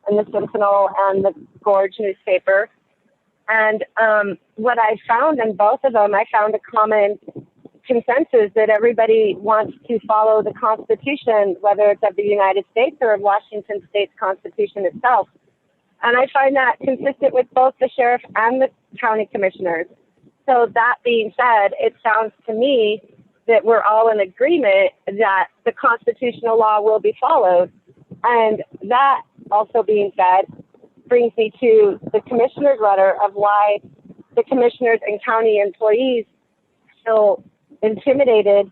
in the Sentinel and the Gorge newspaper. And what I found in both of them, I found a common consensus that everybody wants to follow the Constitution, whether it's of the United States or of Washington State's Constitution itself. And I find that consistent with both the sheriff and the county commissioners. So that being said, it sounds to me that we're all in agreement that the constitutional law will be followed. And that also being said brings me to the commissioner's letter of why the commissioners and county employees feel intimidated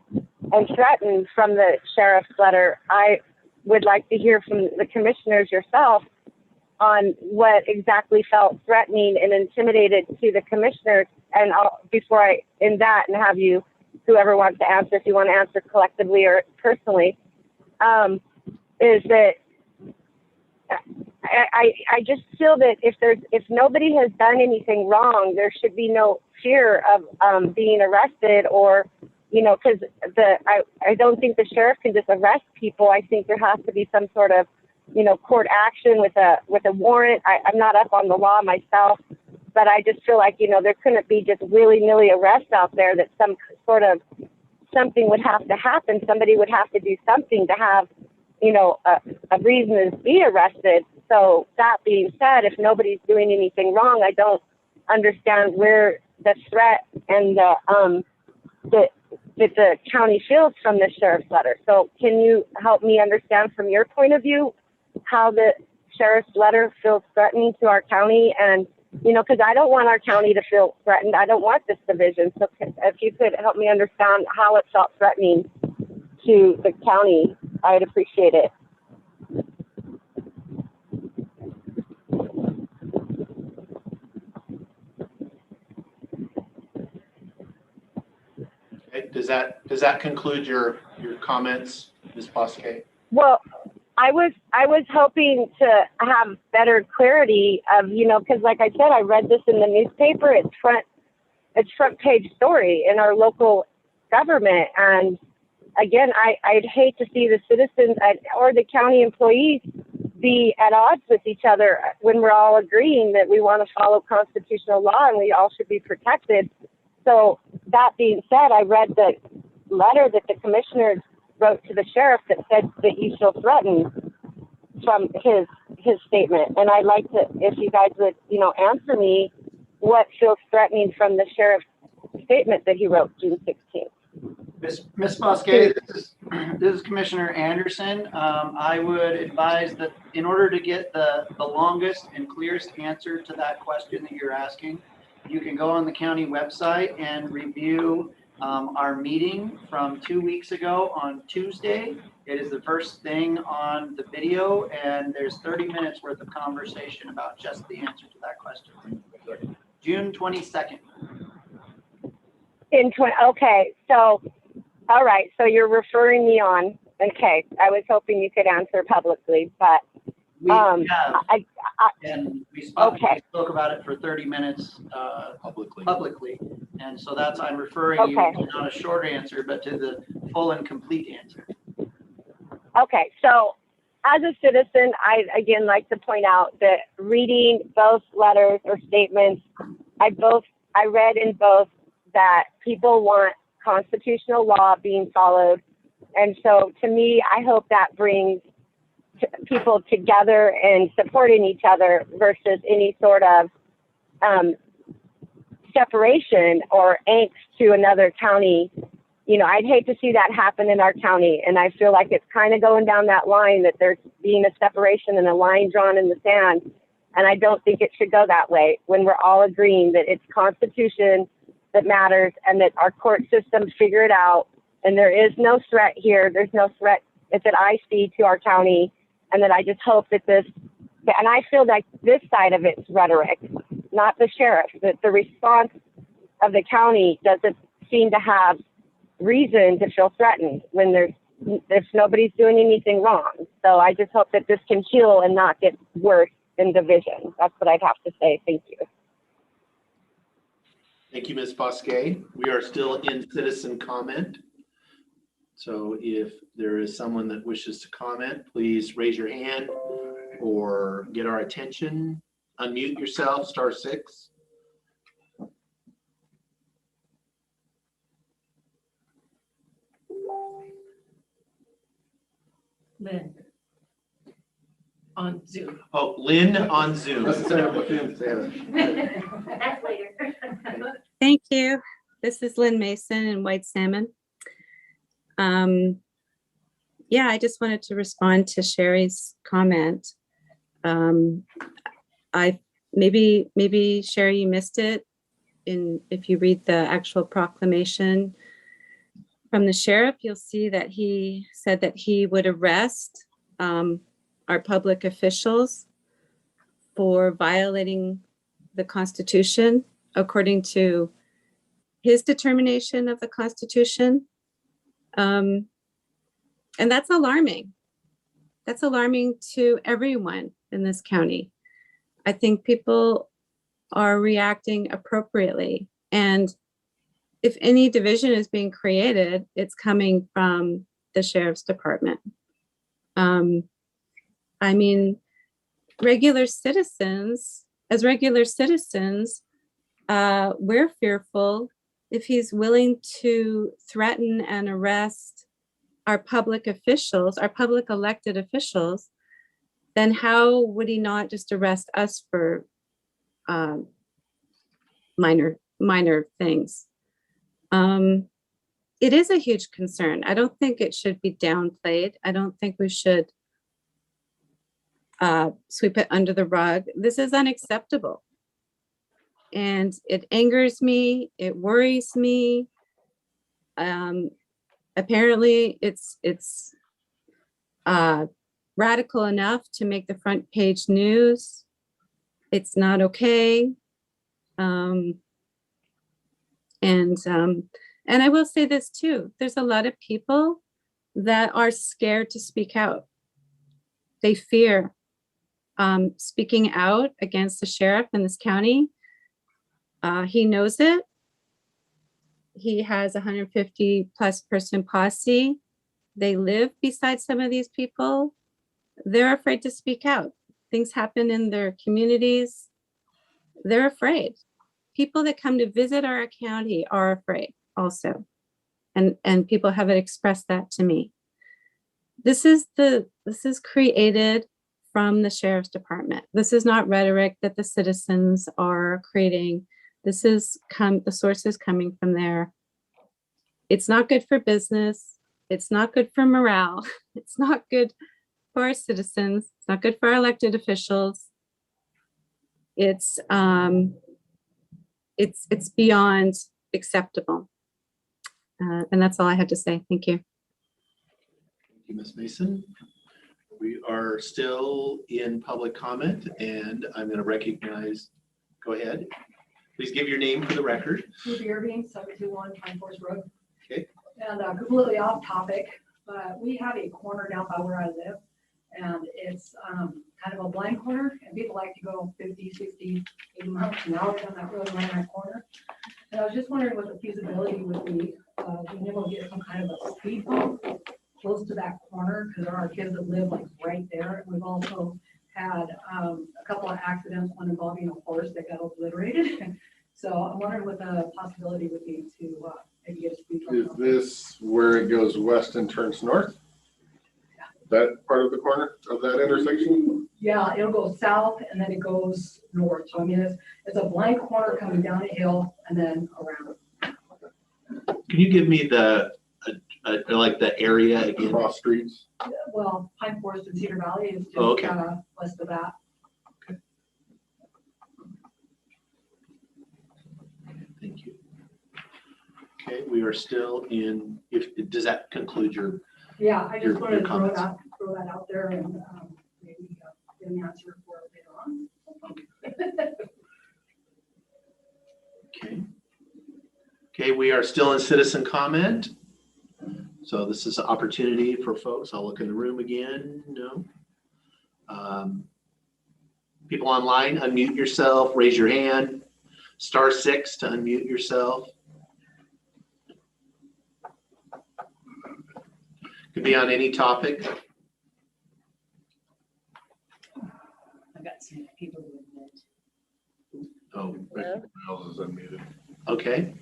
and threatened from the sheriff's letter. I would like to hear from the commissioners yourself on what exactly felt threatening and intimidated to the commissioners. And before I end that and have you, whoever wants to answer, if you want to answer collectively or personally, is that I just feel that if nobody has done anything wrong, there should be no fear of being arrested, or because I don't think the sheriff can just arrest people. I think there has to be some sort of court action with a warrant. I'm not up on the law myself, but I just feel like there couldn't be just willy-nilly arrests out there. That some sort of something would have to happen. Somebody would have to do something to have a reason to be arrested. So that being said, if nobody's doing anything wrong, I don't understand where the threat and that the county feels from the sheriff's letter. So can you help me understand from your point of view how the sheriff's letter feels threatening to our county? And, you know, because I don't want our county to feel threatened. I don't want this division. So if you could help me understand how it felt threatening to the county, I'd appreciate it. Okay, does that conclude your comments, Ms. Bosque? Well, I was hoping to have better clarity of, you know, because like I said, I read this in the newspaper. It's front page story in our local government. And again, I'd hate to see the citizens or the county employees be at odds with each other when we're all agreeing that we want to follow constitutional law and we all should be protected. So that being said, I read the letter that the commissioners wrote to the sheriff that said that you feel threatened from his statement. And I'd like to, if you guys would, you know, answer me what feels threatening from the sheriff's statement that he wrote June 16th. Ms. Bosque, this is Commissioner Anderson. I would advise that in order to get the longest and clearest answer to that question that you're asking, you can go on the county website and review our meeting from 2 weeks ago on Tuesday. It is the first thing on the video, and there's 30 minutes worth of conversation about just the answer to that question. June 22nd. Okay, so, all right, so you're referring me on. Okay, I was hoping you could answer publicly, but We have, I and we spoke okay. about it for 30 minutes publicly. And so that's, I'm referring you Okay. to not a short answer, but to the full and complete answer. Okay, so as a citizen, I again like to point out that reading both letters or statements, I read in both that people want constitutional law being followed. And so to me, I hope that brings people together and supporting each other versus any sort of separation or angst to another county. You know, I'd hate to see that happen in our county. And I feel like it's kind of going down that line that there's being a separation and a line drawn in the sand. And I don't think it should go that way when we're all agreeing that it's Constitution that matters and that our court systems figure it out. And there is no threat here. There's no threat that I see to our county. And that I just hope that and I feel like this side of it's rhetoric, not the sheriff, that the response of the county doesn't seem to have reason to feel threatened when if nobody's doing anything wrong. So I just hope that this can heal and not get worse in division. That's what I'd have to say. Thank you. Thank you, Ms. Bosque. We are still in citizen comment. So if there is someone that wishes to comment, please raise your hand or get our attention. Unmute yourself, *6. Lynn. On Zoom. Oh, Lynn on Zoom. That's later. Thank you. This is Lynn Mason in White Salmon. Yeah, I just wanted to respond to Sherry's comment. Maybe Sherry, you missed it if you read the actual proclamation from the sheriff, you'll see that he said that he would arrest our public officials for violating the Constitution according to his determination of the Constitution. And that's alarming. That's alarming to everyone in this county. I think people are reacting appropriately. And if any division is being created, it's coming from the sheriff's department. I mean, regular citizens, we're fearful if he's willing to threaten and arrest our public officials, our public elected officials, then how would he not just arrest us for minor minor things. It is a huge concern. I don't think it should be downplayed. I don't think we should sweep it under the rug. This is unacceptable. And it angers me. It worries me. Apparently it's radical enough to make the front page news. It's not okay. And I will say this too, there's a lot of people that are scared to speak out. They fear speaking out against the sheriff in this county. He knows it. He has 150 plus person posse. They live beside some of these people. They're afraid to speak out. Things happen in their communities. They're afraid. People that come to visit our county are afraid also. And people have expressed that to me. This is created from the sheriff's department. This is not rhetoric that the citizens are creating. This is the source is coming from there. It's not good for business. It's not good for morale. It's not good for our citizens. It's not good for our elected officials. It's beyond acceptable. And that's all I had to say. Thank you. Thank you, Ms. Mason. We are still in public comment, and I'm going to recognize, go ahead. Please give your name for the record. Ruby Irving, 721 Pine Forest Road. Okay. And completely off topic, but we have a corner down by where I live, and it's kind of a blind corner, and people like to go 50, 60, 80 miles an hour down that road around that corner. And I was just wondering what the feasibility would be of being able to get some kind of a speed bump close to that corner, because there are kids that live like right there. And we've also had a couple of accidents, one involving a horse that got obliterated. So I'm wondering what the possibility would be to maybe get a speed Is bump. this where it goes west and turns north? That part of the corner of that intersection? Yeah, it'll go south and then it goes north. So I mean, it's a blind corner coming down a hill and then around. Can you give me the like the area again? Cross streets? Well, Pine Forest and Cedar Valley is just Oh, okay. west of that. Thank you. Okay, we are still in, does that conclude your? Yeah, I Your just wanted to throw comments. that out there and maybe get an answer for it later on. Okay. Okay, we are still in citizen comment. So this is an opportunity for folks. I'll look in the room again. No. People online, unmute yourself, raise your hand. *6 to unmute yourself. Could be on any topic. I've got some people who admit. Oh, Becky Miles is unmuted. okay.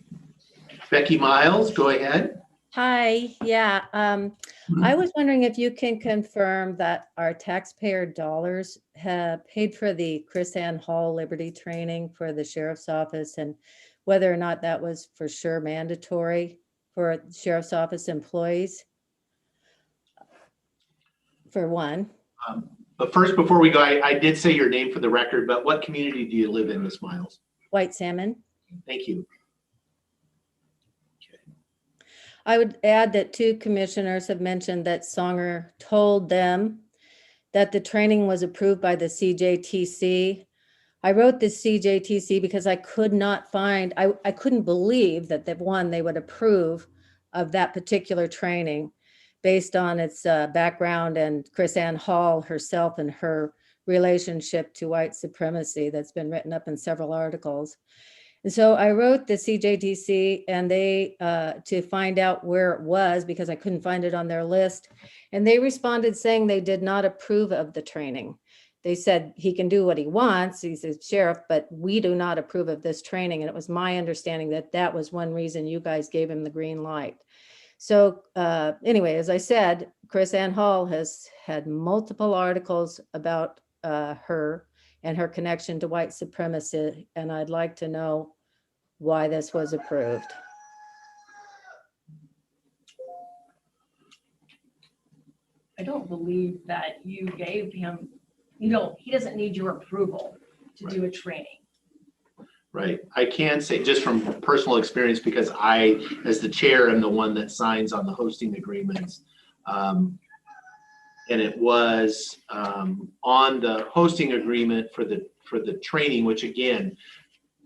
Becky Miles, go ahead. Hi, yeah. I was wondering if you can confirm that our taxpayer dollars have paid for the Chris Ann Hall Liberty training for the sheriff's office, and whether or not that was for sure mandatory for sheriff's office employees. For one. But first, before we go, I did say your name for the record, but what community do you live in, Ms. Miles? White Salmon. Thank you. I would add that 2 commissioners have mentioned that Songer told them that the training was approved by the CJTC. I wrote the CJTC because I could not find, I couldn't believe that they would approve of that particular training based on its background and Chris Ann Hall herself and her relationship to white supremacy that's been written up in several articles. And so I wrote the CJTC and they to find out where it was because I couldn't find it on their list. And they responded saying they did not approve of the training. They said he can do what he wants. He's a sheriff, but we do not approve of this training. And it was my understanding that that was one reason you guys gave him the green light. So anyway, as I said, Chris Ann Hall has had multiple articles about her and her connection to white supremacy. And I'd like to know why this was approved. I don't believe that you gave him, he doesn't need your approval to do a training. Right. I can say just from personal experience, because I, as the chair, am the one that signs on the hosting agreements. And it was on the hosting agreement for the training, which again,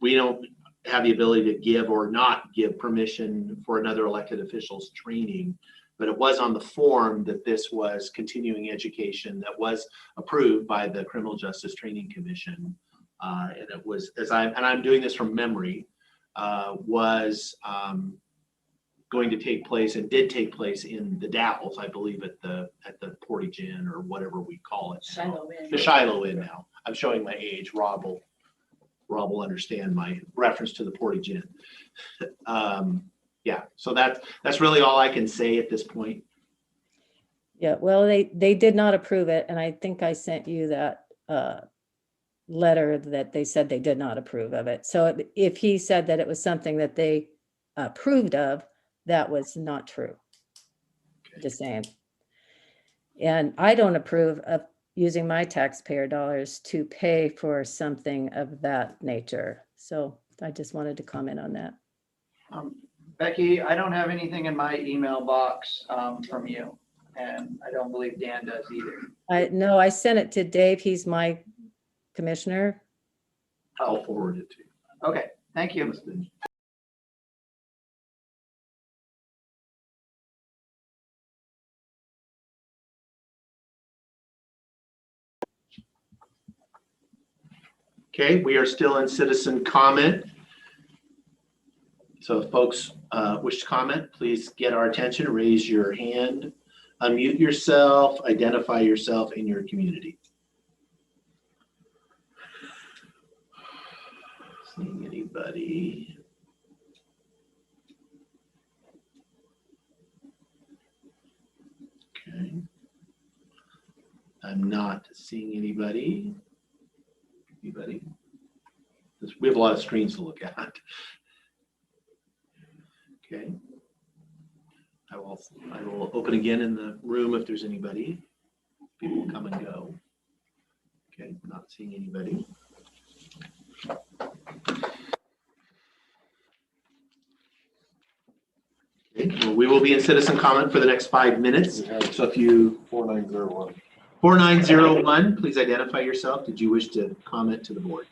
we don't have the ability to give or not give permission for another elected official's training. But it was on the form that this was continuing education that was approved by the Criminal Justice Training Commission. And it was, I'm doing this from memory, was going to take place and did take place in the Dalles, I believe, at the Portage Inn or whatever we call it. Shiloh Inn. The Shiloh Inn now. I'm showing my age. Rob will understand my reference to the Portage Inn. Yeah, so that's really all I can say at this point. Yeah, well, they did not approve it, and I think I sent you that letter that they said they did not approve of it. So if he said that it was something that they approved of, that was not true. Okay. Just saying. And I don't approve of using my taxpayer dollars to pay for something of that nature. So I just wanted to comment on that. Becky, I don't have anything in my email box from you, and I don't believe Dan does either. No, I sent it to Dave. He's my commissioner. I'll forward it to you. Okay, thank you. Okay, we are still in citizen comment. So if folks wish to comment, please get our attention, raise your hand, unmute yourself, identify yourself in your community. Seeing anybody? Okay. I'm not seeing anybody. Anybody? We have a lot of screens to look at. Okay. I will open again in the room if there's anybody. People will come and go. Okay, not seeing anybody. Okay, well, we will be in citizen comment for the next 5 minutes. So if you 4901. 4901, please identify yourself. Did you wish to comment to the board?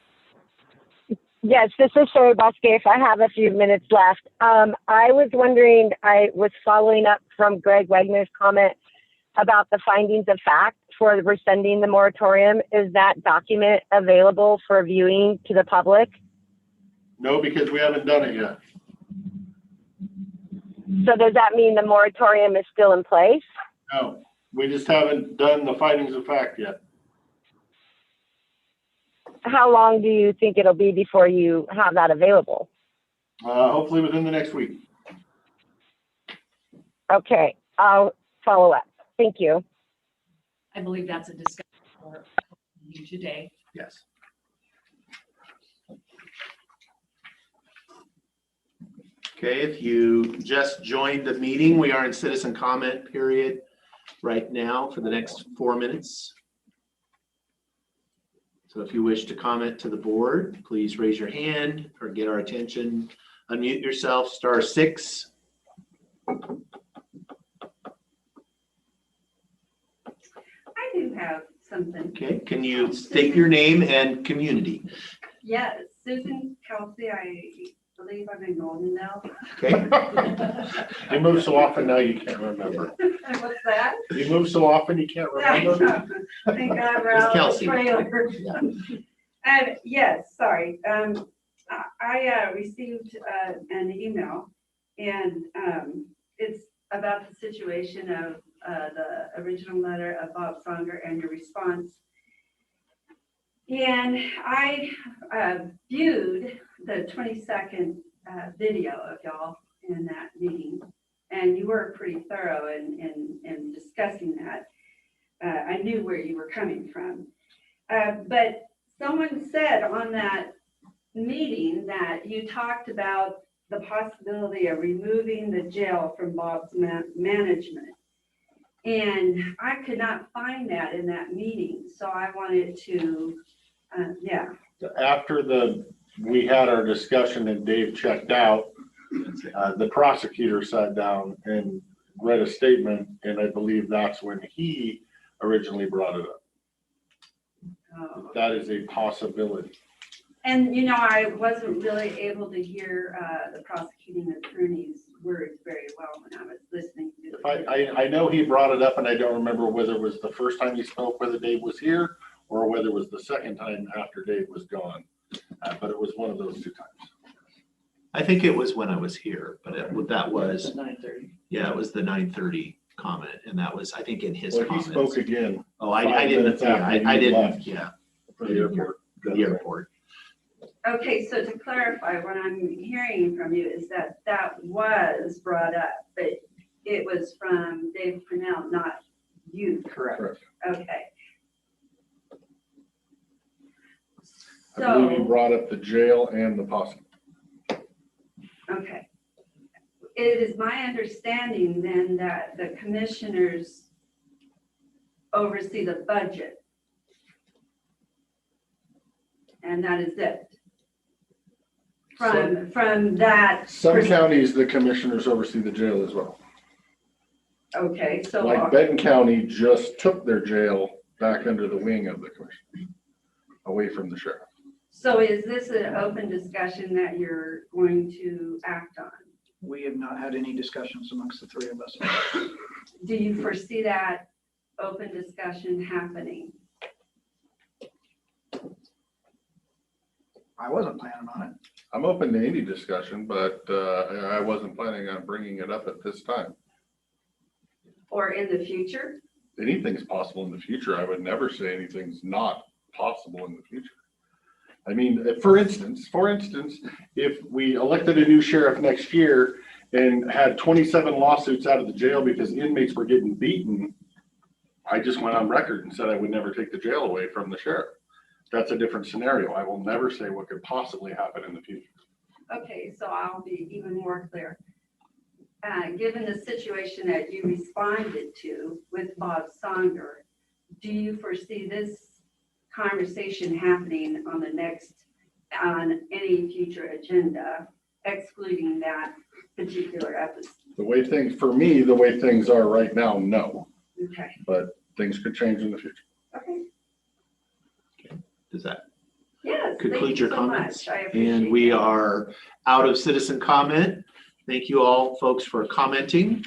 Yes, this is Sherry BoCC. If I have a few minutes left, I was wondering, I was following up from Greg Wagner's comment about the findings of fact for rescinding the moratorium. Is that document available for viewing to the public? No, because we haven't done it yet. So does that mean the moratorium is still in place? No, we just haven't done the findings of fact yet. How long do you think it'll be before you have that available? Hopefully within the next week. Okay, I'll follow up. Thank you. I believe that's a discussion for you today. Yes. Okay, if you just joined the meeting, we are in citizen comment period right now for the next 4 minutes. So if you wish to comment to the board, please raise your hand or get our attention. Unmute yourself, *6. I do have something. Okay, can you state your name and community? Yes, Susan Kelsey, I believe I'm in Golden now. Okay. You move so often now you can't remember. What's that? You move so often you can't remember. I think I'm around the Kelsey. trailer. Yeah. Yes, sorry. I received an email, and it's about the situation of the original letter of Bob Songer and your response. And I viewed the 20-second video of y'all in that meeting, and you were pretty thorough in discussing that. I knew where you were coming from. But someone said on that meeting that you talked about the possibility of removing the jail from Bob's management. And I could not find that in that meeting, so I wanted to, yeah. After we had our discussion and Dave checked out, the prosecutor sat down and read a statement, and I believe that's when he originally brought it up. That is a possibility. And, you know, I wasn't really able to hear the prosecuting attorney's words very well when I was listening to the I know he brought it up, and I don't remember whether it was the first time he spoke, whether Dave was here, or whether it was the second time after Dave was gone. But it was one of those two times. I think it was when I was here, but that was, 9:30. yeah, it was the 9:30 comment, and that was, I think, in his Well, he comments. spoke again. Oh, I 5 didn't, minutes yeah, after I you didn't, left yeah, For the airport. the airport. Okay, so to clarify, what I'm hearing from you is that that was brought up, but it was from Dave Purnell, not you. Correct. Okay. I believe he So, brought up the jail and the possum. okay. It is my understanding then that the commissioners oversee the budget. And that is it. From that. Some counties, the commissioners oversee the jail as well. Okay, so. Like Benton County just took their jail back under the wing of the commission, away from the sheriff. So is this an open discussion that you're going to act on? We have not had any discussions amongst the three of us. Do you foresee that open discussion happening? I wasn't planning on it. I'm open to any discussion, but I wasn't planning on bringing it up at this time. Or in the future? Anything's possible in the future. I would never say anything's not possible in the future. I mean, for instance, if we elected a new sheriff next year and had 27 lawsuits out of the jail because inmates were getting beaten, I just went on record and said I would never take the jail away from the sheriff. That's a different scenario. I will never say what could possibly happen in the future. Okay, so I'll be even more clear. Given the situation that you responded to with Bob Songer, do you foresee this conversation happening on any future agenda, excluding that particular episode? The way things are right now, no. Okay. But things could change in the future. Okay. Does that Yes. conclude thank you your so comments? much. I appreciate And we it. are out of citizen comment. Thank you all, folks, for commenting.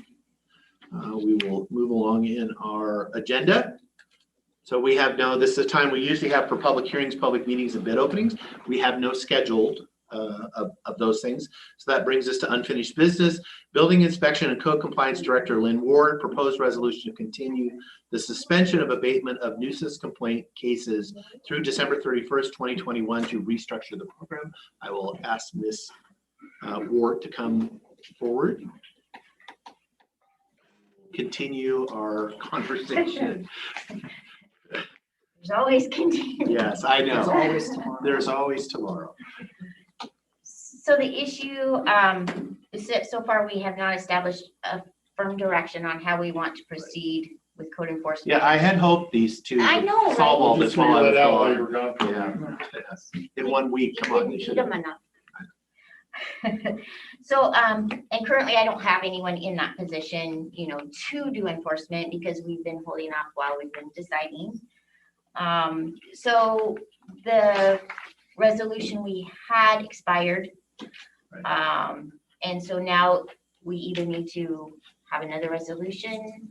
We will move along in our agenda. So we have this is the time we usually have for public hearings, public meetings, and bid openings. We have no scheduled of those things. So that brings us to unfinished business. Building Inspection and Code Compliance Director Lynn Ward proposed resolution to continue the suspension of abatement of nuisance complaint cases through December 31st, 2021 to restructure the program. I will ask Ms. Ward to come forward. Continue our conversation. There's always continue. Yes, I know. There's always tomorrow. There's always tomorrow. So the issue, so far we have not established a firm direction on how we want to proceed with code enforcement. Yeah, I had hoped these two I know, would solve all right? this while I was Out while you gone. were gone. Yeah. In 1 week, come on. Didn't they need should them have- enough. So, and currently I don't have anyone in that position, to do enforcement because we've been holding off while we've been deciding. So the resolution we had expired. And so now we either need to have another resolution,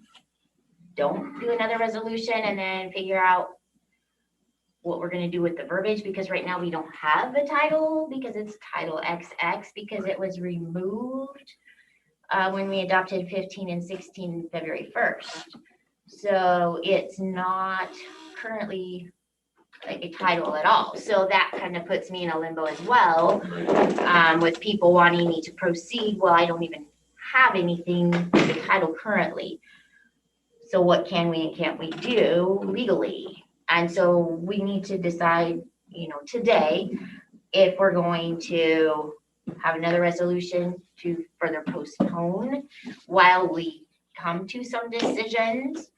don't do another resolution, and then figure out what we're gonna do with the verbiage, because right now we don't have the title because it's Title XX because it was removed when we adopted 15 and 16 February 1st. So it's not currently like a title at all. So that kind of puts me in a limbo as well, with people wanting me to proceed. Well, I don't even have anything with the title currently. So what can we and can't we do legally? And so we need to decide, today, if we're going to have another resolution to further postpone while we come to some decisions.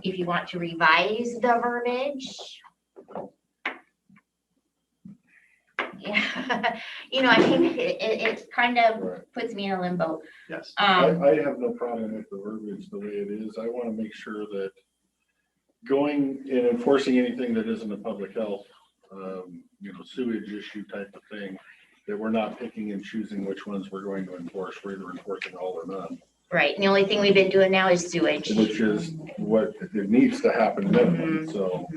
If you want to revise the verbiage. Yeah, you know, I think it kind of puts me in a limbo. Yes. I have no problem with the verbiage the way it is. I want to make sure that going and enforcing anything that isn't a public health, sewage issue type of thing, that we're not picking and choosing which ones we're going to enforce. We're either enforcing all or none. Right, and the only thing we've been doing now is sewage. Which is what it needs to happen minimum. So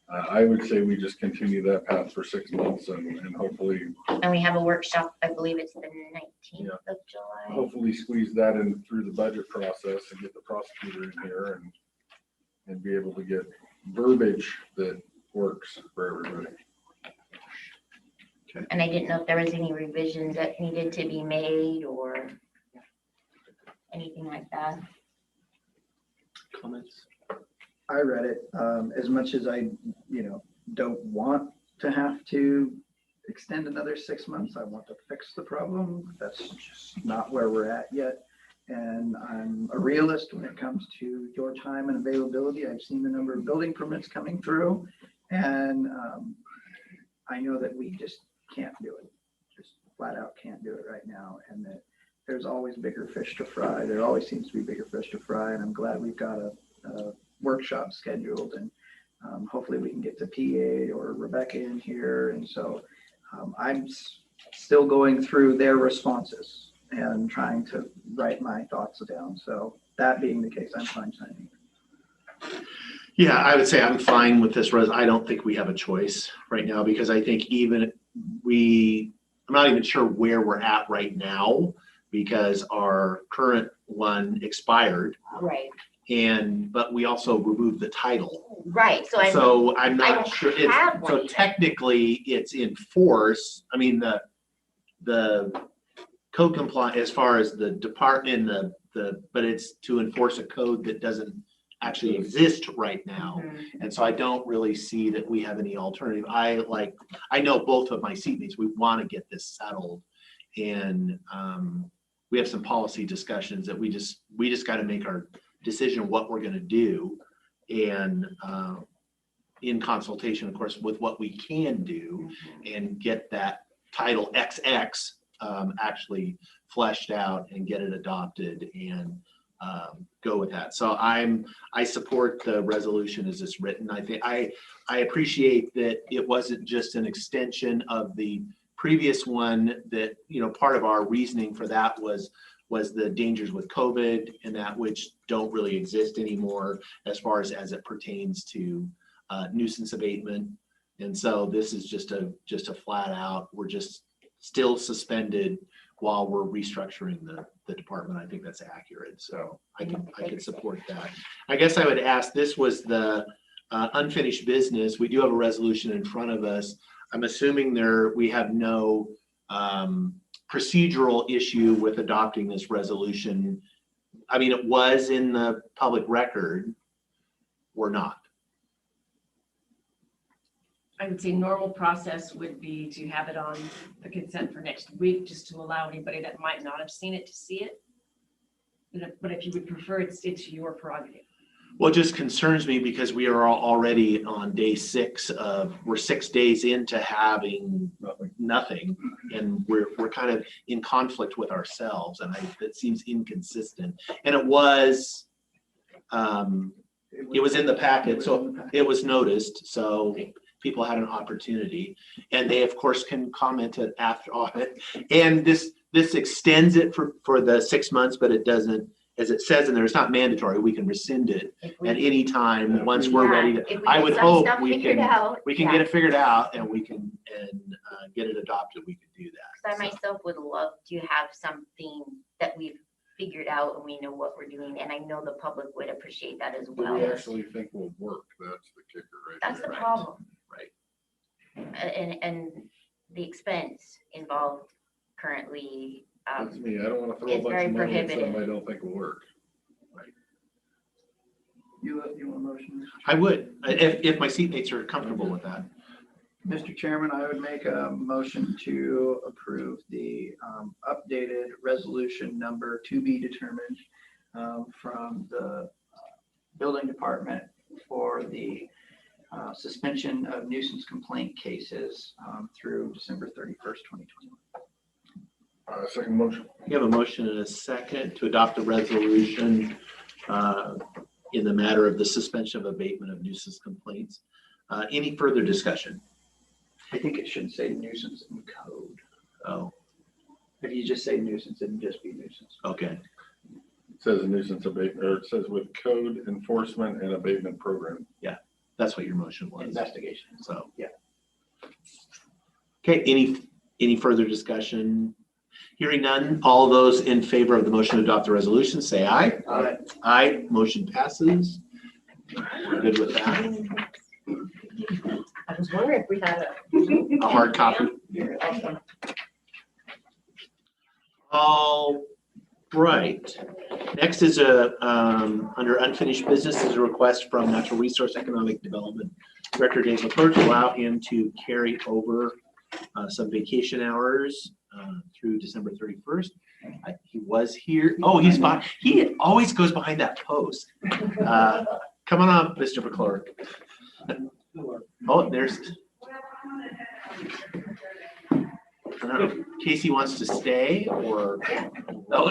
I would say we just continue that path for 6 months and hopefully. And we have a workshop, I believe it's the 19th of July. Hopefully squeeze that in through the budget process and get the prosecutor in here and be able to get verbiage that works for everybody. Okay. And I didn't know if there was any revisions that needed to be made or anything like that. Comments? I read it, as much as I, don't want to have to extend another 6 months. I want to fix the problem. That's just not where we're at yet. And I'm a realist when it comes to your time and availability. I've seen the number of building permits coming through, and I know that we just can't do it. Just flat out can't do it right now. And that there's always bigger fish to fry. There always seems to be bigger fish to fry. And I'm glad we've got a workshop scheduled, and hopefully we can get to PA or Rebecca in here. And so I'm still going through their responses and trying to write my thoughts down. So that being the case, I'm fine signing. Yeah, I would say I'm fine with this. I don't think we have a choice right now, because I think I'm not even sure where we're at right now, because our current one expired. Right. But we also removed the title. Right, So I'm I not don't sure. have one So yet. technically it's in force. I mean, the code compliant as far as the department, but it's to enforce a code that doesn't actually exist right now. And so I don't really see that we have any alternative. I know both of my seatmates, we want to get this settled, and we have some policy discussions that we just got to make our decision what we're going to do, and in consultation, of course, with what we can do, and get that title XX actually fleshed out and get it adopted and go with that. So I support the resolution as it's written. I think I appreciate that it wasn't just an extension of the previous one, that, part of our reasoning for that was the dangers with COVID, and that which don't really exist anymore as far as it pertains to nuisance abatement. And so this is just a flat out, we're just still suspended while we're restructuring the department. I think that's accurate. So I can support that. I guess I would ask, this was the unfinished business. We do have a resolution in front of us. I'm assuming we have no procedural issue with adopting this resolution. I mean, it was in the public record or not. I would say normal process would be to have it on the consent for next week, just to allow anybody that might not have seen it to see it. But if you would prefer, it's your prerogative. Well, it just concerns me because we are already on day 6 we're 6 days into having nothing, and we're kind of in conflict with ourselves, and that seems inconsistent. And it was in the packet, so it was noticed, so people had an opportunity, and they of course can comment it after audit. And this extends it for the 6 months, but it doesn't, as it says in there, it's not mandatory. We can resend it at any time once we're ready to. I would hope we can get it figured out, and we can get it adopted. We could do that. I myself would love to have something that we've figured out and we know what we're doing, and I know the public would appreciate that as well. We actually think will work. That's the kicker, right? That's the problem. Right. And the expense involved currently. That's me. I don't want to throw a It's bunch very of money at prohibitive. something I don't think will work. You want a motion? I would, if my seatmates are comfortable with that. Mr. Chairman, I would make a motion to approve the updated resolution number to be determined from the building department for the suspension of nuisance complaint cases through December 31st, 2021. Second motion. We have a motion and a second to adopt a resolution in the matter of the suspension of abatement of nuisance complaints. Any further discussion? I think it should say nuisance in code. Oh, If you just say nuisance, it'd just be nuisance. okay. It says nuisance abatement, or it says with code enforcement and abatement program. That's what your motion was. Investigation. So, Yeah. Okay, any further discussion? Hearing none, all those in favor of the motion to adopt the resolution, say aye. Aye. Aye, motion passes. We're good with that. I was wondering if we had A hard copy. a. All right. Next is under unfinished business is a request from Natural Resource Economic Development Director Dave McClure to allow him to carry over some vacation hours through December 31st. He was here. Oh, he's behind. He always goes behind that post. Come on up, Mr. McClure. Oh, there's. I don't know if Casey wants to stay or. Oh.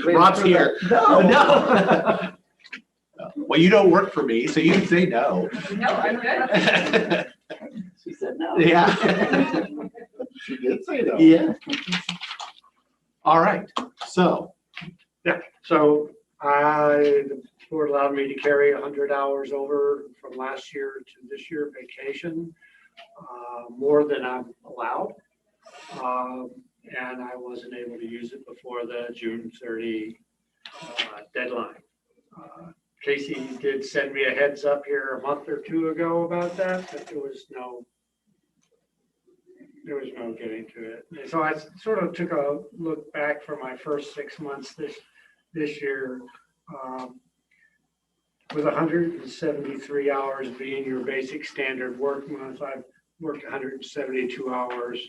Rob's here. No. Well, you don't work for me, so you can say no. No, I'm good. She said no. Yeah. She did say no. Yeah. All right, so. So the board allowed me to carry 100 hours over from last year to this year vacation, more than I'm allowed. And I wasn't able to use it before the June 30 deadline. Casey did send me a heads up here a month or two ago about that, but there was no getting to it. And so I sort of took a look back for my first 6 months this year, with 173 hours being your basic standard work month. I've worked 172 hours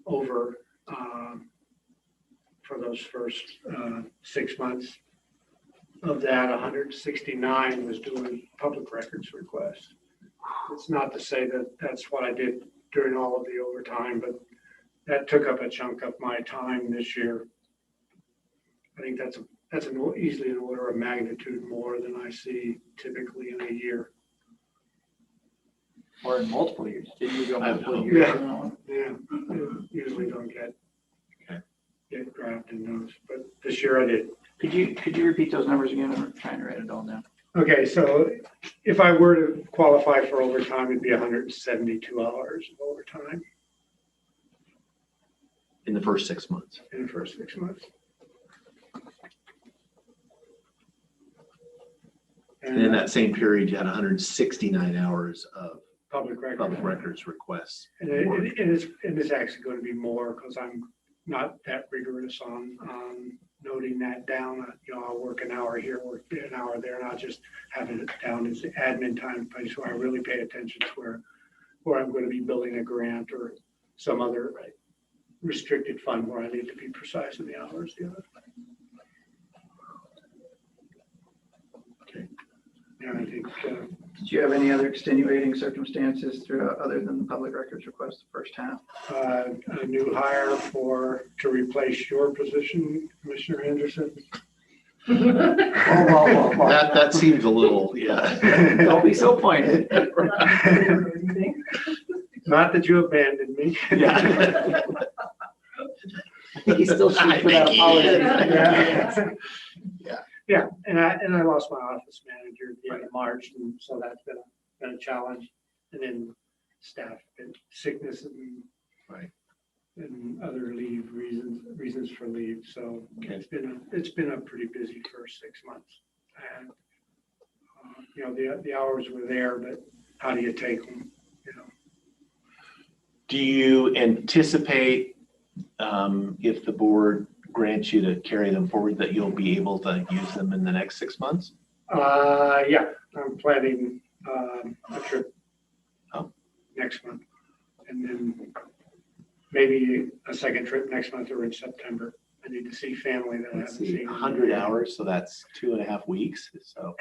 over for those first 6 months. Of that, 169 was doing public records requests. It's not to say that that's what I did during all of the overtime, but that took up a chunk of my time this year. I think that's easily an order of magnitude more than I see typically in a year. Or in multiple years. Did you go I would multiple hope. years? Yeah, usually don't get grabbed in those, but this year I did. Could you repeat those numbers again? I'm trying to write it all down. Okay, so if I were to qualify for overtime, it'd be 172 hours of overtime In the first 6 months. in the first 6 months. And in that same period, you had 169 hours of Public public records requests. And it's actually going to be more because I'm not that rigorous on noting that down. I'll work an hour here, work an hour there, and I'll just have it down as admin time place where I really pay attention to where I'm going to be building a grant or some other restricted fund where I need to be precise in the hours. Okay. And I think. Did you have any other extenuating circumstances throughout other than the public records request the first half? A new hire to replace your position, Commissioner Henderson. That seems a little, yeah. Don't be so pointed. Not that you abandoned me. Yeah. I think he's still shooting for that apology. Yeah, and I lost my office manager at the end of March, and so that's been a challenge. And then staff and sickness and other leave reasons for leave. So it's been a pretty busy first 6 months. And the hours were there, but how do you take them? Do you anticipate if the board grants you to carry them forward that you'll be able to use them in the next 6 months? Yeah, I'm planning a trip. Oh. next month. And then maybe a second trip next month or in September. I need to see family that I Let's haven't see, seen. 100 hours, so that's 2.5 weeks, so.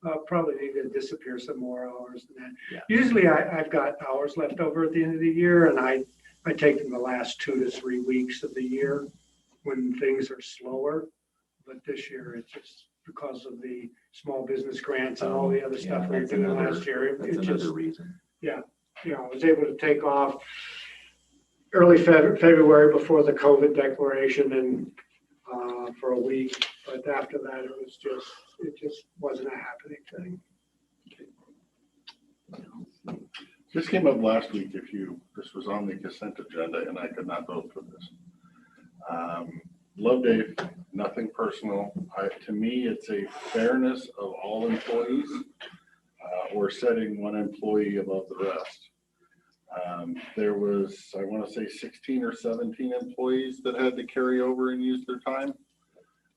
I'll probably need to disappear some more hours than that. Yeah. Usually I've got hours left over at the end of the year, and I take them the last 2 to 3 weeks of the year when things are slower. But this year, it's just because of the small business grants and all the other stuff we were doing last year. That's another reason. Yeah, I was able to take off early February before the COVID declaration and for a week. But after that, it just wasn't a happening thing. This came up last week. This was on the consent agenda and I could not vote for this. Love Dave, nothing personal. To me, it's a fairness of all employees or setting one employee above the rest. There was, I want to say 16 or 17 employees that had to carry over and use their time.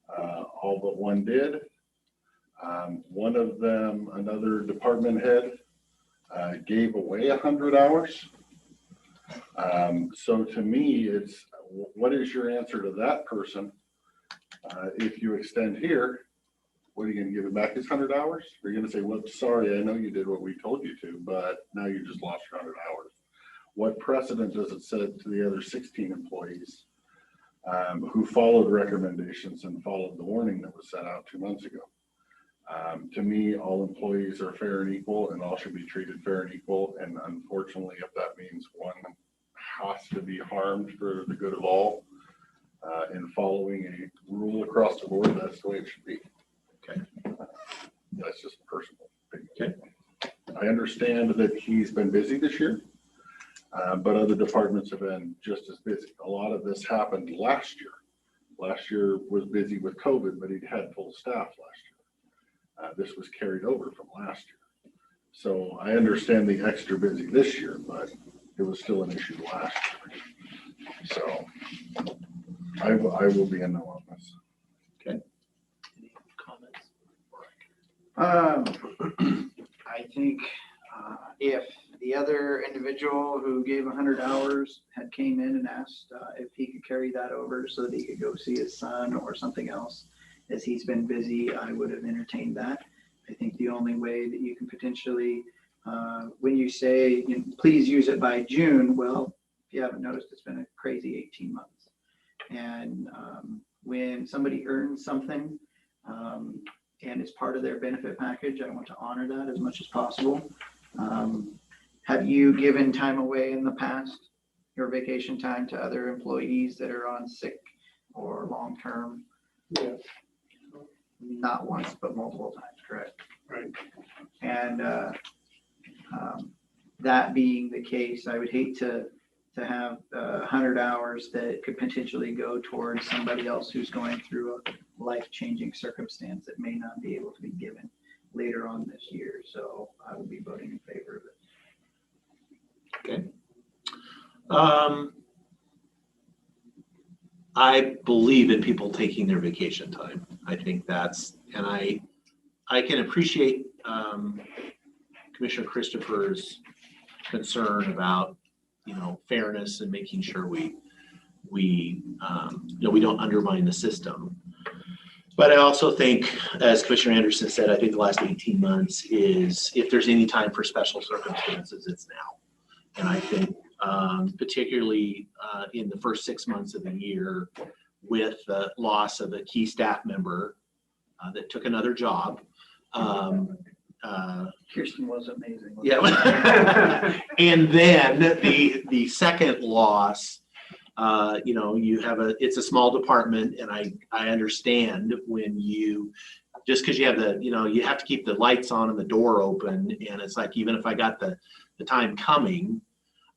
All but one did. One of them, another department head, gave away 100 hours. So to me, it's what is your answer to that person? If you extend here, what are you going to give him back his 100 hours? Are you going to say, well, sorry, I know you did what we told you to, but now you just lost your 100 hours. What precedent does it set to the other 16 employees who followed recommendations and followed the warning that was sent out 2 months ago? To me, all employees are fair and equal and all should be treated fair and equal. And unfortunately, if that means one has to be harmed for the good of all in following a rule across the board, that's the way it should be. Okay. That's just personal opinion. Okay. I understand that he's been busy this year, but other departments have been just as busy. A lot of this happened last year. Last year was busy with COVID, but he had full staff last year. This was carried over from last year. So I understand the extra busy this year, but it was still an issue last year. So I will be a no on this. Okay. Any comments? I think if the other individual who gave 100 hours had came in and asked if he could carry that over so that he could go see his son or something else, as he's been busy, I would have entertained that. I think the only way that you can potentially, when you say, please use it by June, well, if you haven't noticed, it's been a crazy 18 months. And when somebody earns something and it's part of their benefit package, I want to honor that as much as possible. Have you given time away in the past, your vacation time, to other employees that are on sick or long-term? Yes. Not once, but multiple times, correct? Right. And that being the case, I would hate to have 100 hours that could potentially go towards somebody else who's going through a life-changing circumstance that may not be able to be given later on this year. So I would be voting in favor of it. Okay. I believe in people taking their vacation time. I think that's, and I can appreciate Commissioner Christopher's concern about, fairness and making sure we don't undermine the system. But I also think, as Commissioner Anderson said, I think the last 18 months is, if there's any time for special circumstances, it's now. And I think particularly in the first 6 months of the year, with the loss of a key staff member that took another job. Kirsten was amazing. Yeah. And then the second loss, you have it's a small department, and I understand when just because you have you have to keep the lights on and the door open, and it's like, even if I got the time coming,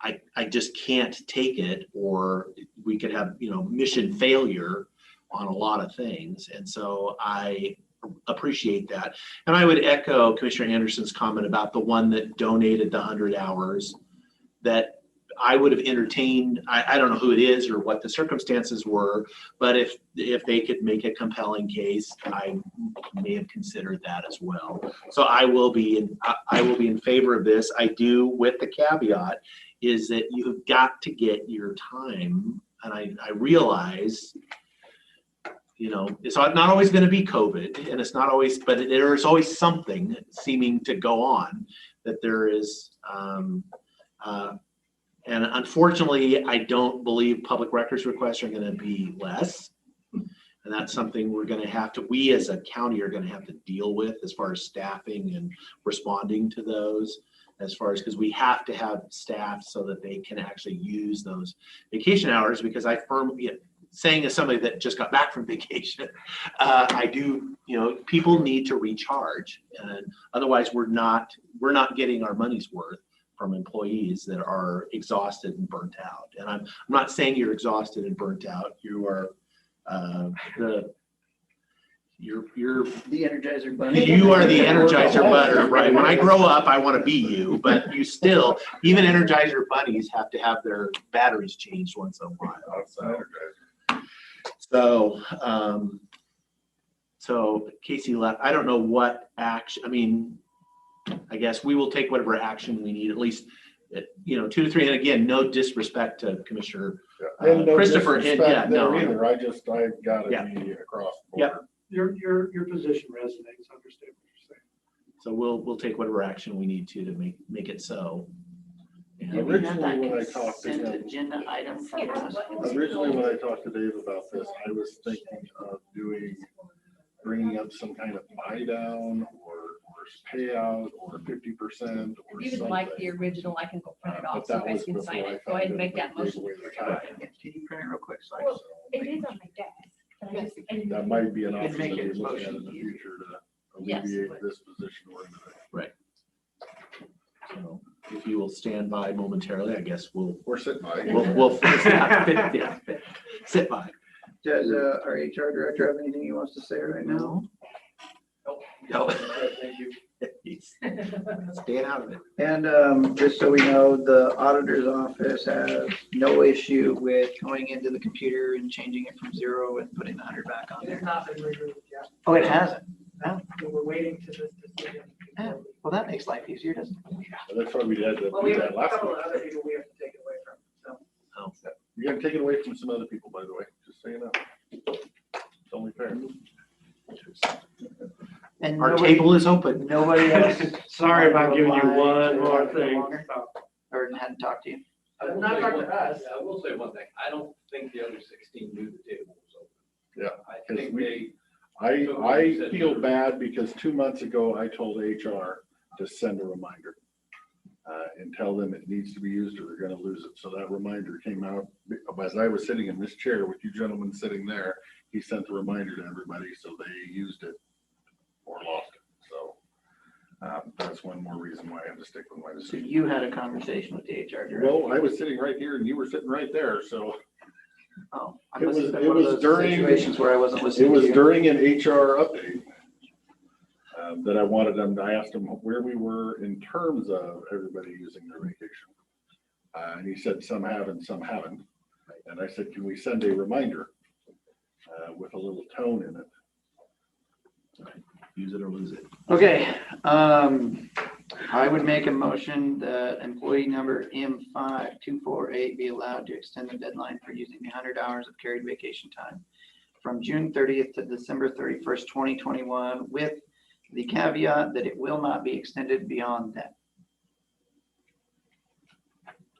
I just can't take it, or we could have, mission failure on a lot of things. And so I appreciate that. And I would echo Commissioner Anderson's comment about the one that donated the 100 hours, that I would have entertained, I don't know who it is or what the circumstances were, but if they could make a compelling case, I may have considered that as well. So I will be in favor of this. I do, with the caveat, is that you've got to get your time. And I realize, you know, it's not always going to be COVID, and it's not always, but there is always something seeming to go on, that there is, and unfortunately, I don't believe public records requests are going to be less. And that's something we as a county are going to have to deal with as far as staffing and responding to those, as far as, because we have to have staff so that they can actually use those vacation hours, because I firmly, saying as somebody that just got back from vacation, I do, you know, people need to recharge, and otherwise we're not getting our money's worth from employees that are exhausted and burnt out. And I'm not saying you're exhausted and burnt out. You are you're the Energizer Bunny. You are the Energizer Bunny, right? When I grow up, I want to be you, but you still, even Energizer Bunnies have to have their batteries changed once in a while. So Casey left. I don't know what action. I mean, I guess we will take whatever action we need, at least, 2 to 3. And again, no disrespect to Commissioner Christopher. Either. I've got to be across the board. Yep. Your position resonates. I understand what you're saying. So we'll take whatever action we need to make it so. Originally, when I talked to him, agenda item for Dave about this, I was thinking of bringing up some kind of buy down or payout or 50% or something. If you would like the original, I can go print it off so you guys can sign it. Go ahead and make that motion. Can you print it real quick? So Well, it is on my desk. That might be an You can option make that it we look at in motion the easier. future to Yes. alleviate this position we're in. Right. So if you will stand by momentarily, I guess we'll sit by. We'll sit by. Does our HR director have anything he wants to say right now? No. Thank you. Staying out of it. And just so we know, the auditor's office has no issue with going into the computer and changing it from 0 and putting the 100 back on It's there. not been removed yet. Oh, it hasn't? No. We're waiting to this decision. Oh, well, that makes life easier, doesn't it? That's why we had to Well, we do have that a last couple week. of other people we have to take it away from, so. You're gonna take it away from some other people, by the way, just so you know. It's only fair. And Our nobody- table is open. Nobody else. Sorry about giving you applied one to more that thing. longer? Or hadn't talked to you? Not talk to us. I will say one thing. I don't think the other 16 knew the table was open. Yeah. I think they. I feel bad because 2 months ago, I told HR to send a reminder and tell them it needs to be used or they're gonna lose it. So that reminder came out, as I was sitting in this chair with you gentlemen sitting there, he sent the reminder to everybody, so they used it or lost it. So that's one more reason why I have to stick with my So decision. you had a conversation with the HR director? Well, I was sitting right here and you were sitting right there, so. Oh, I It must was, have been it one of was those during, situations where I wasn't it listening to was you. during an HR update that I wanted them, I asked them where we were in terms of everybody using their vacation. And he said some have and some haven't. And I said, can we send a reminder with a little tone in it? Use it or lose it. Okay, I would make a motion that employee number M5248 be allowed to extend the deadline for using the 100 hours of carried vacation time from June 30th to December 31st, 2021, with the caveat that it will not be extended beyond that.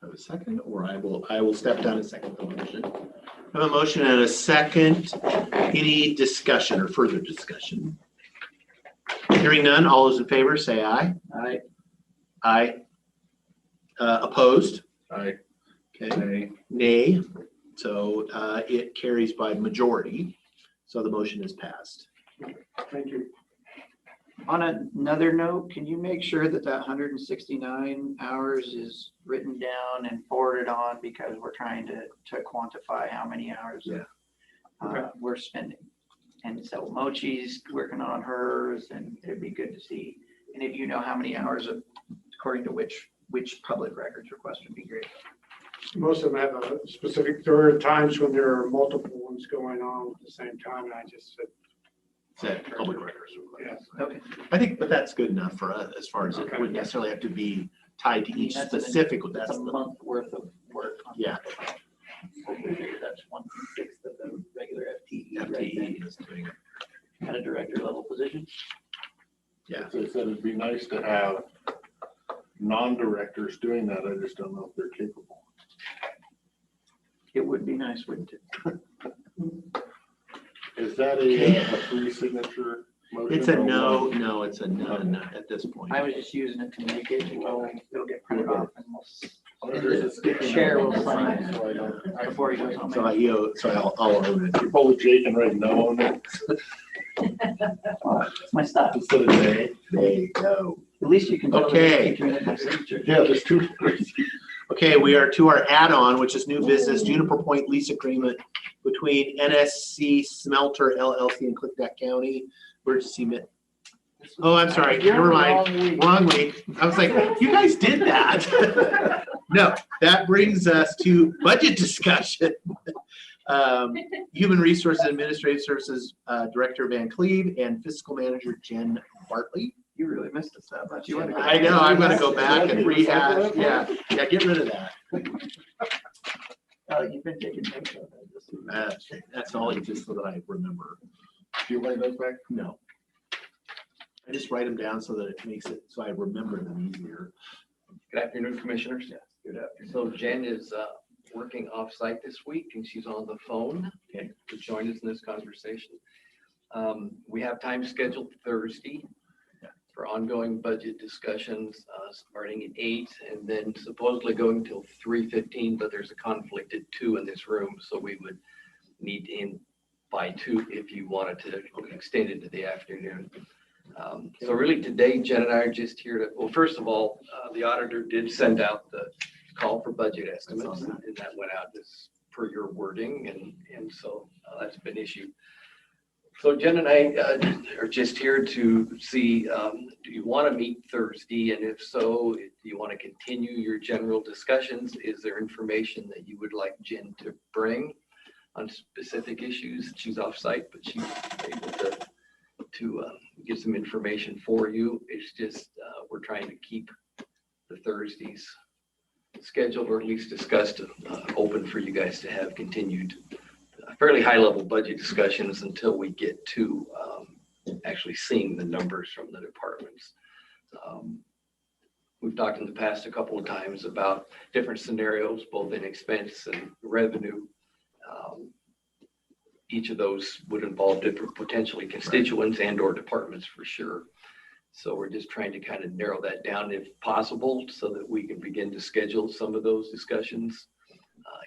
Have a second, or I will step down and second the motion. I have a motion and a second. Any discussion or further discussion? Hearing none, all those in favor say aye. Aye. Aye. Opposed? Aye. Okay. Nay. So it carries by majority. So the motion is passed. Thank you. On another note, can you make sure that 169 hours is written down and forwarded on, because we're trying to quantify how many hours we're spending. And so Mochi's working on hers, and it'd be good to see. And if you know how many hours according to which public records request would be great. Most of them have a specific, there are times when there are multiple ones going on at the same time, and I just said. Said public records. Yes. Okay. I think, but that's good enough for us as far as it wouldn't necessarily have to be tied to each specific. That's a month worth of work. Yeah. That's 1/6 of the regular FTE. right there. FTE is doing it. Kind of director level position. Yeah. As I said, it'd be nice to have non-directors doing that. I just don't know if they're capable. It would be nice, wouldn't it? Is that a free signature motion? It's a or no, what? no, it's a none at this point. I was just using it to make it, it'll get printed off and There's a sticky Chair note will on sign it, so I don't- before he goes home. So I'll own it. You pull a Jake and write no on it. It's my style. Instead of they, no. At least you can. tell Okay. that my signature. Yeah, there's two. Okay, we are to our add-on, which is new business, Juniper Point lease agreement between NSC Smelter LLC and Klickitat County. Emergency Oh, I'm sorry, never mind, wrong week. I was like, you guys did that. No, that brings us to budget discussion. Human Resources Administrative Services Director Van Cleve and Fiscal Manager Jen Bartley. You really missed us that much. You wanna go- I know, I'm gonna go back and rehash, yeah, get rid of that. You've been taking notes of that. That's all, just so that I remember. Do you write those back? No. I just write them down so that it makes it, so I remember them easier. Good afternoon, Commissioners. Good afternoon. So Jen is working off-site this week, and she's on the phone to join us in this conversation. We have time scheduled Thursday for ongoing budget discussions, starting at 8 and then supposedly going till 3:15, but there's a conflict at 2 in this room, so we would need in by 2 if you wanted to extend it to the afternoon. So really today, Jen and I are just here to, well, first of all, the auditor did send out the call for budget estimates, and that went out as per your wording, and so that's been issued. So Jen and I are just here to see, do you want to meet Thursday? And if so, do you want to continue your general discussions? Is there information that you would like Jen to bring on specific issues? She's off-site, but she's able to get some information for you. It's just, we're trying to keep the Thursdays scheduled, or at least discussed, open for you guys to have continued fairly high-level budget discussions until we get to actually seeing the numbers from the departments. We've talked in the past a couple of times about different scenarios, both in expense and revenue. Each of those would involve different potentially constituents and or departments for sure. So we're just trying to kind of narrow that down if possible so that we can begin to schedule some of those discussions,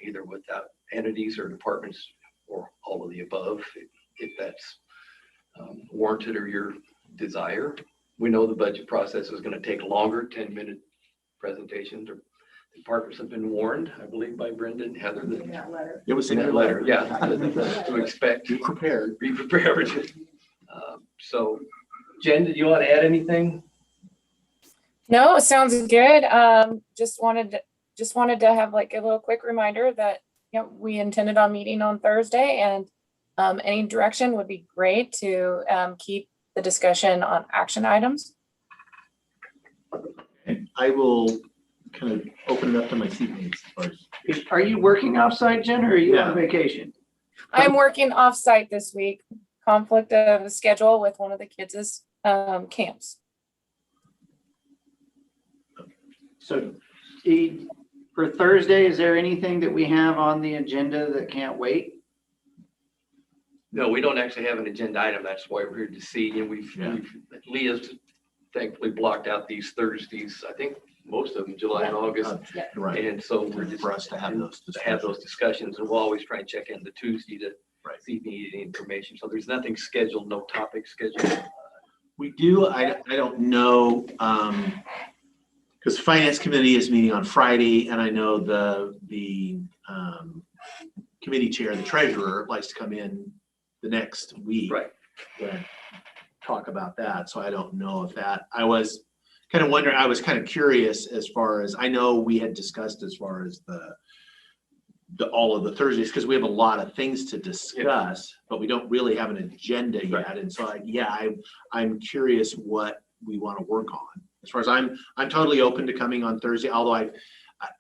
either without entities or departments or all of the above, if that's warranted or your desire. We know the budget process is going to take longer, 10-minute presentations, or departments have been warned, I believe, by Brendan, Heather. It was in that letter, yeah, to expect. Be prepared. Be prepared. So Jen, did you want to add anything? No, it sounds good. Just wanted to have like a little quick reminder that, you know, we intended on meeting on Thursday, and any direction would be great to keep the discussion on action items. I will kind of open it up to my seatmates as far as. Are you working off-site, Jen, or are you Yeah. on vacation? I'm working off-site this week. Conflict of schedule with one of the kids' camps. So for Thursday, is there anything that we have on the agenda that can't wait? No, we don't actually have an agenda item. That's why we're here to see. And Leah's thankfully blocked out these Thursdays, I think most of them, July and August. Right. And so we're just For us to have those discussions, and we'll always try and check in the Tuesday to see if we need any information. So there's nothing scheduled, no topic scheduled. We do, I don't know, because Finance Committee is meeting on Friday, and I know the committee chair, the treasurer, likes to come in the next week. Right. To talk about that, so I don't know if that, I was kind of wondering, I was kind of curious as far as, I know we had discussed as far as all of the Thursdays, because we have a lot of things to discuss, but we don't really have an agenda yet. And so, I'm curious what we want to work on. As far as I'm totally open to coming on Thursday, although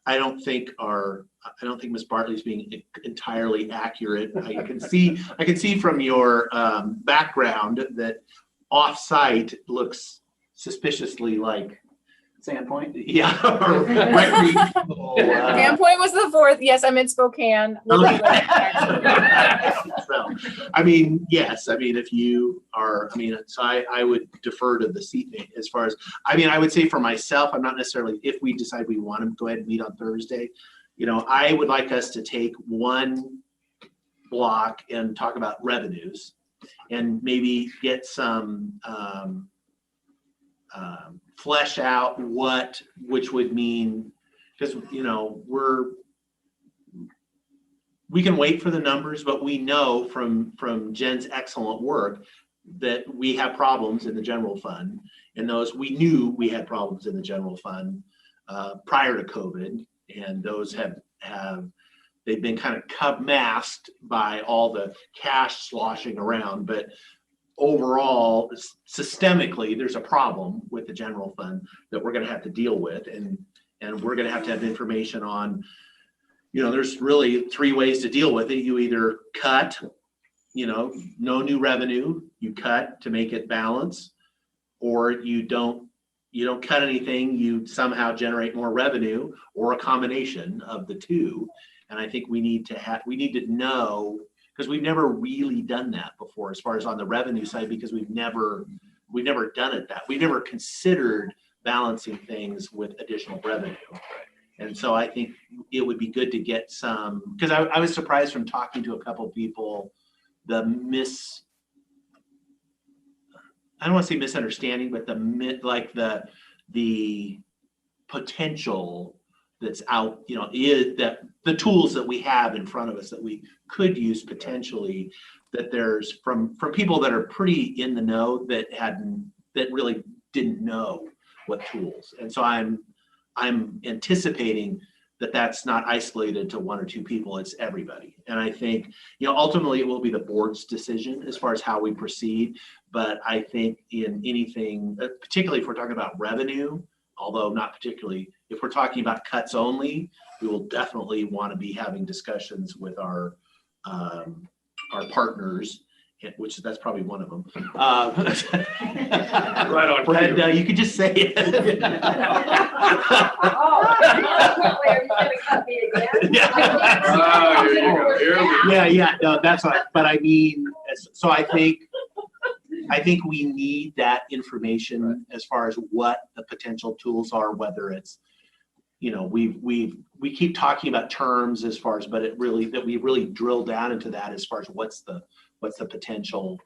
I don't think Ms. Bartley's being entirely accurate. I can see from your background that off-site looks suspiciously like Sandpoint? Yeah. recreational, Sandpoint was the 4th. Yes, I'm in Spokane. Liberty Lake, actually. So, I mean, yes, I mean, if you are, I mean, so I would defer to the seat as far as, I mean, I would say for myself, I'm not necessarily, if we decide we want to go ahead and meet on Thursday, you know, I would like us to take one block and talk about revenues and maybe get some, flesh out which would mean, because, you know, we can wait for the numbers, but we know from Jen's excellent work that we have problems in the general fund, and those we knew we had problems in the general fund prior to COVID, and those they've been kind of masked by all the cash sloshing around, but overall, systemically, there's a problem with the general fund that we're going to have to deal with, and we're going to have information on, you know, there's really 3 ways to deal with it. You either cut, you know, no new revenue, you cut to make it balance, or you don't cut anything, you somehow generate more revenue, or a combination of the two. And I think we need to know, because we've never really done that before as far as on the revenue side, because we've never done it we've never considered balancing things with additional revenue. And so I think it would be good to get some, because I was surprised from talking to a couple of people, I don't want to say misunderstanding, but the potential that's out, you know, is that the tools that we have in front of us that we could use potentially, that there's from people that are pretty in the know that really didn't know what tools. And so I'm anticipating that that's not isolated to 1 or 2 people, it's everybody. And I think, you know, ultimately it will be the board's decision as far as how we proceed. But I think in anything, particularly if we're talking about revenue, although not particularly, if we're talking about cuts only, we will definitely want to be having discussions with our partners, which that's probably one of them. Right on cue. But you could just say it. Yeah, no, that's right. But I mean, so I think we need that information as far as what the potential tools are, whether it's, you know, we keep talking about terms as far as, but we really drill down into that as far as what's the potential,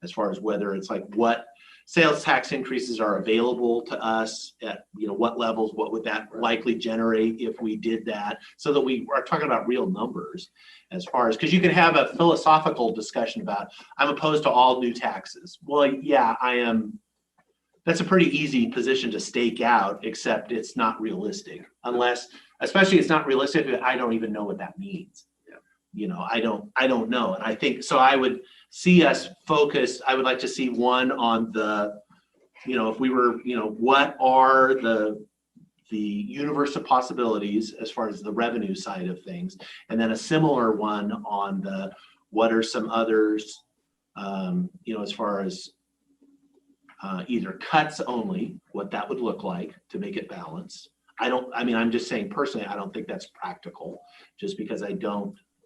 as far as whether it's like what sales tax increases are available to us at, you know, what levels, what would that likely generate if we did that, so that we are talking about real numbers as far as, because you can have a philosophical discussion about, I'm opposed to all new taxes. Well, yeah, I am. That's a pretty easy position to stake out, except it's not realistic, especially it's not realistic. I don't even know what that means. You know, I don't know. And I think, so I would see us focused, I would like to see one on the, you know, if we were, you know, what are the universe of possibilities as far as the revenue side of things, and then a similar one on what are some others, you know, as far as either cuts only, what that would look like to make it balance. I'm just saying personally, I don't think that's practical, just because I'm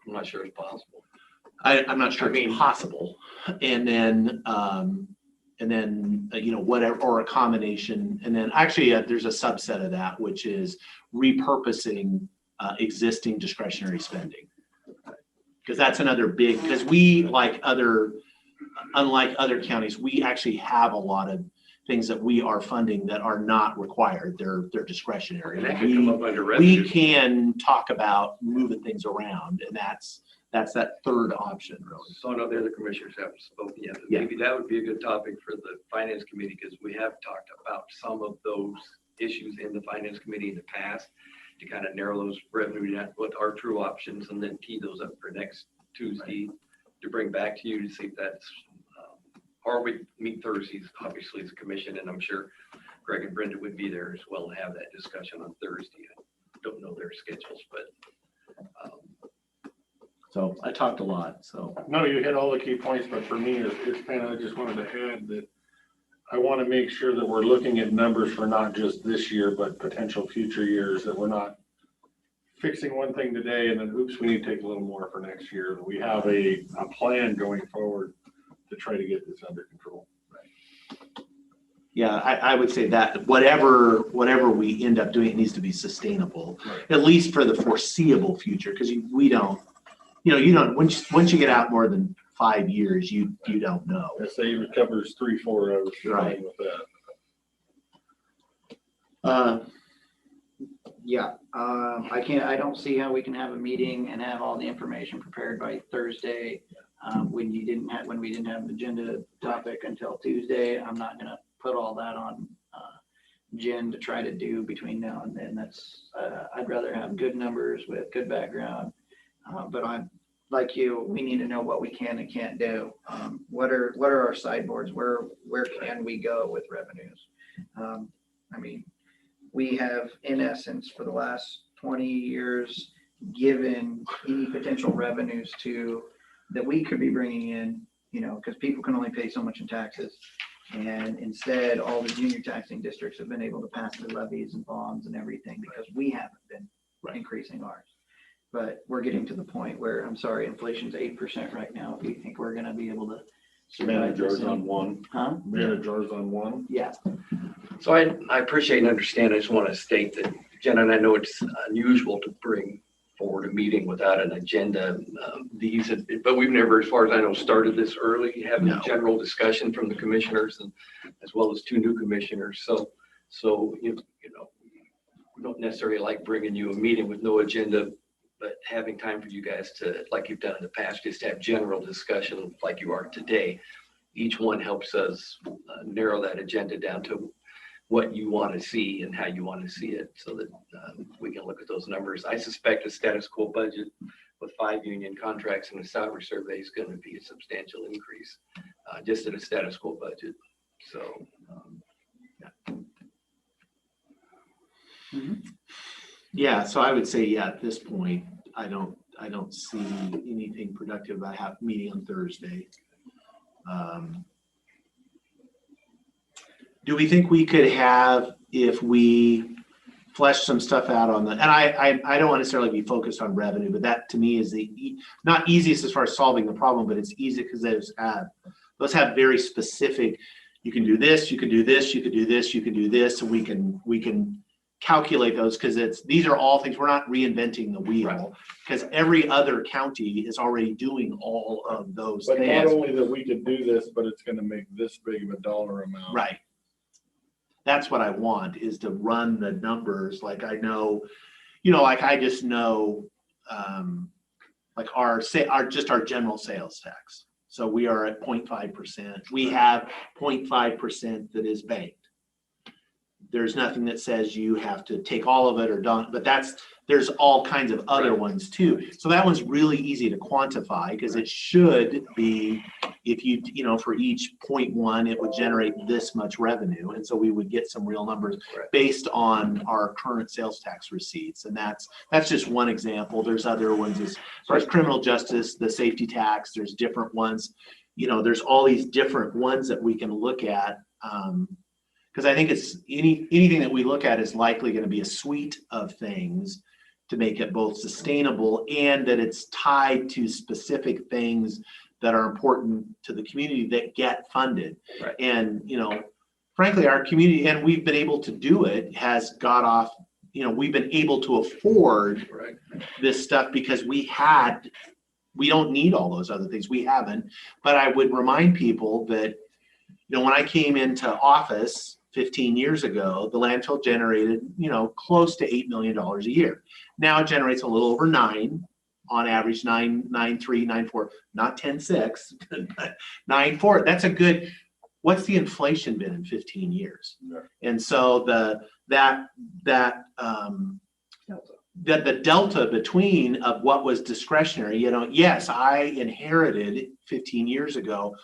not sure it's possible. I'm not sure it's possible. And then, you know, whatever, or a combination. And then actually there's a subset of that, which is repurposing existing discretionary spending. Because that's another big, because we, unlike other counties, we actually have a lot of things that we are funding that are not required. They're discretionary. And that can come up under revenue. We can talk about moving things around, and that's that third option, really. So I know the other commissioners haven't spoken yet. Yeah. Maybe that would be a good topic for the finance committee, because we have talked about some of those issues in the finance committee in the past. to kind of narrow those revenue, down, what are true options, and then tee those up for next Tuesday to bring back to you to see if that's, or we meet Thursdays, obviously, as a commission, and I'm sure Greg and Brenda would be there as well to have that discussion on Thursday. I don't know their schedules, but So I talked a lot, so. No, you hit all the key points, but for me, it's kind of, I just wanted to add that I want to make sure that we're looking at numbers for not just this year, but potential future years, that we're not fixing one thing today and then, oops, we need to take a little more for next year. That we have a plan going forward to try to get this under control. Yeah, I would say that whatever we end up doing, it needs to be sustainable, at least for the foreseeable future, because we don't, you don't, once you get out more than 5 years, you don't know. I say it covers 3-4 hours. Right. With that. I don't see how we can have a meeting and have all the information prepared by Thursday. When we didn't have an agenda topic until Tuesday. I'm not gonna put all that on Jen to try to do between now and then. That's, I'd rather have good numbers with good background. But I'm like you, we need to know what we can and can't do. What are our sideboards? Where can we go with revenues? I mean, we have, in essence, for the last 20 years, given any potential revenues that we could be bringing in, because people can only pay so much in taxes. And instead, all the junior taxing districts have been able to pass the levies and bonds and everything because we haven't been increasing ours. But we're getting to the point where, I'm sorry, inflation's 8% right now. If we think we're gonna be able to survive this Managers on one. Huh? Managers on one. Yeah. so I appreciate and understand. I just want to state that, Jen, and I know it's unusual to bring forward a meeting without an agenda. But we've never, as far as I know, started this early, having a general discussion from the commissioners and as well as 2 new commissioners. So we don't necessarily like bringing you a meeting with no agenda, but having time for you guys to, like you've done in the past, just have general discussion like you are today. Each one helps us narrow that agenda down to what you want to see and how you want to see it so that we can look at those numbers. I suspect a status quo budget with 5 union contracts and a salary survey is going to be a substantial increase just in a status quo budget. So, Yeah, so I would say, at this point, I don't see anything productive about meeting on Thursday. Do we think we could have, if we flesh some stuff out on and I don't want to necessarily be focused on revenue, but that to me is not easiest as far as solving the problem, but it's easy because those have very specific, you can do this, you can do this, you can do this, you can do this, and we can calculate those because these are all things, we're not reinventing the wheel because every other county is already doing all of those but things. not only that we could do this, but it's going to make this big of a dollar amount. Right. That's what I want, is to run the numbers. Like I know, like I just know, like our general sales tax. So we are at 0.5%. We have 0.5% that is banked. There's nothing that says you have to take all of it or don't, but there's all kinds of other ones too. So that one's really easy to quantify because it should be, if for each 0.1, it would generate this much revenue. And so we would get some real numbers based on our current sales tax receipts. And that's just one example. There's other ones as far as criminal justice, the safety tax, there's different ones. There's all these different ones that we can look at. Because I think it's anything that we look at is likely going to be a suite of things to make it both sustainable and that it's tied to specific things that are important to the community that get funded. Right. And, frankly, our community, and we've been able to do it, has got off, we've been able to afford this stuff because we don't need all those other things. We haven't. But I would remind people that, when I came into office 15 years ago, the landfill generated, close to $8 million a year. Now it generates a little over 9, on average 9.3, 9.4, not 10.6, 9.4. That's a good. What's the inflation been in 15 years? Yeah. And so that the delta between of what was discretionary, yes, I inherited 15 years ago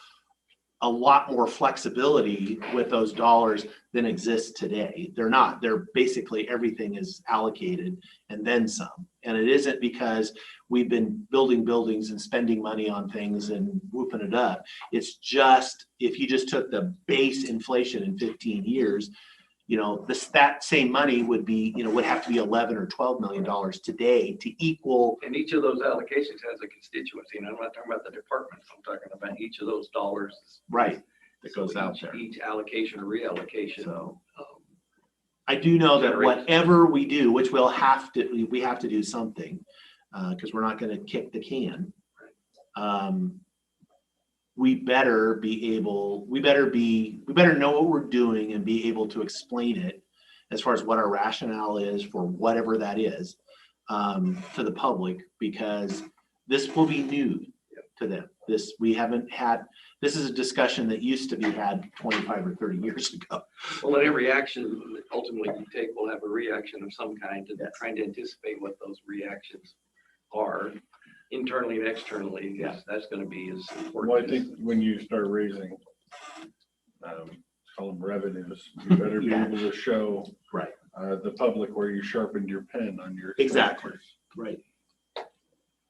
a lot more flexibility with those dollars than exists today. They're basically everything is allocated and then some. And it isn't because we've been building buildings and spending money on things and whooping it up. It's just, if you just took the base inflation in 15 years, that same money would have to be 11 or 12 million dollars today to equal. And each of those allocations has a constituency, and I'm not talking about the departments, I'm talking about each of those dollars. Right. That So goes out there. Each allocation or reallocation. So I do know that whatever we do, which we have to do something, because we're not going to kick the can. We better know what we're doing and be able to explain it as far as what our rationale is for whatever that is, to the public, because this will be new to them. This is a discussion that used to be had 25 or 30 years ago. Well, and every action that ultimately you take will have a reaction of some kind, and trying to anticipate what those reactions are internally and externally. That's going to be as important. Well, I think when you start raising, call them revenues, you better be able to show the public where you sharpened your pen on your. Exactly. Right.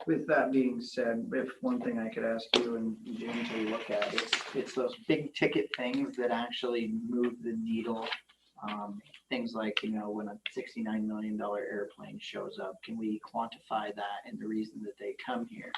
With that being said, if one thing I could ask you and James to look at, it's those big ticket things that actually move the needle. Things like, when a $69 million airplane shows up, can we quantify that and the reason that they come here?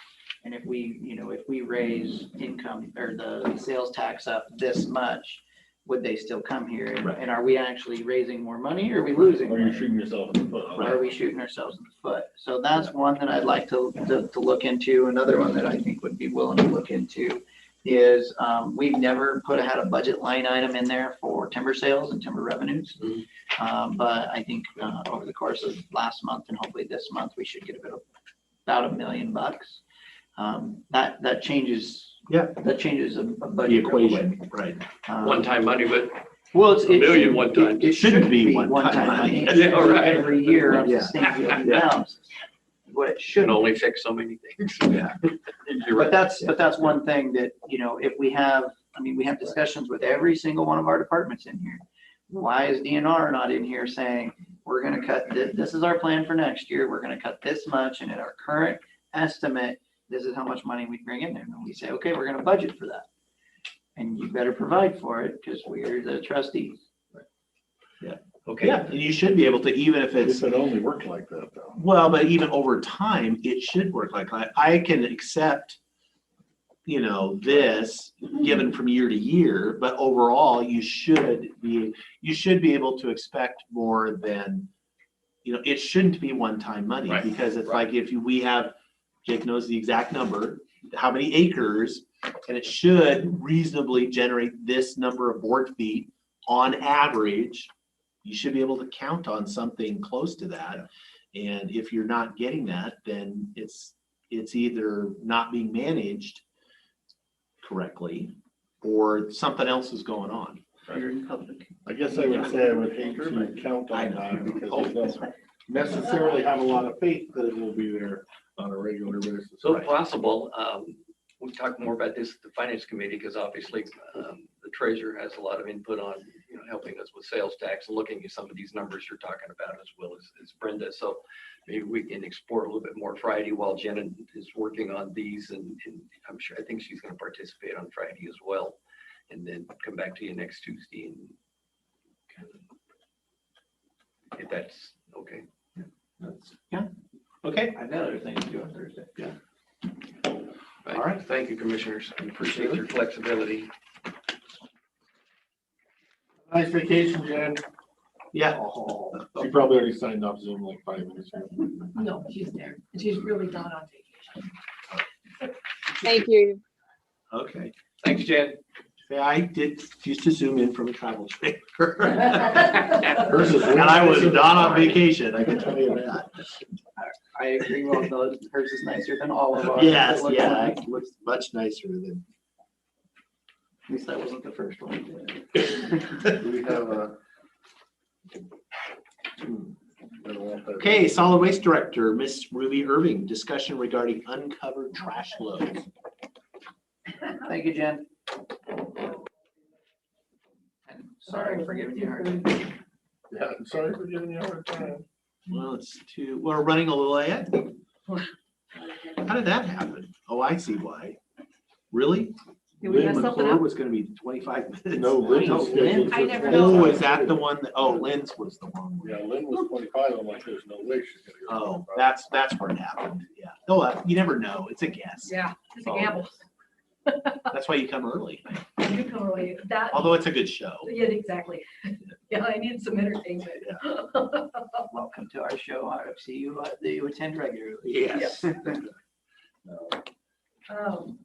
And if we raise income or the sales tax up this much, would they still come here? And are we actually raising more money, or are we losing money? Are you shooting yourself in the foot? Are we shooting ourselves in the foot? So that's one that I'd like to look into. Another one that I think would be willing to look into is we've never had a budget line item in there for timber sales and timber revenues. But I think over the course of last month and hopefully this month, we should get about $1 million. That changes. Yeah, that changes a budget equation. Right. One-time money, but it's $1 million one time. It shouldn't be one-time money. Yeah, right. Every year of sustainable analysis. What it should only fix so many things. Yeah. But that's one thing that, if we have discussions with every single one of our departments in here. Why is DNR not in here saying, we're going to cut this is our plan for next year. We're going to cut this much. And at our current estimate, this is how much money we bring in there. And we say, okay, we're going to budget for that. And you better provide for it because we're the trustees. Yeah. Okay. Yeah, and you should be able to, even if it only worked like that though. Well, but even over time, it should work like that. I can accept, this given from year to year, but overall, you should be able to expect more than, it shouldn't be one-time money because it's like we have, Jake knows the exact number, how many acres, and it should reasonably generate this number of board feet on average. You should be able to count on something close to that. And if you're not getting that, then it's either not being managed correctly or something else is going on. I guess I would say I would hate to count on that because I don't necessarily have a lot of faith that it will be there on a regular basis. So if possible, we'll talk more about this at the finance committee because obviously the treasurer has a lot of input on helping us with sales tax and looking at some of these numbers you're talking about as well as Brenda. So maybe we can explore a little bit more Friday while Jen is working on these, and I think she's going to participate on Friday as well, and then come back to you next Tuesday and kind of, if that's okay. Yeah. Okay. I've got other things to do on Thursday. Yeah. All right. Thank you, commissioners. I appreciate your flexibility. Nice vacation, Jen. Yeah. She probably already signed off Zoom like 5 minutes ago. No, she's there. She's really not on vacation. Thank you. Okay. Thanks, Jen. Yeah, I used to Zoom in from a travel trailer. And Versus I was not on vacation, I can tell you that. I agree. Well, hers is nicer than all of ours. Yes, It looks yeah, like. it looks much nicer than. At least that wasn't the first one. Do we have They want that. Okay, Solid Waste Director, Miss Ruby Irving, discussion regarding uncovered trash loads. Thank you, Jen. And sorry for giving you a hard time. Yeah, I'm sorry for giving you a hard time. Well, we're running a little ahead. How did that happen? Oh, I see why. Really? Did we Lynn mess something McClure up? was gonna be 25 minutes. No, Lynn was scheduled I for never 25. Oh, is that the one that, oh, Lynn's was the one. Yeah, Lynn was 25. I'm like, there's no way she's gonna go. Oh, that's where it happened. Yeah. Oh, you never know. It's a guess. Yeah, it's a Oh. gamble. That's why you come early. You come early. That, Although it's a good show. yeah, exactly. Yeah, I need some entertainment. Welcome to our show. I see you, you attend regularly. Yes.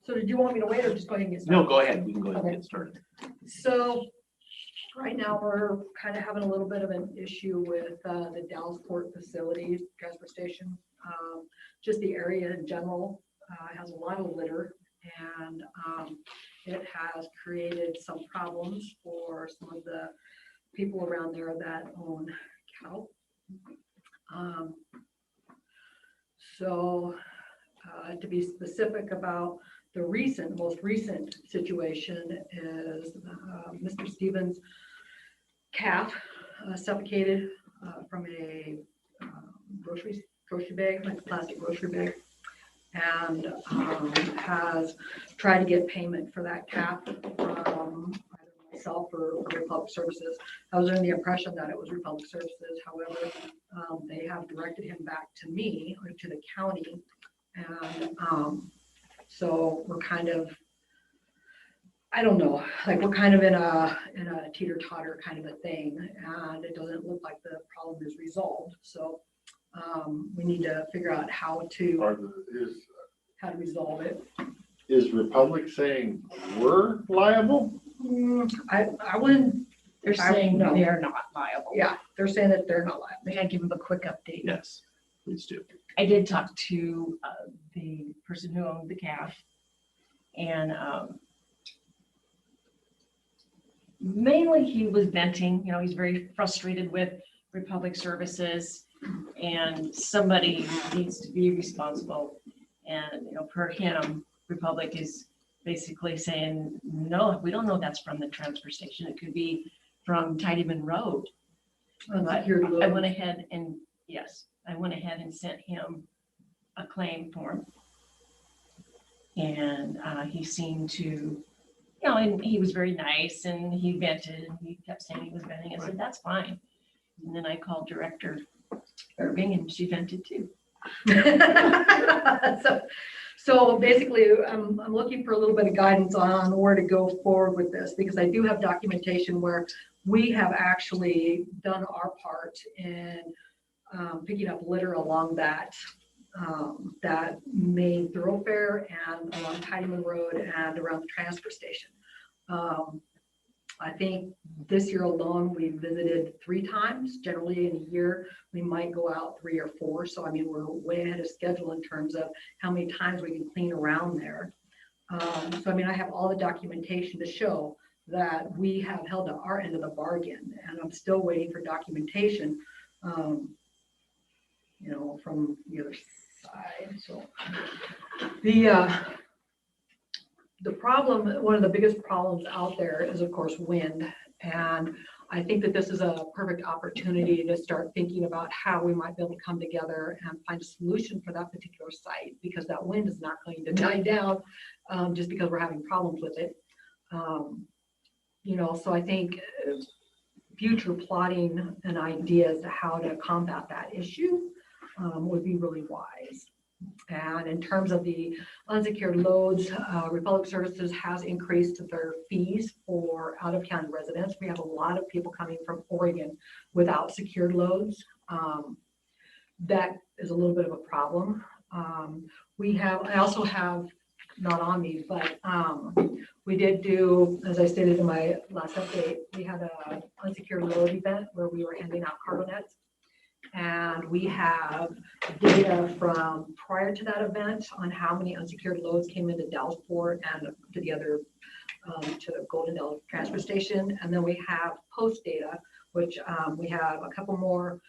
So did you want me to wait or just go ahead and get started? No, go ahead. We can go ahead and get started. So right now, we're kind of having a little bit of an issue with the Dallasport facility transfer station. Just the area in general has a lot of litter, and it has created some problems for some of the people around there that own cattle. To be specific about the most recent situation is Mr. Stevens' calf suffocated from a grocery bag, like a plastic grocery bag, and has tried to get payment for that calf from either myself or Republic Services. I was under the impression that it was Republic Services. However, they have directed him back to me or to the county. And so we're kind of, I don't know, like we're kind of in a teeter-totter kind of a thing, and it doesn't look like the problem is resolved. So we need to figure out how to resolve it. Is Republic saying we're liable? I wouldn't. They're saying no. they're not liable. Yeah, they're saying that they're not liable. May I give them a quick update? Yes, please do. I did talk to the person who owned the calf, and mainly he was venting. You know, he's very frustrated with Republic Services, and somebody needs to be responsible. And you know, per him, Republic is basically saying, no, we don't know that's from the transfer station. It could be from Tidyman Road. But I went ahead and yes. I went ahead and sent him a claim form. And he seemed to, you know, and he was very nice and he vented and he kept saying he was venting. I said, that's fine. And then I called Director Irving and she vented too. So basically, I'm looking for a little bit of guidance on where to go forward with this, because I do have documentation where we have actually done our part in picking up litter along that main thoroughfare and along Tidyman Road and around the transfer station. I think this year alone, we visited 3 times. Generally in a year, we might go out 3 or 4. So, I mean, we're way ahead of schedule in terms of how many times we can clean around there. So, I mean, I have all the documentation to show that we have held to our end of the bargain, and I'm still waiting for documentation, you know, from the other side. So the problem, one of the biggest problems out there is of course wind. And I think that this is a perfect opportunity to start thinking about how we might be able to come together and find a solution for that particular site, because that wind is not going to die down just because we're having problems with it. You know, so I think future plotting and ideas to how to combat that issue would be really wise. And in terms of the unsecured loads, Republic Services has increased their fees for out-of-county residents. We have a lot of people coming from Oregon without secured loads. That is a little bit of a problem. I also have, not on me, but we did do, as I stated in my last update, we had an unsecured load event where we were handing out cargo nets. And we have data from prior to that event on how many unsecured loads came into Dallasport and to the other, to the Golden Dell transfer station. And then we have post data, which we have a couple more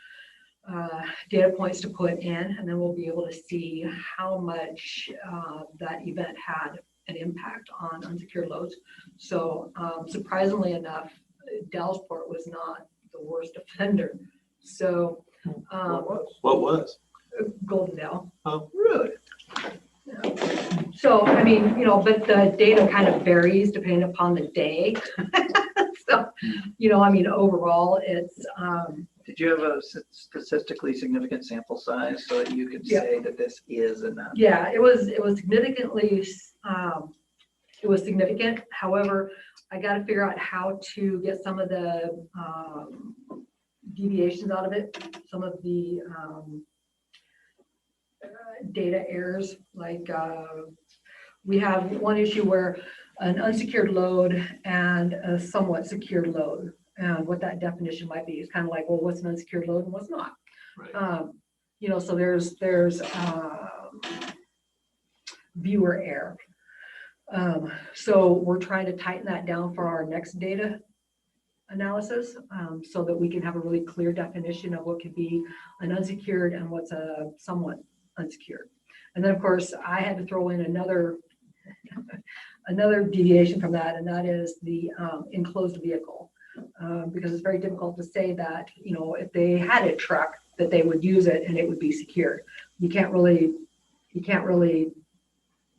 data points to put in, and then we'll be able to see how much that event had an impact on unsecured loads. So surprisingly enough, Dallasport was not the worst offender. So What was? Goldendale. Oh, really? So, I mean, you know, but the data kind of varies depending upon the day. So, you know, I mean, overall, it's, Did you have a statistically significant sample size so that you could Yeah. say that this is enough? yeah, it was significantly, it was significant. However, I got to figure out how to get some of the deviations out of it, some of the data errors. Like we have one issue where an unsecured load and a somewhat secured load, and what that definition might be is kind of like, well, what's an unsecured load and what's not? Right. You know, so there's viewer error. So we're trying to tighten that down for our next data analysis, so that we can have a really clear definition of what could be an unsecured and what's a somewhat unsecured. And then of course I had to throw in another deviation from that, and that is the enclosed vehicle, because it's very difficult to say that, you know, if they had a truck that they would use it and it would be secured. You can't really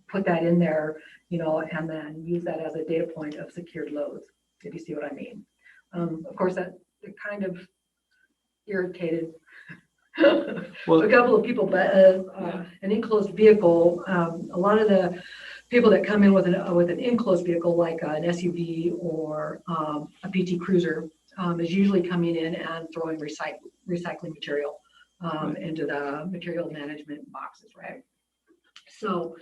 put that in there, you know, and then use that as a data point of secured loads, if you see what I mean. Of course, that it kind of irritated a couple of people, but an enclosed vehicle, a lot of the people that come in with an enclosed vehicle like an SUV or a PT Cruiser is usually coming in and throwing recycling material into the material management boxes, right? So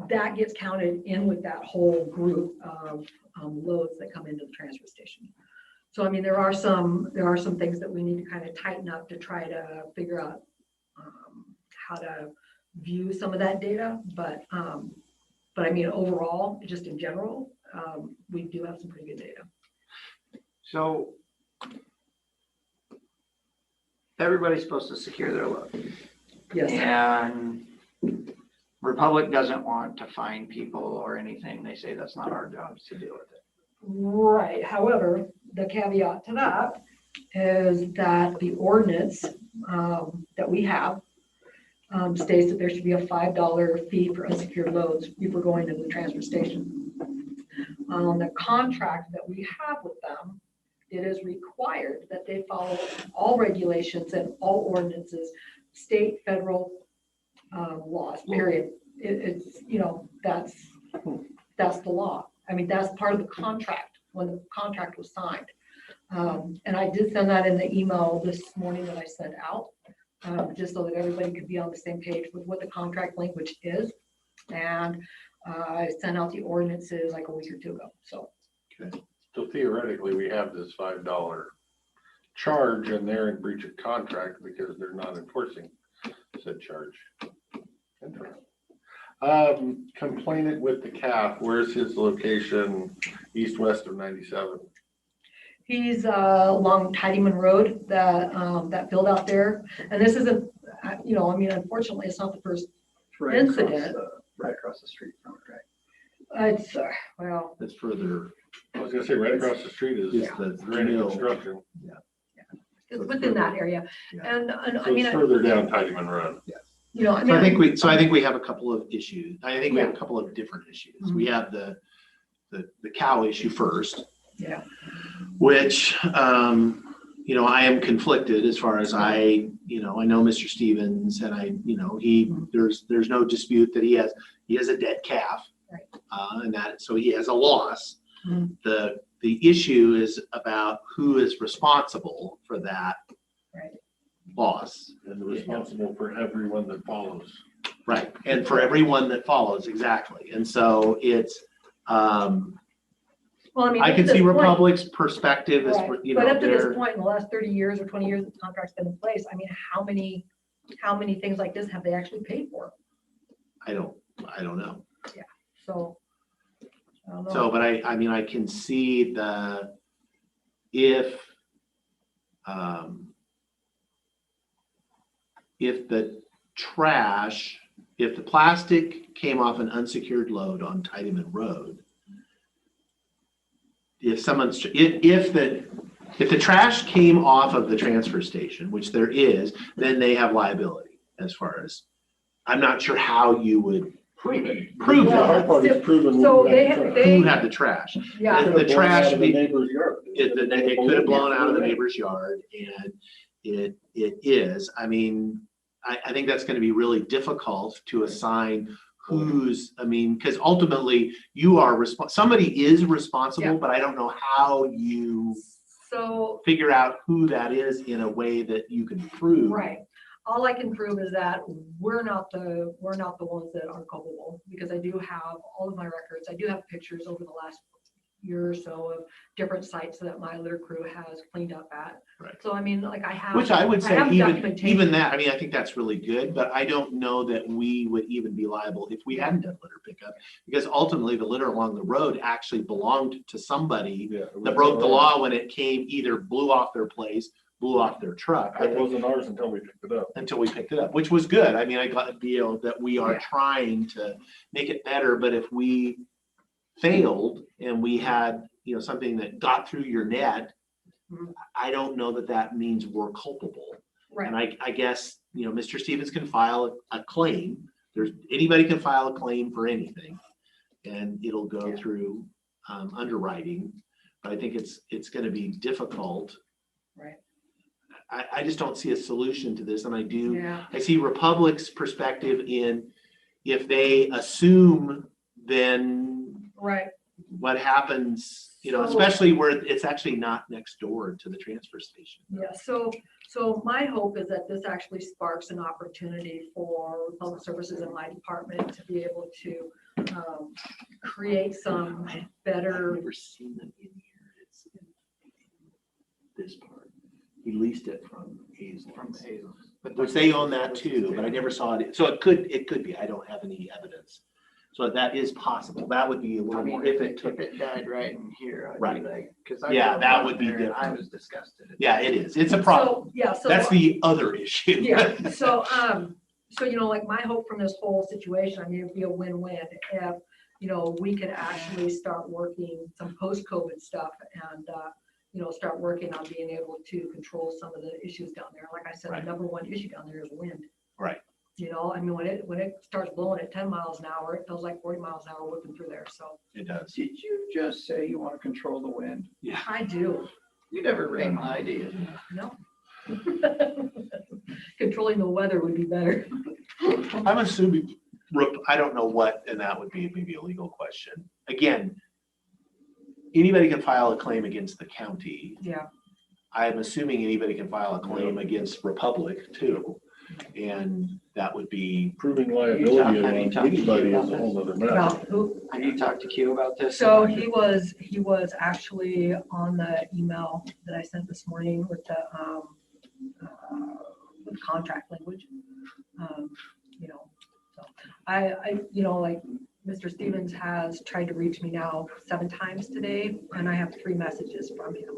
that gets counted in with that whole group of loads that come into the transfer station. So I mean, there are some things that we need to kind of tighten up to try to figure out how to view some of that data. But I mean, overall, just in general, we do have some pretty good data. So everybody's supposed to secure their load. Yes. And Republic doesn't want to fine people or anything. They say that's not our job to deal with it. Right. However, the caveat to that is that the ordinance that we have states that there should be a $5 fee for unsecured loads before going into the transfer station. On the contract that we have with them, it is required that they follow all regulations and all ordinances, state, federal laws, period. It's, you know, that's the law. I mean, that's part of the contract when the contract was signed. And I did send that in the email this morning that I sent out, just so that everybody could be on the same page with what the contract language is. And I sent out the ordinances like a week or two ago. So, Okay. So theoretically, we have this $5 charge and they're in breach of contract because they're not enforcing said charge. Interesting. Complainant with the calf, where's his location, east-west of 97? he's along Tidyman Road, that build out there. And this isn't, you know, I mean, unfortunately, it's not the first incident. Right across the street from it, right? It's, well. It's further. I was gonna say, right across the street is the granite construction. Yeah. It's within that area. And I So mean. it's further down Tidyman Road. Yes. You know, I So mean. I think we have a couple of issues. I think we have a couple of different issues. We have the cow issue first. Yeah. Which, you know, I am conflicted as far as I know Mr. Stevens and there's no dispute that he has a dead calf. Right. And that, so he has a loss. Mhm. The issue is about who is responsible for that loss. And responsible for everyone that follows. Right, and for everyone that follows, exactly. And so it's, Well, I mean, I can see Republic's perspective is, right. you know, But up to this they're, point, in the last 30 years or 20 years that the contract's been in place, I mean, how many things like this have they actually paid for? I don't know. Yeah, so. I don't know. So, but I mean, I can see if if the plastic came off an unsecured load on Tidyman Road, if the trash came off of the transfer station, which there is, then they have liability as far as, I'm not sure how you would prove The that. hard part is proving So Who had the trash? Yeah. The trash, Out of the neighbor's yard. it could have blown out of the neighbor's yard, and it is. I mean, I think that's going to be really difficult to assign who's, I mean, because ultimately you are somebody is responsible, but I don't know how you figure out who that is in a way that you can prove. Right. All I can prove is that we're not the ones that are culpable, because I do have all of my records. I do have pictures over the last year or so of different sites that my litter crew has cleaned up at. Right. So I mean, like I have. Which I would say have even documentation. that, I mean, I think that's really good, but I don't know that we would even be liable if we hadn't done litter pickup, because ultimately the litter along the road actually belonged to somebody that broke the law when it came, either blew off their place, blew off their truck. It wasn't ours until we picked it up. Which was good. I mean, I got the deal that we are trying to make it better, but if we failed and we had, something that got through your net, I don't know that means we're culpable. Right. And I guess, Mr. Stevens can file a claim. Anybody can file a claim for anything, and it'll go through underwriting. But I think it's going to be difficult. Right. I just don't see a solution to this, and I see Republic's perspective in, if they assume, then what happens, especially where it's actually not next door to the transfer station. Yeah, so my hope is that this actually sparks an opportunity for public services in my department to be able to create some better. I've never seen them in here. It's in this part. He leased it from Hazel. Which they own that too, but I never saw it. So it could be. I don't have any evidence. So that is possible. That would be a little more. If it died right in here, I'd be like, because that would be different. I was disgusted. Yeah, it is. It's a problem. So that's the other issue. Yeah. So like my hope from this whole situation, I mean, it'd be a win-win if we could actually start working some post-COVID stuff and start working on being able to control some of the issues down there. Like I said, the number one issue down there is wind. Right. I mean, when it starts blowing at 10 miles an hour, it feels like 40 miles an hour whipping through there. So it does. Did you just say you want to control the wind? Yeah, I do. You never rain my idea. No. Controlling the weather would be better. I'm assuming, I don't know what, and that would be maybe a legal question. Again, anybody can file a claim against the county. Yeah. I'm assuming anybody can file a claim against Republic too. And that would be proving liability on anybody is a whole other matter. Have you talked to Q about this? So he was actually on the email that I sent this morning with the with contract language. So I like Mr. Stevens has tried to reach me now 7 times today, and I have 3 messages from him.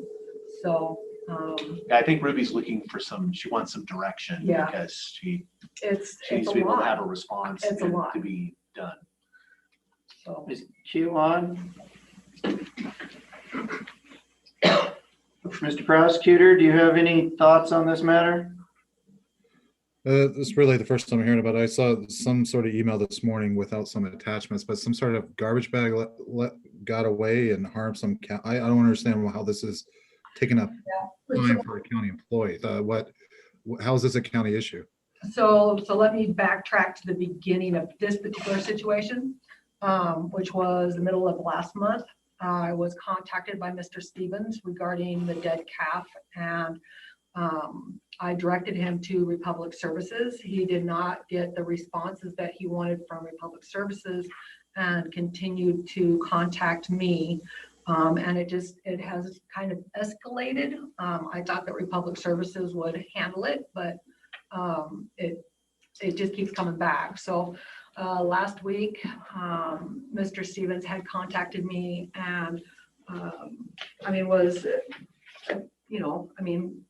So I think Ruby's looking for she wants some direction, because she needs to be able to have a response to be done. So is Q on? Mr. Prosecutor, do you have any thoughts on this matter? This is really the first time I'm hearing about it. I saw some sort of email this morning without some attachments, but some sort of garbage bag got away and harmed some. I don't understand how this is taking up time for a county employee. How is this a county issue? So let me backtrack to the beginning of this particular situation, which was the middle of last month. I was contacted by Mr. Stevens regarding the dead calf, and I directed him to Republic Services. He did not get the responses that he wanted from Republic Services and continued to contact me. And it has kind of escalated. I thought that Republic Services would handle it, but it just keeps coming back. So last week, Mr. Stevens had contacted me, and was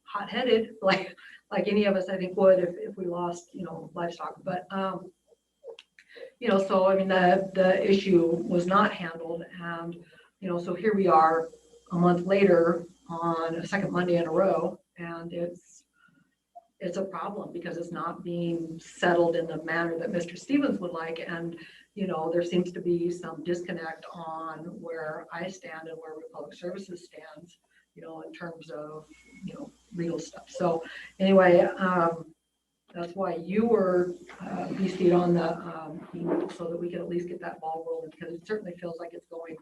hot-headed, like like any of us, I think would if we lost, livestock, but, so I mean, the issue was not handled and, so here we are a month later on a second Monday in a row, and it's a problem because it's not being settled in the manner that Mr. Stevens would like. And, there seems to be some disconnect on where I stand and where Republic Services stands, in terms of, legal stuff. So anyway, that's why you were BC'd on the email, so that we can at least get that ball rolling, because it certainly feels like it's going,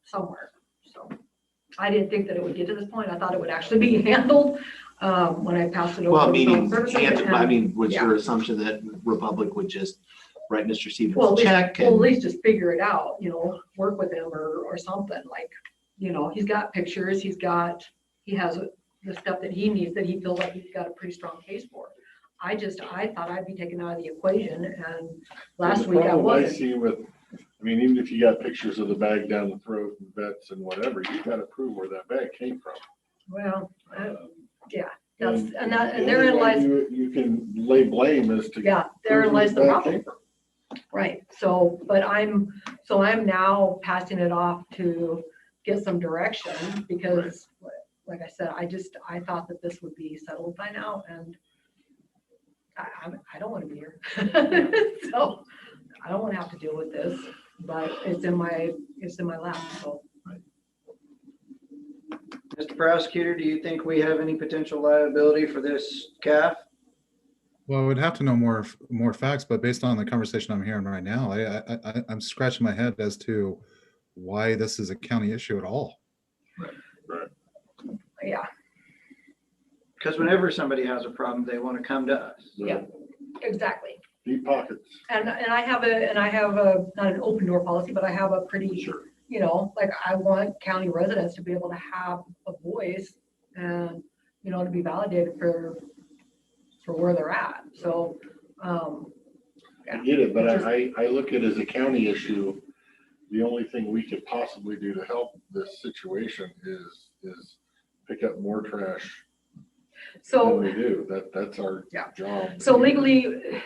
somewhere. So I didn't think that it would get to this point. I thought it would actually be handled when I passed it over. Well, to meaning, Services, I mean, was yeah. your assumption that Republic would just write Mr. Stevens Well, a check? at least just figure it out, work with him or something, like, he's got pictures, he has the stuff that he needs, that he feels like he's got a pretty strong case for. I thought I'd be taken out of the equation, and last week I I wasn't. see even if you got pictures of the bag down the throat and vets and whatever, you gotta prove where that bag came from. Well, yeah, And therein lies. You can lay blame as to. Yeah, therein lies the where problem. came from. Right, so I'm now passing it off to get some direction, because like I said, I thought that this would be settled by now, and I don't want to be here. So I don't want to have to deal with this, but it's in my lap, so. Mr. Prosecutor, do you think we have any potential liability for this calf? Well, we'd have to know more facts, but based on the conversation I'm hearing right now, I'm scratching my head as to why this is a county issue at all. Right. Yeah. Because whenever somebody has a problem, they want to come to us. Yeah, exactly. Deep pockets. And I have a not an open door policy, but I have a pretty, like, I want county residents to be able to have a voice and, to be validated for where they're at. So, I get it, but I look at it as a county issue. The only thing we could possibly do to help this situation is pick up more trash so than we do. That's our job. So legally,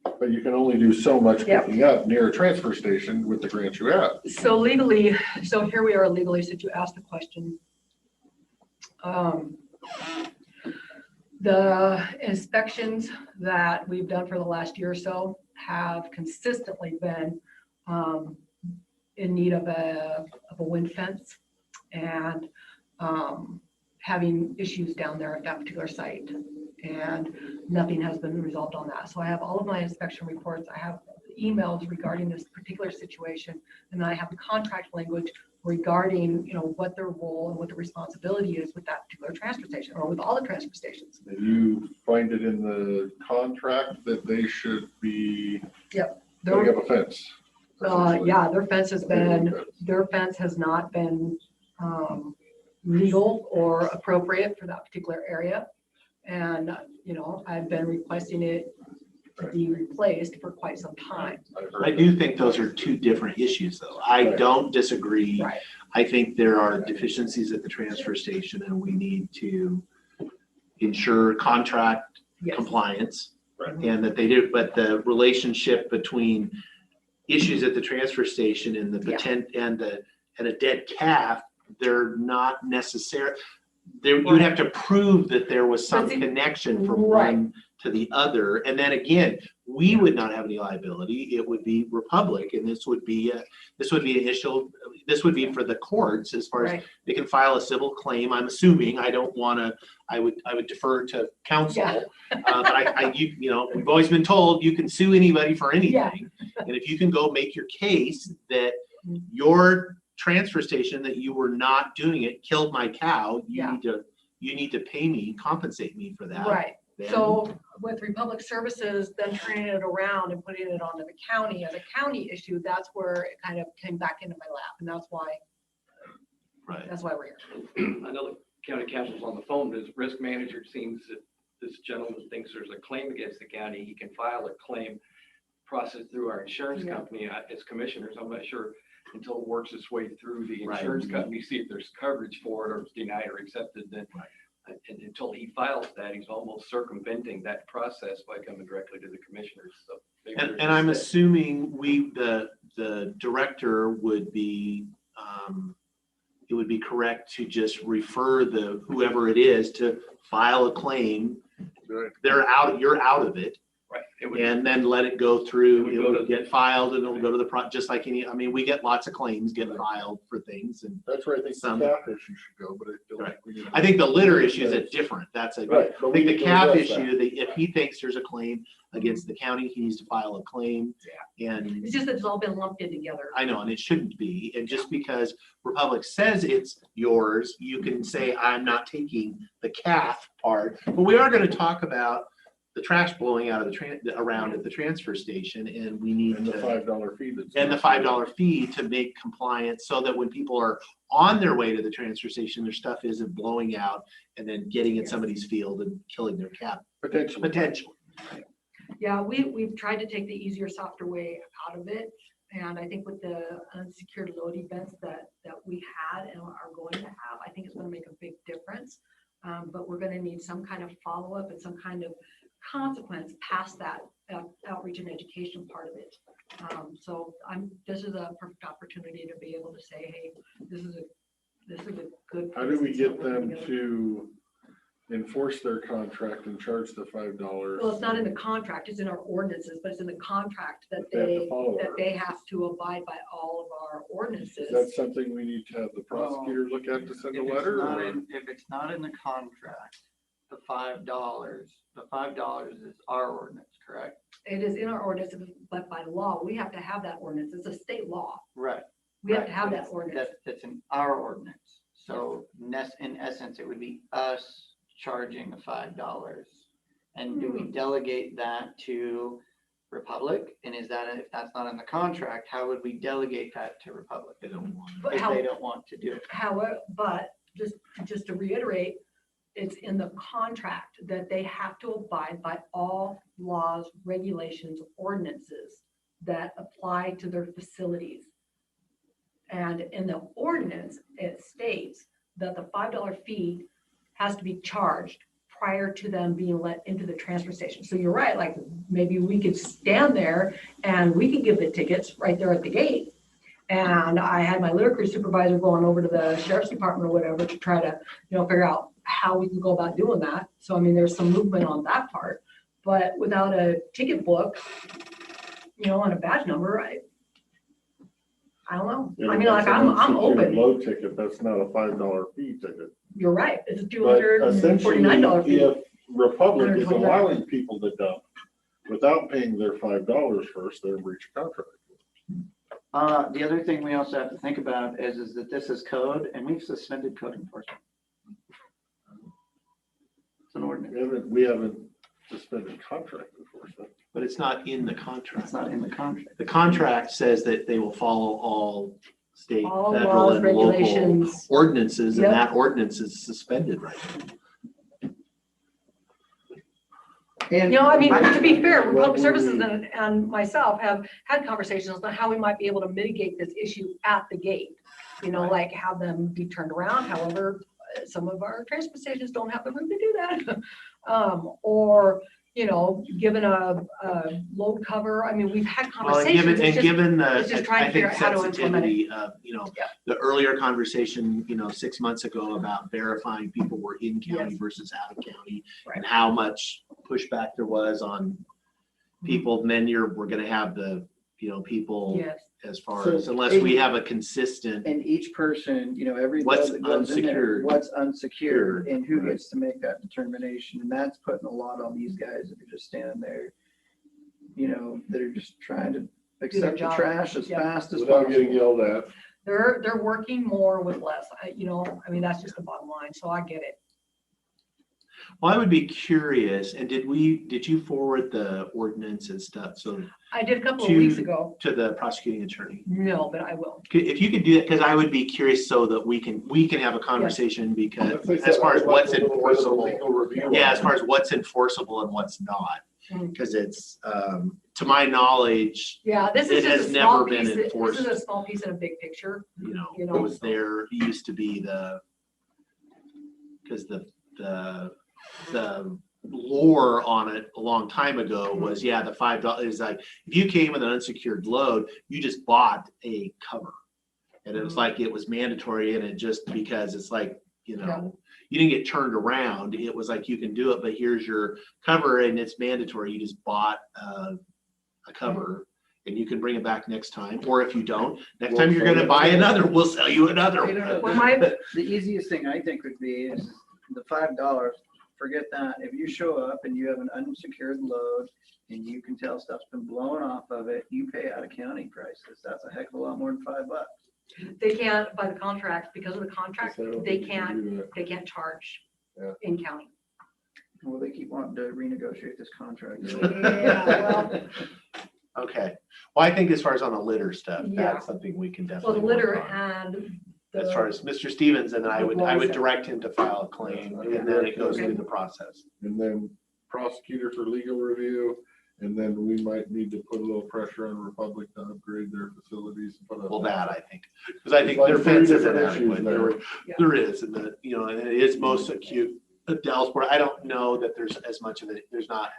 But you can only do so much Yep. picking up near a transfer station with the grant you have. so here we are legally, since you asked the question. The inspections that we've done for the last year or so have consistently been in need of a wind fence and having issues down there at that particular site. And nothing has been resolved on that. So I have all of my inspection reports. I have emails regarding this particular situation. And then I have the contract language regarding, what their role and what the responsibility is with that particular transfer station, or with all the transfer stations. And you find it in the contract that they should be Yep. putting up a fence. Yeah, their fence has not been legal or appropriate for that particular area. And, I've been requesting it to be replaced for quite some time. I do think those are two different issues, though. I don't disagree. Right. I think there are deficiencies at the transfer station, and we need to ensure contract Yes. compliance, and that they do. But the relationship between issues at the transfer station and the and a dead calf, they're not necessary. You would have to prove that there was some connection from one to the other. And then again, we would not have any liability. It would be Republic, and this would be an issue. This would be for the courts as far as they can file a civil claim. I'm assuming. I don't want to. I would defer to counsel. But we've always been told you can sue anybody for anything, and if you can go make your case that your transfer station that you were not doing it killed my cow, you need to pay me, compensate me for that. Right. Then, So with Republic Services, then turning it around and putting it onto the county as a county issue, that's where it kind of came back into my lap, and that's why we're here. I know the county counsel's on the phone. His risk manager seems that this gentleman thinks there's a claim against the county. He can file a claim process through our insurance company as commissioners. I'm not sure until it works its way through the insurance company, see if there's coverage for it or it's denied or accepted, then And until he files that, he's almost circumventing that process by coming directly to the commissioners, so. maybe there's And a I'm step. assuming the director would be, it would be correct to just refer whoever it is to file a claim. They're out, you're out of it. Right. And then let it go through, would it go will to- get filed and it'll go to the just like I mean, we get lots of claims get filed for things and. That's where I think the Some- cap issue should go, but I feel Right. like we need to- I think the litter issue is different. That's a, Right, I but we think the need to cap address that. issue, if he thinks there's a claim against the county, he needs to file a claim. And It's just that it's all been lumped in together. I know, and it shouldn't be. And just because Republic says it's yours, you can say, I'm not taking the CAF part. But we are going to talk about the trash blowing out of around at the transfer station, and we need And the to. $5 fee that's. And the $5 fee to make compliance so that when people are on their way to the transfer station, their stuff isn't blowing out and then getting in somebody's field and killing their cat. Potentially. Yeah, we've tried to take the easier, softer way out of it. And I think with the unsecured load events that we had and are going to have, I think it's going to make a big difference. But we're going to need some kind of follow-up and some kind of consequence past that outreach and education part of it. So this is a perfect opportunity to be able to say, hey, this is a good. How do we place get to work them together. to enforce their contract and charge the $5? Well, it's not in the contract, it's in our ordinances, but it's in the contract that They have to follow our they have to abide by all of our ordinances. Is that something we need to have the prosecutor look at to send a letter? Or? If it's not in the contract, the $5 is our ordinance, correct? It is in our ordinance, but by law, we have to have that ordinance. It's a state law. Right. We have right, to have but that it's- ordinance. That's in our ordinance. So in essence, it would be us charging the $5. And do we delegate that to Republic? And is that, if that's not in the contract, how would we delegate that to Republic? They don't want But If how- they don't want to do it. However, but just to reiterate, it's in the contract that they have to abide by all laws, regulations, ordinances that apply to their facilities. And in the ordinance, it states that the $5 fee has to be charged prior to them being let into the transfer station. So you're right, like maybe we could stand there and we could give the tickets right there at the gate. And I had my litter crew supervisor going over to the sheriff's department or whatever to try to, figure out how we can go about doing that. So, I mean, there's some movement on that part, but without a ticket book, on a badge number, I don't know. Yeah, I mean, that's like an I'm unsecured open. Load ticket, that's not a $5 fee ticket. You're right. It's a But essentially, $249 fee. if Republic is $129. allowing people to dump without paying their $5 first, they're in breach of contract. The other thing we also have to think about is that this is code and we've suspended code enforcement. It's an ordinance. We haven't suspended contract enforcement. But it's not in the contract. It's not in the contract. The contract says that they will follow all state, All federal, laws, and local regulations. ordinances, and Yep. that ordinance is suspended right now. And I mean, to be fair, Public Services and myself have had conversations about how we might be able to mitigate this issue at the gate. Like have them be turned around. However, some of our transfer stations don't have the room to do that. Or, given a load cover. I mean, we've had Well, and conversations. given it's just the, trying to I figure think, out how to implement it. sensitivity of, the earlier conversation, 6 months ago about verifying people were in county Yes. versus out of county, Right. and how much pushback there was on people, and then we're gonna have the, people Yes. as far So as, unless we have a consistent, And each person, every What's load that goes in there, unsecured? what's unsecured and who Right. gets to make that determination. And that's putting a lot on these guys that are just standing there, that are just trying to accept the job. trash as Yep. fast as Without getting possible. yelled at. They're working more with less. I mean, that's just the bottom line. So I get it. well, I would be curious, and did you forward the ordinance and stuff, so I did a couple of weeks to ago. the prosecuting attorney? No, but I will. If you could do that, because I would be curious so that we can have a conversation, because As I said, as far as I'd like what's a little bit of a enforceable. legal review Yeah, on as far as what's enforceable and what's not, Mm. because it's, to my knowledge, Yeah, this It is has just a small never been piece. This enforced. is a small piece in a big picture. it was there, it used to be because the the lore on it a long time ago was, yeah, the $5 is like, if you came with an unsecured load, you just bought a cover. And it was like, it was mandatory, and it just, because it's like, you know, you didn't get turned around. It was like, you can do it, but here's your cover and it's mandatory. You just bought a cover and you can bring it back next time. Or if you don't, next time you're gonna buy another, we'll sell you another one. The easiest thing I think would be is the $5. Forget that. If you show up and you have an unsecured load and you can tell stuff's been blown off of it, you pay out of county prices. That's a heck of a lot more than $5. They can't, by the contract, because of the contract, they can't charge in county. Well, they keep wanting to renegotiate this contract. Yeah, well, Okay. Well, I think as far as on the litter stuff, Yeah. that's something we can well, definitely the work litter on. and. As far as Mr. Stevens, and I would Well, direct him to file a claim, and then it goes through the process. And then prosecutor for legal review, and then we might need to put a little pressure on Republic to upgrade their facilities. Well, that I think, because I think Like their 3 fence isn't different issues adequate. there. There is, and the, you know, and it is most acute at Dallasport. I don't know that there's as much of it. There's not,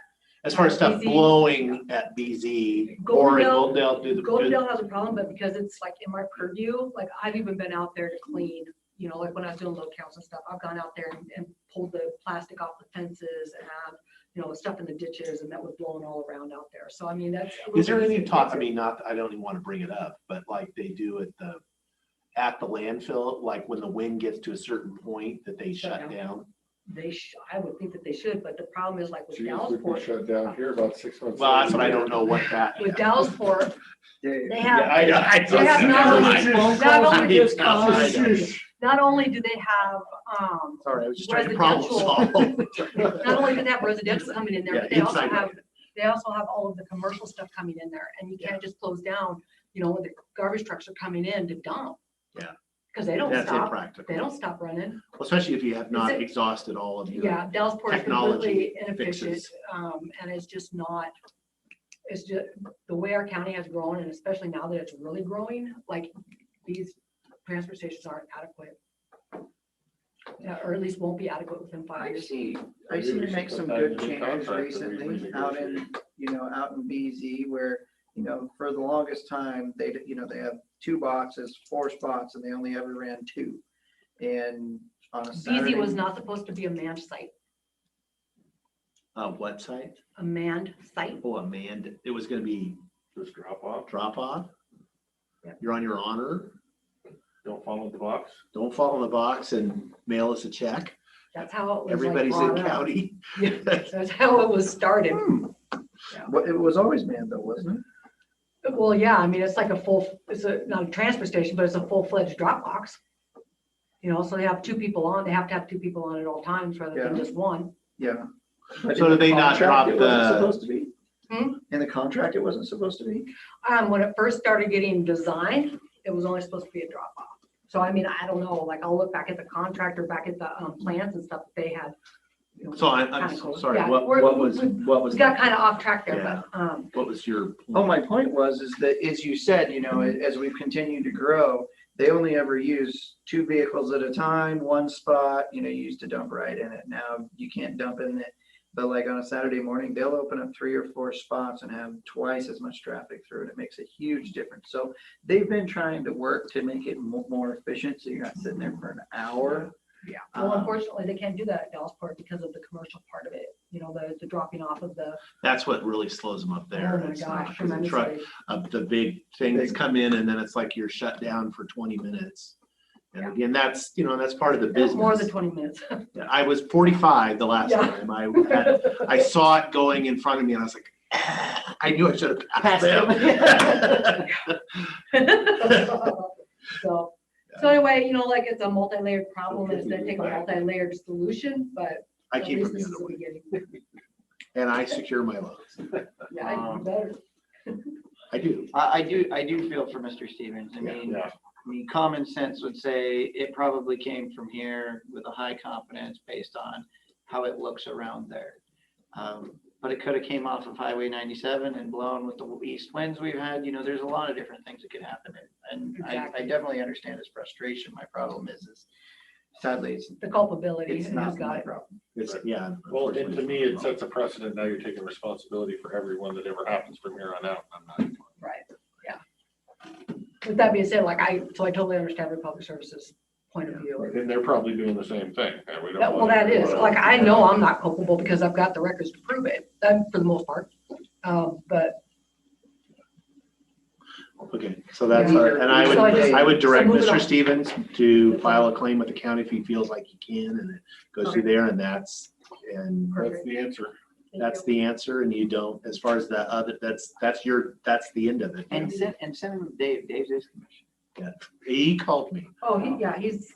as far as stuff BZ. blowing at BZ or in Goldendale, Goldendale has a problem, but because it's like in my purview, like I've even been out there to clean, you know, like when I was doing load counts and stuff, I've gone out there and pulled the plastic off the fences and, you know, stuff in the ditches, and that was blowing all around out there. So, I mean, that's. Is there any talk, I mean, not, I don't even want to bring it up, but like they do at the landfill, like when the wind gets to a certain point that they shut down? I would think that they should, but the problem is like with Geez, we've been Dallasport. shut down here about 6 months. Well, that's what I don't know what that. With Dallasport, they have. Yeah, I They have know. not only do they have, Sorry, I was just trying to problem solve. not only do they have residential coming in there, Yeah, but they also inside have, they also have all of the commercial stuff coming in there, and you can't just close down, you know, when the garbage trucks are coming in to dump. Yeah. Because they don't That's stop, impractical. they don't stop running. Well, especially if you have not Is it- exhausted all of your Yeah, Dallasport is technology completely inefficient, fixes. and it's just not, it's just, the way our county has grown, and especially now that it's really growing, like, these transfer stations aren't adequate. Yeah, or at least won't be adequate within 5 years. I've seen it make some good changes recently out in, out in BZ where, for the longest time, they have 2 boxes, 4 spots, and they only ever ran 2. And on a Saturday. BZ was not supposed to be a manned site, What site? a manned site. Oh, a manned, it was gonna be Just drop off. drop off? You're on your honor? Don't fall in the box. Don't fall in the box and mail us a check. That's how it was. Everybody's in brought up. county. That's how it was started. Well, it was always manned though, wasn't it? Well, yeah, I mean, it's like it's not a transfer station, but it's a full-fledged drop box. So they have 2 people on, they have to have 2 people on at all times rather than Yeah. just one. Yeah. So do they not drop It wasn't the, supposed to be. Hmm? In the contract, it wasn't supposed to be. When it first started getting designed, it was only supposed to be a drop off. So I mean, I don't know, like I'll look back at the contract or back at the plans and stuff that they had. so I'm kinda cool. sorry, Yeah, what we're- was, We got kind of off track there, Yeah. but, what was your? Oh, my point was, is that, as you said, as we've continued to grow, they only ever use 2 vehicles at a time, 1 spot, you used to dump right in it. Now you can't dump in it. But like on a Saturday morning, they'll open up 3 or 4 spots and have twice as much traffic through it. It makes a huge difference. So they've been trying to work to make it more efficient. So you're not sitting there for an hour. yeah. Well, unfortunately, they can't do that at Dallasport because of the commercial part of it, the dropping off of the. That's what really slows them up there. Oh my It's not gosh, 'cause the truck, tremendously. the big things come in and then it's like you're shut down for 20 minutes. And again, that's part of the business. More than 20 minutes. Yeah, I was 45 the last Yeah. time. I saw it going in front of me and I was like, I knew I should have passed them. So anyway, like it's a multi-layered problem and it's gonna take a multi-layered solution, but. I at came least from this the is other way. beginning. And I secure my loads. Yeah, I do better. I do. I do feel for Mr. Stevens. I mean, common sense would say it probably came from here with a high confidence based on how it looks around there. But it could have came off of Highway 97 and blown with the east winds we've had. There's a lot of different things that could happen. And I Exactly. definitely understand his frustration. My problem is sadly, it's, the culpability, it's who's not got my it. problem. It's, yeah. Well, and to me, it sets a precedent. Now you're taking responsibility for everyone that ever happens from here on out. I'm not. Right, yeah. With that being said, so I totally understand the public services point of view. And they're probably doing the same thing. And we don't Well, want that is, anyone like, else I to know have- I'm not culpable because I've got the records to prove it, that for the most part. But Okay, so that's, Yeah. and So I would direct so move it Mr. on. Stevens to file a claim with the county if he feels like he can, and it goes through Okay. there, and that's the answer. That's the answer, and you don't, as far as the other, that's the end of it. And send him Dave, Dave's his commission. Yeah, he called me. Oh, he's.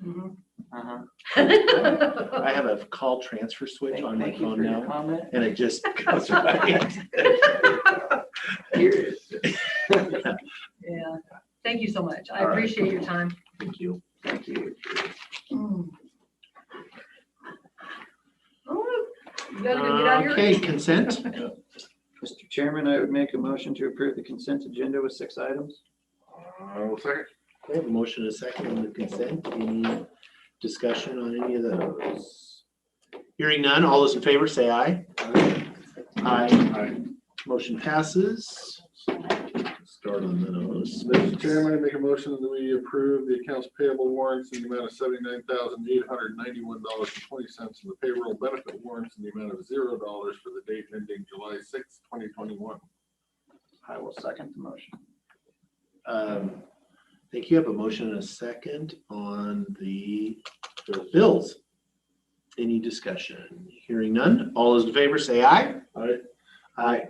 Mhm. Uh-huh. I have a call transfer switch on my Thank you phone for your now, comment. and it just goes right. Yeah, thank you so much. I All right. appreciate your time. Thank you. Thank you. Mm. Oh, you gotta go get out of here. Okay, consent. Mr. Chairman, I would make a motion to approve the consent agenda with 6 items. Second. We have a motion and a second on the consent. Any discussion on any of those? Hearing none, all those in favor say aye. Aye. Motion passes. Start on those. Mr. Chairman, I make a motion that we approve the accounts payable warrants in the amount of $79,891.20 and the payroll benefit warrants in the amount of $0 for the date ending July 6th, 2021. I will second the motion. I think you have a motion and a second on the bills. Any discussion? Hearing none. All those in favor say aye. Aye. Aye.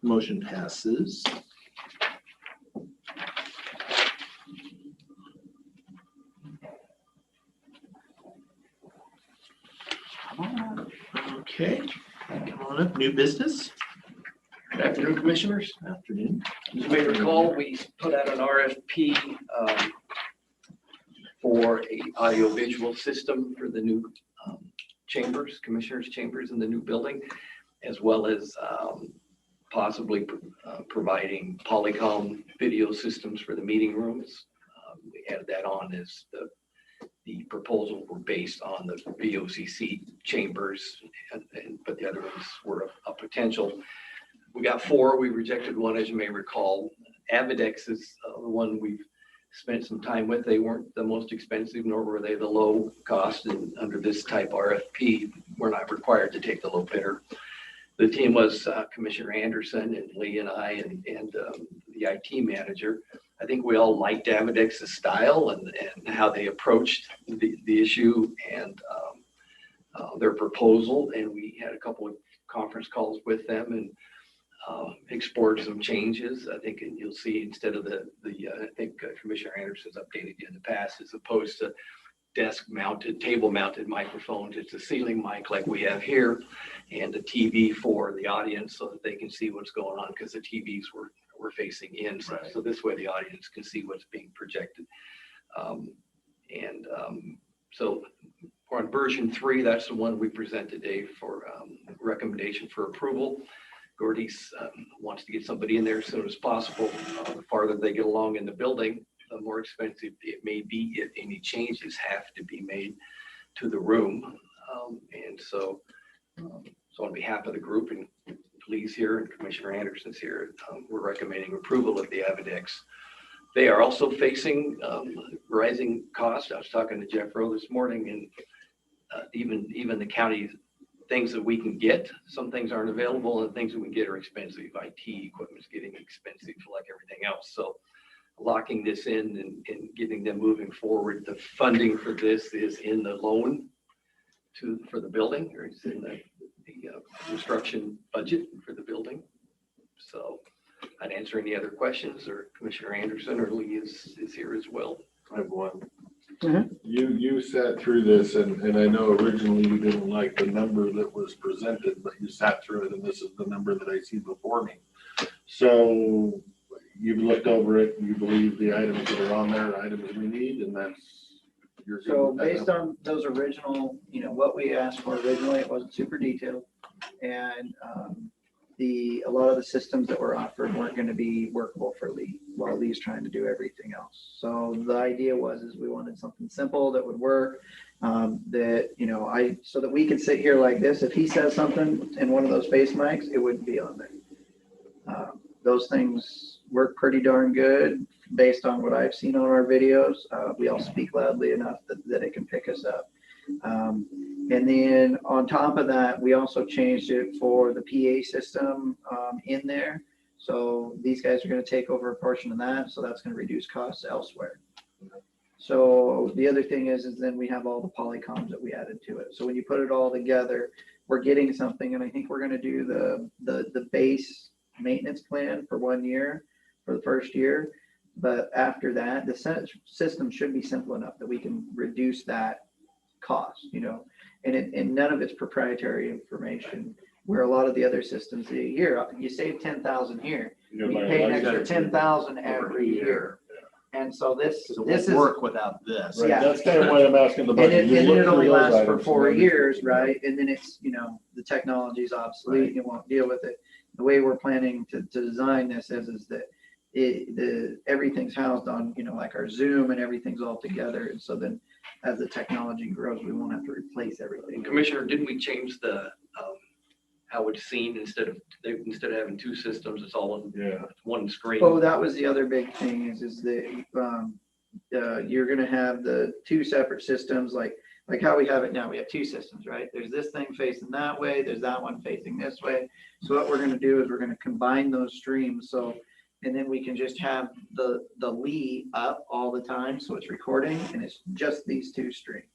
Motion passes. Okay, come on up. New business. Good afternoon, Commissioners. Afternoon. As you may recall, we put out an RFP for a audiovisual system for the new chambers, Commissioners' chambers in the new building, as well as possibly providing Polycom video systems for the meeting rooms. We added that on as the proposals were based on the BoCC chambers, but the other ones were a potential. We got 4, we rejected 1, as you may recall. Avidex is the one we've spent some time with. They weren't the most expensive, nor were they the low cost, and under this type RFP, we're not required to take the low bidder. The team was Commissioner Anderson and Lee and I and the IT manager. I think we all liked Avidex's style and how they approached the issue and their proposal. And we had a couple of conference calls with them and explored some changes. I think, and you'll see instead of I think Commissioner Anderson's updated you in the past, as opposed to desk mounted, table mounted microphones, it's a ceiling mic like we have here, and a TV for the audience so that they can see what's going on, because the TVs were facing in. So this way the audience can see what's being projected. So we're on version 3. That's the one we present today for recommendation for approval. Gordy's wants to get somebody in there as soon as possible. The farther they get along in the building, the more expensive it may be if any changes have to be made to the room. So on behalf of the group, and Lee's here and Commissioner Anderson's here, we're recommending approval of the Avidex. They are also facing rising costs. I was talking to Jeff Rowe this morning, and even the county things that we can get, some things aren't available, and things that we get are expensive. IT equipment's getting expensive like everything else. So locking this in and getting them moving forward. The funding for this is in the loan for the building, or it's in the construction budget for the building. So I'd answer any other questions, or Commissioner Anderson or Lee is here as well. I have one. You sat through this, and I know originally you didn't like the number that was presented, but you sat through it, and this is the number that I see before me. So you've looked over it, you believe the items that are on there are items we need, and that's your. So based on those original, what we asked for originally, it wasn't super detailed. And a lot of the systems that were offered weren't going to be workable for Lee while Lee's trying to do everything else. So the idea is we wanted something simple that would work, that, so that we could sit here like this. If he says something in one of those face mics, it wouldn't be on there. Those things work pretty darn good based on what I've seen on our videos. We all speak loudly enough that it can pick us up. And then on top of that, we also changed it for the PA system in there. So these guys are going to take over a portion of that. So that's going to reduce costs elsewhere. So the other thing is then we have all the polycoms that we added to it. So when you put it all together, we're getting something. And I think we're going to do the base maintenance plan for 1 year for the first year. But after that, the system should be simple enough that we can reduce that cost, and none of it's proprietary information, where a lot of the other systems here, you save 10,000 here, we pay an extra 10,000 every year. And so this is work without this. Right, that's kind of why I'm asking the and budget. it only lasts for 4 years, right? And then it's, the technology's obsolete, and you won't deal with it. The way we're planning to design this is that everything's housed on, like our Zoom, and everything's all together. And so then as the technology grows, we won't have to replace everything. Commissioner, didn't we change the, how it's seen instead of having two systems, it's all on one screen? Oh, that was the other big thing is that you're going to have the two separate systems, like how we have it now. We have two systems, right? There's this thing facing that way. There's that one facing this way. So what we're going to do is we're going to combine those streams. And then we can just have the Lee up all the time. So it's recording and it's just these two streams.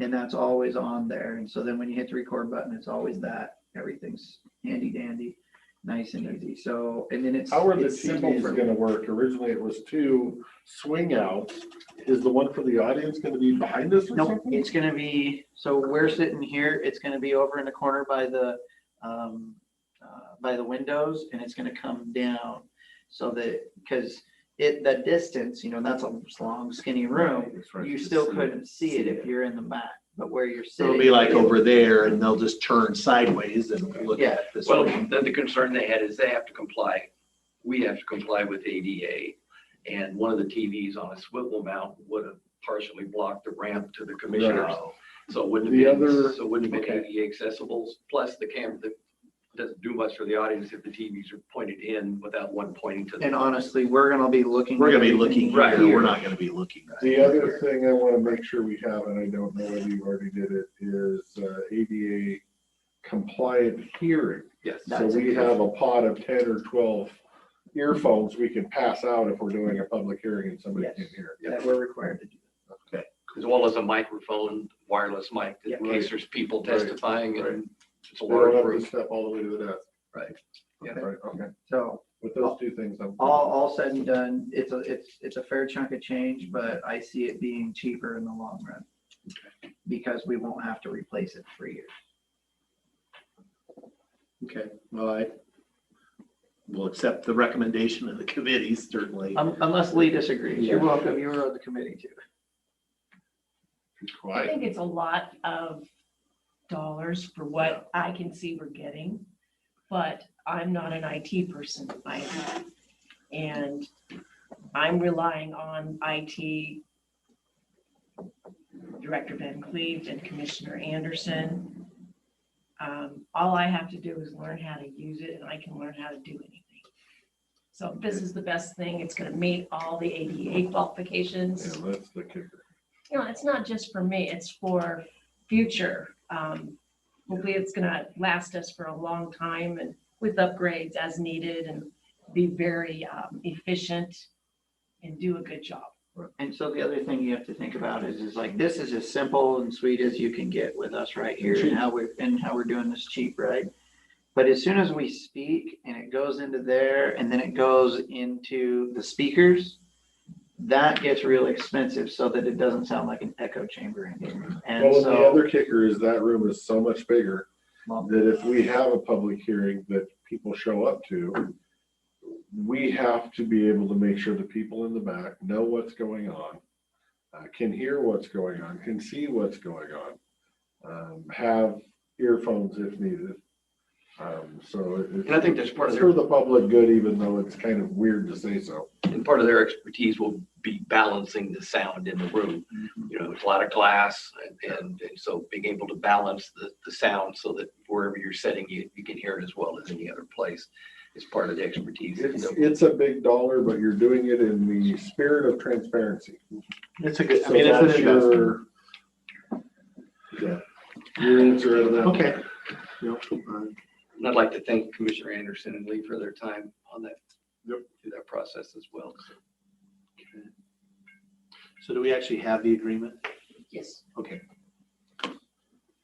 And that's always on there. And so then when you hit the record button, it's always that. Everything's handy dandy, nice and easy. So, and then it's how are the simple TVs for going to work? Originally it was two swing outs. Is the one for the audience going to be behind us or Nope, something? it's going to be, so we're sitting here. It's going to be over in the corner by the windows, and it's going to come down. So that, because the distance, that's a long, skinny room, you still couldn't see it if you're in the back. But where you're So sitting, it'll be like over there, and they'll just turn sideways and look at this. Well, then the concern they had is they have to comply. We have to comply with ADA. And one of the TVs on a swivel mount would have partially blocked the ramp to the commissioners. Right. So it wouldn't have been ADA accessible. Plus the camera doesn't do much for the audience if the TVs are pointed in without one pointing to the. and honestly, we're going to be looking. We're going to be looking right here. here. We're not going to be looking. The other thing I want to make sure we have, and I don't know whether you already did it, is ADA compliant hearing. Yes. So we have a pod of 10 or 12 earphones we can pass out if we're doing a public hearing and somebody can't hear. That we're required to do. Okay. As well as a microphone, wireless mic, in case there's people testifying and it's a They don't large have to group. step all the way to the desk. Right. Yeah, right, okay. So With those two things, I'm. all said and done, it's a fair chunk of change, but I see it being cheaper in the long run. Because we won't have to replace it for years. Okay, well, I will accept the recommendation of the committees, certainly. Unless Lee disagrees. You're Yeah. welcome. You were on the committee too. I think it's a lot of dollars for what I can see we're getting, but I'm not an IT person either. And I'm relying on IT Director Van Cleve and Commissioner Anderson. All I have to do is learn how to use it, and I can learn how to do anything. So if this is the best thing, it's going to meet all the ADA qualifications. Yeah, that's the kicker. It's not just for me, it's for future. Hopefully it's going to last us for a long time and with upgrades as needed and be very efficient and do a good job. And so the other thing you have to think about is like, this is as simple and sweet as you can get with us right here and how we're doing this cheap, right? But as soon as we speak and it goes into there and then it goes into the speakers, that gets real expensive so that it doesn't sound like an echo chamber anymore. And Well, so the other kicker is that room is so much bigger that if we have a public hearing that people show up to, we have to be able to make sure the people in the back know what's going on, can hear what's going on, can see what's going on, have earphones if needed. So And I think that's part of it's their- for the public good, even though it's kind of weird to say so. And part of their expertise will be balancing the sound in the room. You know, it's a lot of glass and so being able to balance the sound so that wherever you're sitting, you can hear it as well as any other place is part of the expertise. It's a big dollar, but you're doing it in the spirit of transparency. It's a good, I So mean, it's that's an investment. your answer out of that. Okay. And I'd like to thank Commissioner Anderson and Lee for their time on that, through that process as well. So do we actually have the agreement? Yes, Okay.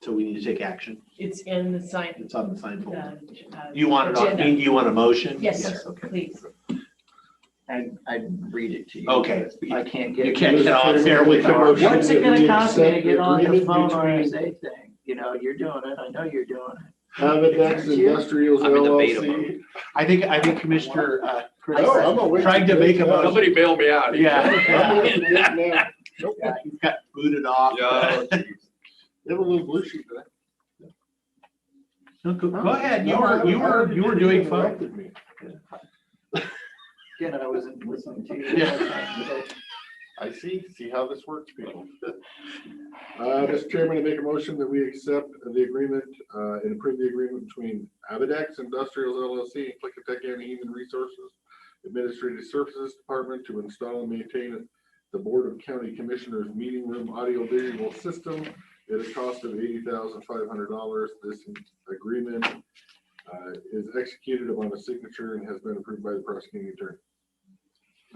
So we need to take action. it's in the sign. It's on the sign folder. the, You want it on, agenda. you want a motion? Yes, sir, Okay. please. I'd read it to you. Okay. I can't get. You can't get on there with our. What's it gonna cost me to Accept get on the agreement phone or between- say thing? You know, you're doing it. I know you're doing it. Habidex Industrials I'm in the beta LLC. I think Commissioner, Chris No, I'm away trying to from make a this. motion. Somebody bail me out. Yeah. Nope. Yeah, he's got booted off. Yeah. They have a little blue sheet today. No, go ahead. You were doing fine. Interrupted me. Again, I wasn't listening to you. Yeah. I see how this works, people. Mr. Chairman, I make a motion that we accept the agreement and approve the agreement between Habidex Industrials LLC and Klickitat County Human Resources Administrative Services Department to install and maintain the Board of County Commissioners Meeting Room Audio Visual System at a cost of $80,500. This agreement is executed upon a signature and has been approved by the prosecuting attorney.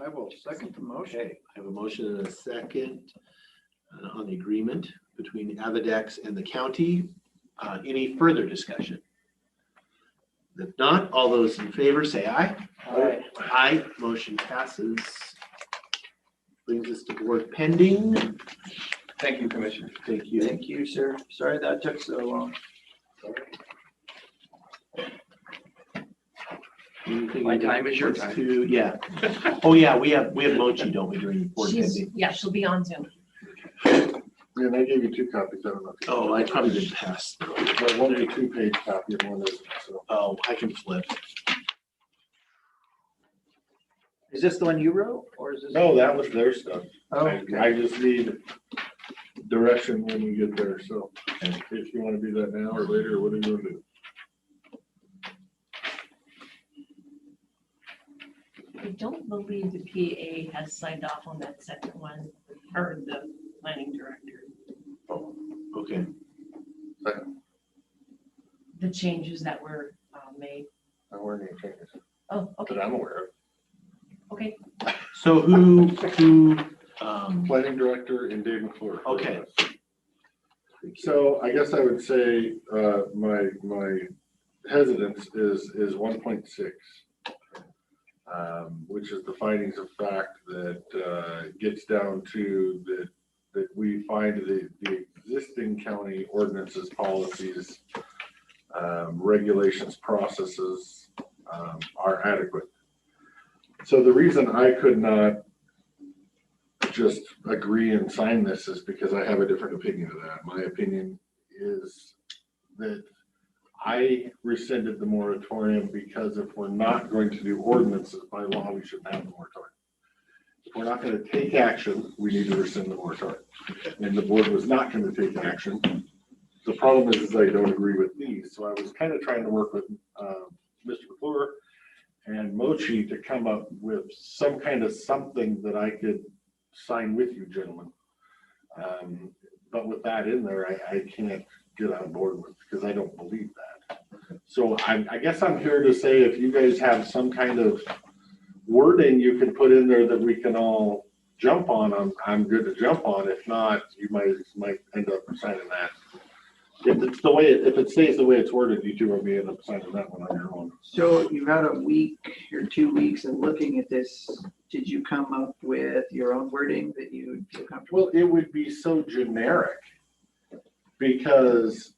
I will second the motion. Okay, I have a motion and a second on the agreement between Avidex and the county. Any further discussion? If not, all those in favor say aye. Aye. Aye, motion passes. Brings us to board pending. Thank you, Commissioner. Thank you. Thank you, sir. Sorry that took so long. Anything My in time is your regards time. to- Yeah. Oh, yeah, we have Mochi, don't we, during board She's, pending? yeah, she'll be on Zoom. And I gave you 2 copies. I don't know. if you- Oh, I probably didn't pass. But one is a 2-page copy and one isn't, so. Oh, I can flip. Is this the one you wrote or is this? No, that was their stuff. Oh, I just need direction when we get there, so if you want to do that now or later, what do you want to do? I don't believe the PA has signed off on that second one, or the planning director. Oh, okay. The changes that were made. There weren't any changes Oh, that okay, I'm aware of. okay. So who, Planning director and Dave McClure. Okay. So I guess I would say, my hesitance is 1.6. Which is the findings of fact that gets down to that we find the existing county ordinances, policies, regulations, processes are adequate. So the reason I could not just agree and sign this is because I have a different opinion of that. My opinion is that I rescinded the moratorium because if we're not going to do ordinances by law, we shouldn't have the moratorium. If we're not going to take action, we need to rescind the moratorium. And the board was not going to take action. The problem is I don't agree with these. So I was kind of trying to work with Mr. McClure and Mochi to come up with some kind of something that I could sign with you gentlemen. But with that in there, I can't get on board with because I don't believe that. So I guess I'm here to say if you guys have some kind of wording you can put in there that we can all jump on, I'm good to jump on. If not, you might end up signing that. If it's the way, if it stays the way it's worded, you two will be end up signing that one on your own. So you've had a week or 2 weeks of looking at this. Did you come up with your own wording that you would feel comfortable? Well, it would be so generic because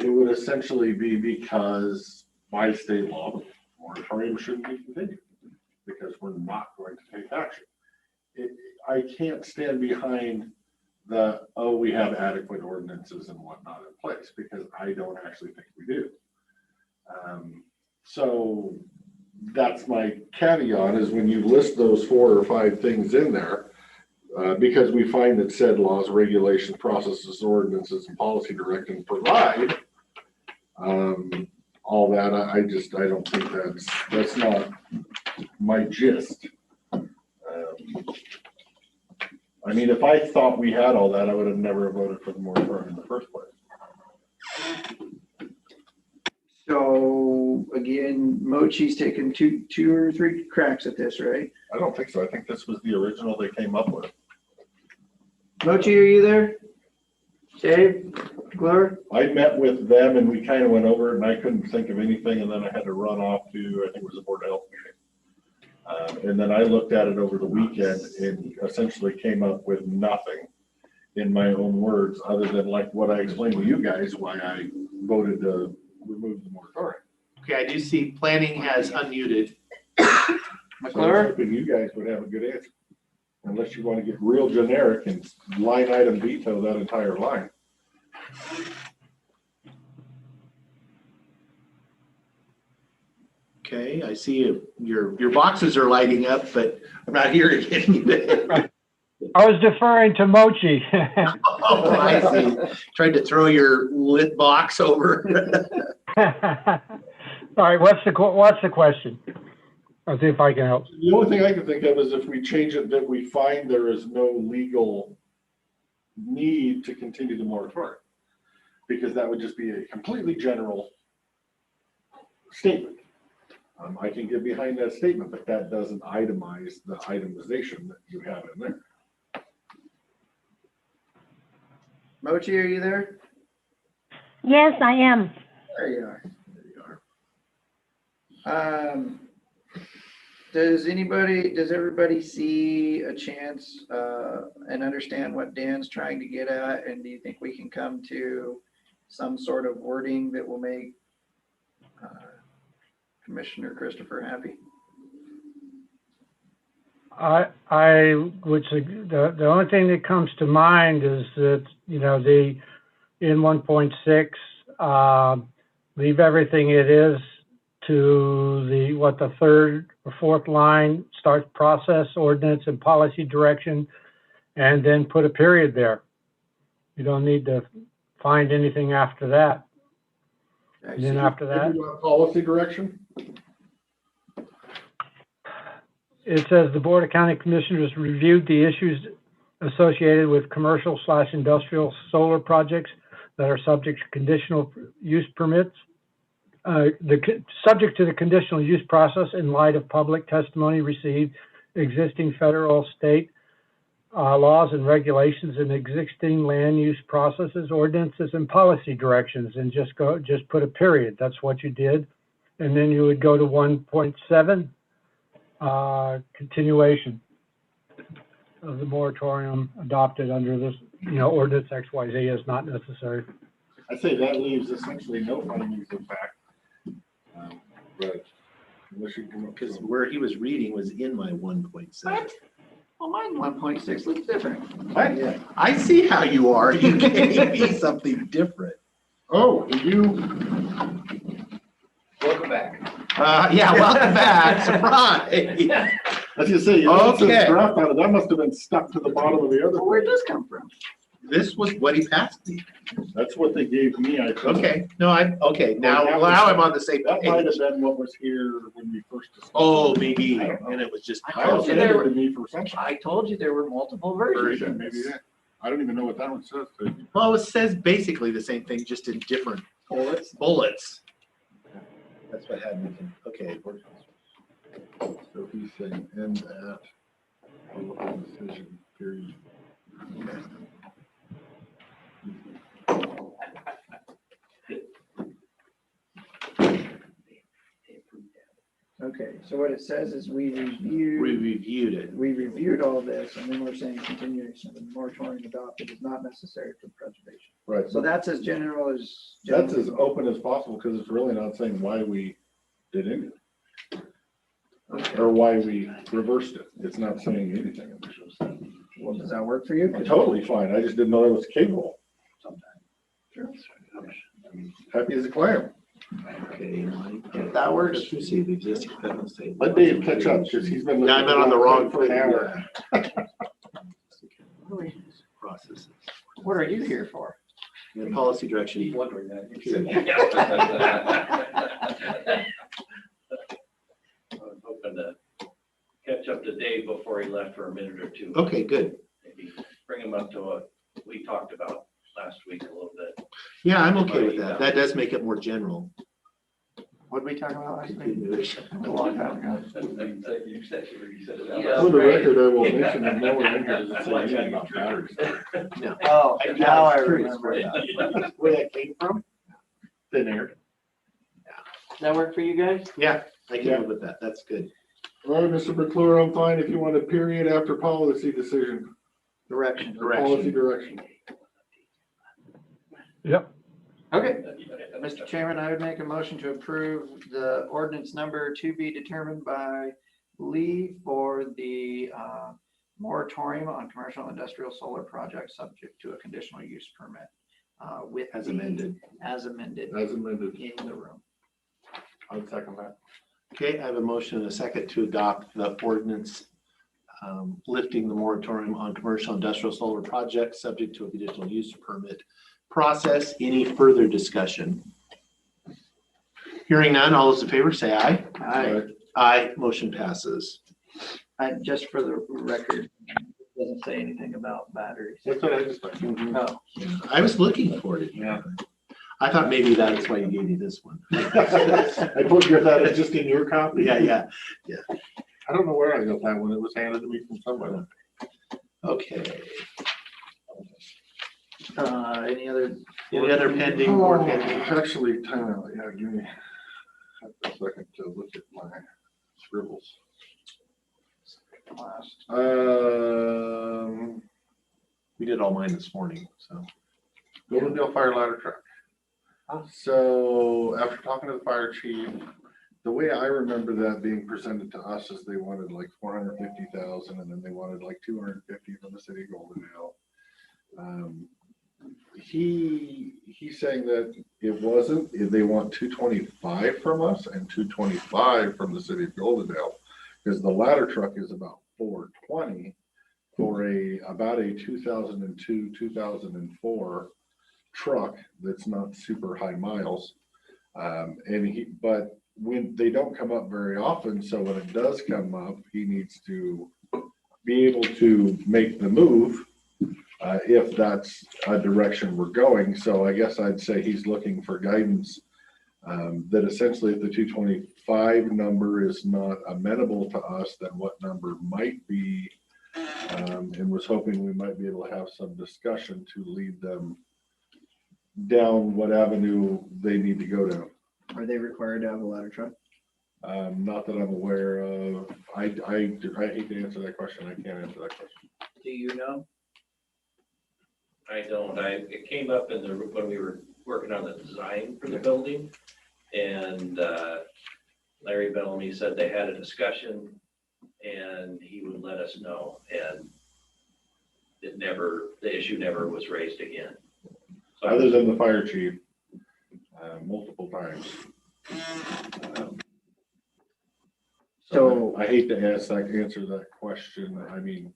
it would essentially be because by state law, the moratorium shouldn't be continued because we're not going to take action. I can't stand behind we have adequate ordinances and whatnot in place because I don't actually think we do. So that's my caveat, is when you list those 4 or 5 things in there, because we find that said laws, regulations, processes, ordinances, and policy direction provide all that, I don't think that's not my gist. I mean, if I thought we had all that, I would have never voted for the moratorium in the first place. So again, Mochi's taken two or three cracks at this, right? I don't think so. I think this was the original they came up with. Mochi, are you there? Dave, Glover? I met with them and we kind of went over it and I couldn't think of anything, and then I had to run off to, I think it was a Board of Health meeting. And then I looked at it over the weekend and essentially came up with nothing in my own words, other than like what I explained to you guys, why I voted to remove the moratorium. Okay, I do see planning has unmuted. McClure? So you guys would have a good answer, unless you want to get real generic and line item veto that entire line. Okay, I see your boxes are lighting up, but I'm not hearing anything. I was deferring to Mochi. Oh, I see. Tried to throw your lit box over. All right, what's the question? I'll see if I can help. The only thing I can think of is if we change it, that we find there is no legal need to continue the moratorium, because that would just be a completely general statement. I can get behind that statement, but that doesn't itemize the itemization that you have in there. Mochi, are you there? Yes, I am. There you are. Does everybody see a chance and understand what Dan's trying to get at? And do you think we can come to some sort of wording that will make Commissioner Christopher happy? I would say the only thing that comes to mind is that, in 1.6, leave everything it is to the third or fourth line, start process, ordinance, and policy direction, and then put a period there. You don't need to find anything after that. And then after that, policy direction. it says the Board of County Commissioners reviewed the issues associated with commercial/industrial solar projects that are subject to conditional use permits. Subject to the conditional use process in light of public testimony received, existing federal, state laws and regulations, and existing land use processes, ordinances, and policy directions, and just put a period. That's what you did. And then you would go to 1.7, continuation of the moratorium adopted under this, ordinance XYZ is not necessary. I say that leaves essentially no findings of fact. But because where he was reading was in my 1.7. Well, mine 1.6 looks different. I see how you are. You gave me something different. Oh, Welcome back. Yeah, welcome back. Surprise. I was gonna say, Okay. draft out of that must have been stuck to the bottom of the other. Where'd this come from? This was what he passed me. That's what they gave me. I think. Okay. No, now I'm on the same That page. might have been what was here when we first discussed. Oh, maybe. And it was just. I told you there were, me for something. I told you there were multiple versions. of Maybe this. that. I don't even know what that one says. Well, it says basically the same thing, just in different bullets. That's what had me. Okay. So he's saying end at decision period. Okay. Okay, so what it says is we reviewed all this, and then we're saying continuation of the moratorium adopted is not necessary for preservation. Right. So that's as general as. That's as open as possible, because it's really not saying why we did anything. Okay. Or why we reversed it. It's not saying anything. Well, does that work for you? Totally fine. I just didn't know that was capable. Sure. I'm happy as a clam. Okay, Mike. If that works. Let me see the existing federal state. Let Dave catch up, because he's been. Yeah, I've been on the wrong for an hour. Processes. What are you here for? And policy direction. Wondering that. I was hoping to catch up to Dave before he left for a minute or two. Okay, good. Maybe bring him up to what we talked about last week a little bit. Yeah, I'm okay with that. That does make it more general. What did we talk about last week? A long time ago. You said it. For the record, I will mention that no one in here is saying about batteries. No. Oh, I- now I curious remember where that. Where that came from? Thin air. Does that work for you guys? Yeah, I can Yeah. live with that. That's good. All right, Mr. McClure, I'm fine if you want a period after policy decision. Direction. Or Policy direction. Yep. Okay. Mr. Chairman, I would make a motion to approve the ordinance number to be determined by Lee for the moratorium on commercial industrial solar projects subject to a conditional use permit with As the- amended. As amended As amended. in the room. I'll second that. Okay, I have a motion and a second to adopt the ordinance lifting the moratorium on commercial industrial solar projects subject to a conditional use permit process. Any further discussion? Hearing none, all those in favor say aye. Aye. Aye, motion passes. Just for the record, it doesn't say anything about batteries. That's what I just. Oh, I was looking for it. Yeah. I thought maybe that's why you gave me this one. I put your, that is just in your copy? Yeah. I don't know where I got that one. It was handed to me from somebody. Okay. any other? Any other pending or pending? Actually, time out. Yeah, give me a second to look at my scribbles. We did all mine this morning, so. Golden Dale Fire Ladder Truck. So after talking to the fire chief, the way I remember that being presented to us is they wanted like 450,000 and then they wanted like 250 from the city of Goldendale. He's saying that it wasn't, they want 225 from us and 225 from the city of Goldendale, because the ladder truck is about 420 for about a 2002, 2004 truck that's not super high miles. But when they don't come up very often, so when it does come up, he needs to be able to make the move if that's a direction we're going. So I guess I'd say he's looking for guidance that essentially if the 225 number is not amenable to us, then what number might be, and was hoping we might be able to have some discussion to lead them down what avenue they need to go down. Are they required to have a ladder truck? Not that I'm aware of. I hate to answer that question. I can't answer that question. Do you know? I don't. It came up in when we were working on the design for the building, and Larry Bellamy said they had a discussion and he would let us know, and the issue never was raised again. So Other than the fire chief, multiple times. So I hate to answer that question. I mean,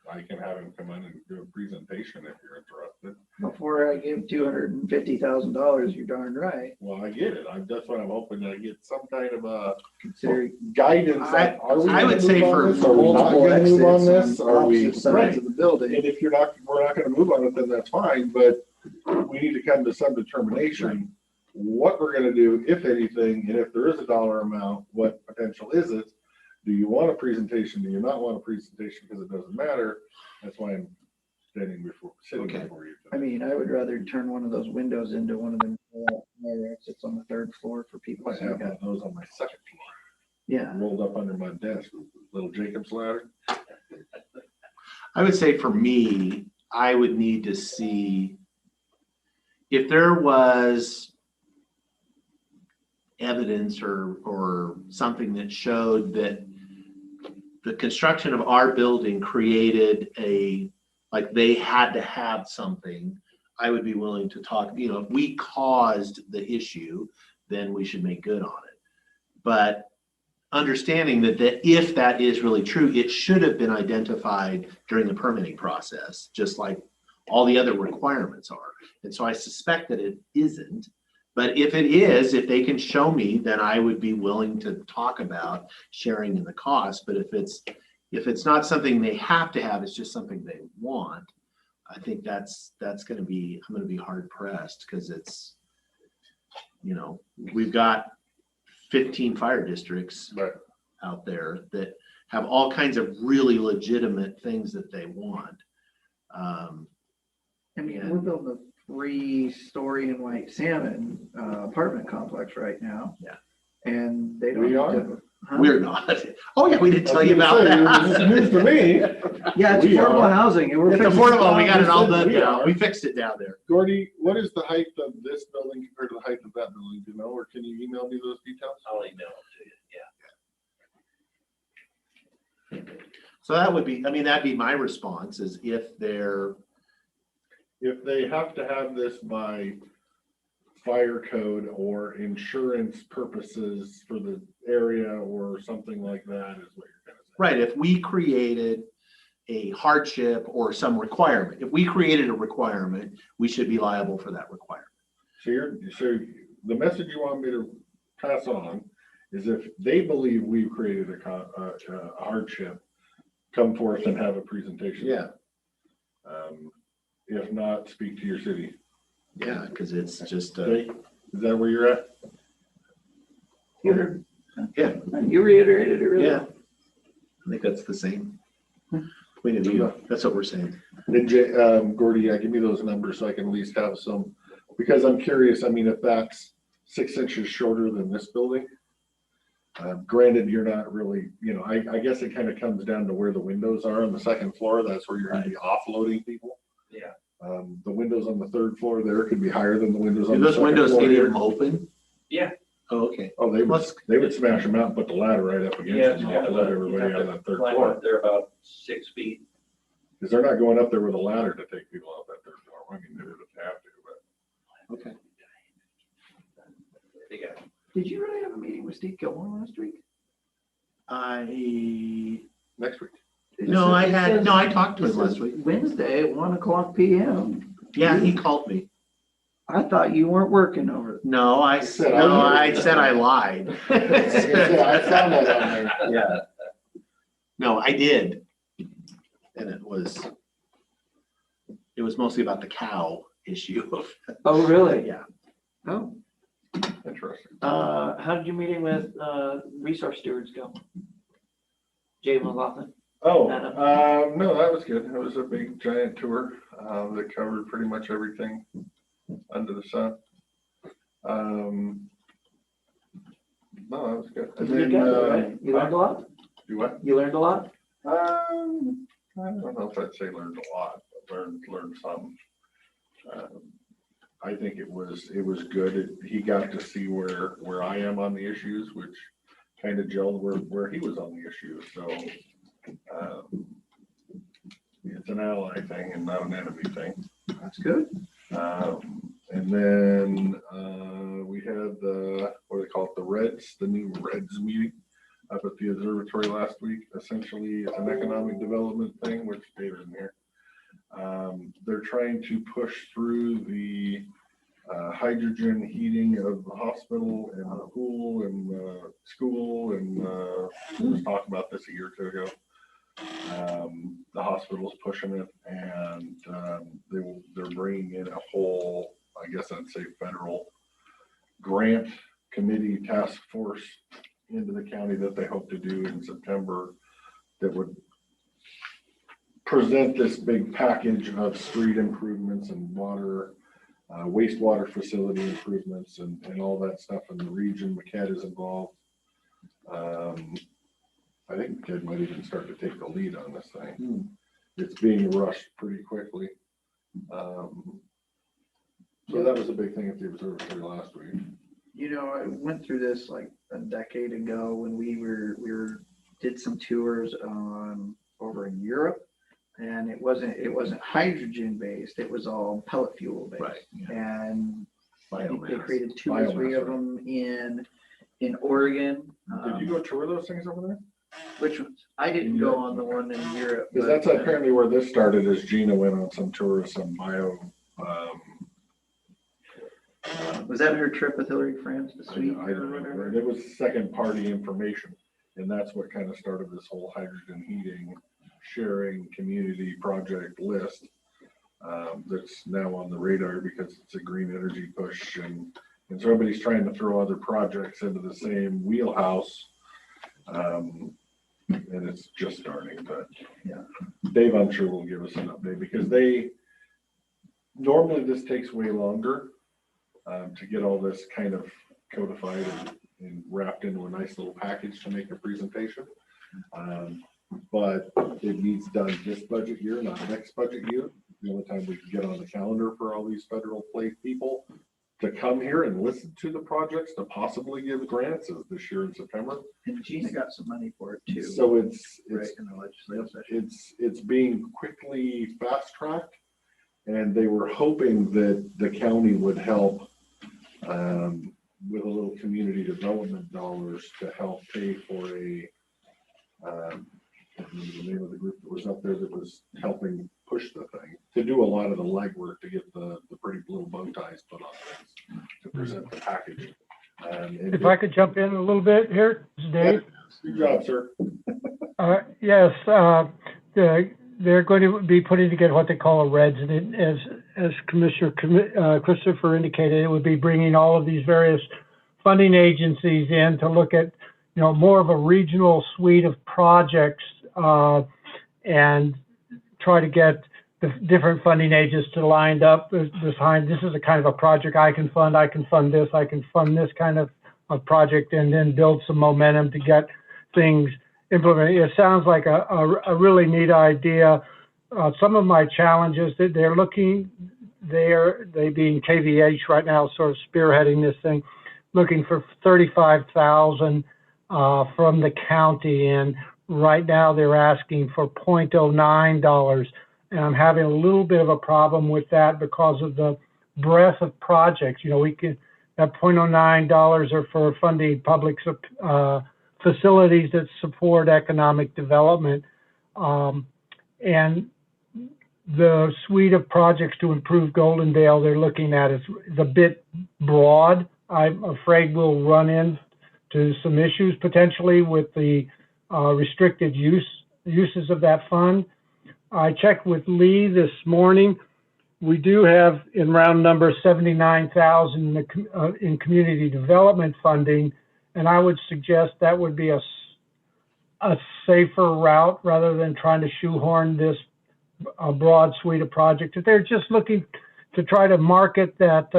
I can have him come in and do a presentation if you're interested. Before I give $250,000, you're darn right. Well, I get it. That's what I'm hoping that I get some kind of a Considering guidance. I would say for Are we not going to move on this? Are we opposite sides of the building? And if we're not going to move on it, then that's fine. But we need to come to some determination what we're going to do, if anything, and if there is a dollar amount, what potential is it? Do you want a presentation? Do you not want a presentation? Because it doesn't matter. That's why I'm sitting before you. I mean, I would rather turn one of those windows into one of them fire exits on the third floor for people. I have one of those on my second floor. Yeah. Rolled up under my desk, little Jacob's ladder. I would say for me, I would need to see if there was evidence or something that showed that the construction of our building created like they had to have something I would be willing to talk, you know, if we caused the issue, then we should make good on it. But understanding that if that is really true, it should have been identified during the permitting process, just like all the other requirements are. And so I suspect that it isn't. But if it is, if they can show me, then I would be willing to talk about sharing in the cost. But if it's not something they have to have, it's just something they want, I think that's going to be, I'm going to be hard pressed, because it's, you know, we've got 15 fire districts out there that have all kinds of really legitimate things that they want. I mean, we're building a 3-story in White Salmon apartment complex right now. Yeah. And they don't. We are? Huh? We're not. Oh yeah, we did tell you about This is news to me. that. Yeah, it's affordable housing. And we're It's fixing affordable. We got it all done We now. are. We fixed it down there. Gordy, what is the height of this building compared to the height of that building? Do you know, or can you email me those details? I'll email it to you, yeah. So that would be, I mean, that'd be my response, is if they have to have this by fire code or insurance purposes for the area or something like that, is what you're gonna say. right, if we created a hardship or some requirement, if we created a requirement, we should be liable for that requirement. So the message you want me to pass on is, if they believe we've created a hardship, come forth and have a presentation. Yeah. If not, speak to your city. Yeah, because it's just, Is that where you're at? You heard, yeah, you reiterated it really yeah. well. I think that's the same point of view. That's what we're saying. And Gordy, give me those numbers so I can at least have some, because I'm curious. I mean, if that's 6 inches shorter than this building, granted, you're not really, you know, I guess it kind of comes down to where the windows are on the second floor. That's where you're going to be offloading people. Yeah. The windows on the third floor there could be higher than the windows Do on the those second windows floor get here. even open? Yeah. Oh, okay. Oh, they would smash them out and put the ladder right up Yeah, against them to let everybody out of that third climb floor. up there about 6 feet. Because they're not going up there with a ladder to take people out that third floor. I mean, they would have to, but. Okay. They got Did you really have a meeting with Steve Gilmore last week? Next week. No, I talked to him last week. Wednesday at 1:00 p.m. Yeah, he called me. I thought you weren't working over it. No, I said I lied. I found that on there. Yeah. No, I did. And it was mostly about the cow issue. Oh, really? Yeah. Oh. Interesting. How did your meeting with resource stewards go? Jay McLaughlin? Oh, no, that was good. It was a big giant tour that covered pretty much everything under the sun. No, that was good. And then, Right? You learned a lot? Do what? You learned a lot? I don't know if I'd say learned a lot, but learned some. I think it was good. He got to see where I am on the issues, which kind of gelled where he was on the issues. So it's an ally thing and not an enemy thing. That's good. And then we had what do they call it? The new Reds meeting up at the observatory last week. Essentially, it's an economic development thing, which David in here. They're trying to push through the hydrogen heating of the hospital and the pool and the school, and we was talking about this a year or two ago. The hospital's pushing it, and they're bringing in a whole, I guess I'd say, federal grant committee task force into the county that they hope to do in September, that would present this big package of street improvements and water, wastewater facility improvements and all that stuff in the region. McCad is involved. I think McCad might even start to take the lead on this thing. It's being rushed pretty quickly. So that was a big thing at the observatory last week. You know, I went through this like a decade ago when we did some tours over in Europe, And it wasn't hydrogen based, it was all pellet fuel based. Right, yeah. And I think they Biomass. created 2 or 3 of Biomass, them in Oregon. Did you go tour those things over there? Which ones? I didn't go on the one in Europe. Because that's but, apparently where this started, as Gina went on some tour of some bio. Was that her trip with Hillary France this I week don't or know, whatever? it was second party information, and that's what kind of started this whole hydrogen heating, sharing community project list. That's now on the radar because it's a green energy push, and so everybody's trying to throw other projects into the same wheelhouse. And it's just starting, but yeah, Dave, I'm sure will give us an update because normally this takes way longer to get all this kind of codified and wrapped into a nice little package to make a presentation. But it needs done this budget year, not next budget year. The only time we can get on the calendar for all these federal people to come here and listen to the projects to possibly give grants is this year in September. And Gina got some money for it too. So it's right in the legislative session. it's being quickly fast tracked, and they were hoping that the county would help with a little community development dollars to help pay for a I can't remember the name of the group that was up there that was helping push the thing to do a lot of the legwork to get the pretty little bow ties put on things to present the package. If I could jump in a little bit here, this is Dave. Good job, sir. Yes, they're going to be putting together what they call a REDS, and as Commissioner Christopher indicated, it would be bringing all of these various funding agencies in to look at, more of a regional suite of projects and try to get the different funding agents to lined up behind. This is a kind of a project I can fund this, I can fund this kind of a project, and then build some momentum to get things implemented. It sounds like a really neat idea. Some of my challenges that they being KVH right now, sort of spearheading this thing, looking for $35,000 from the county, and right now they're asking for $0.09. And I'm having a little bit of a problem with that because of the breadth of projects. We can, that $0.09 are for funding public facilities that support economic development. And the suite of projects to improve Goldendale they're looking at is a bit broad. I'm afraid we'll run into some issues potentially with the restricted uses of that fund. I checked with Lee this morning. We do have, in round numbers, $79,000 in community development funding, and I would suggest that would be a safer route rather than trying to shoehorn this broad suite of projects. If they're just looking to try to market that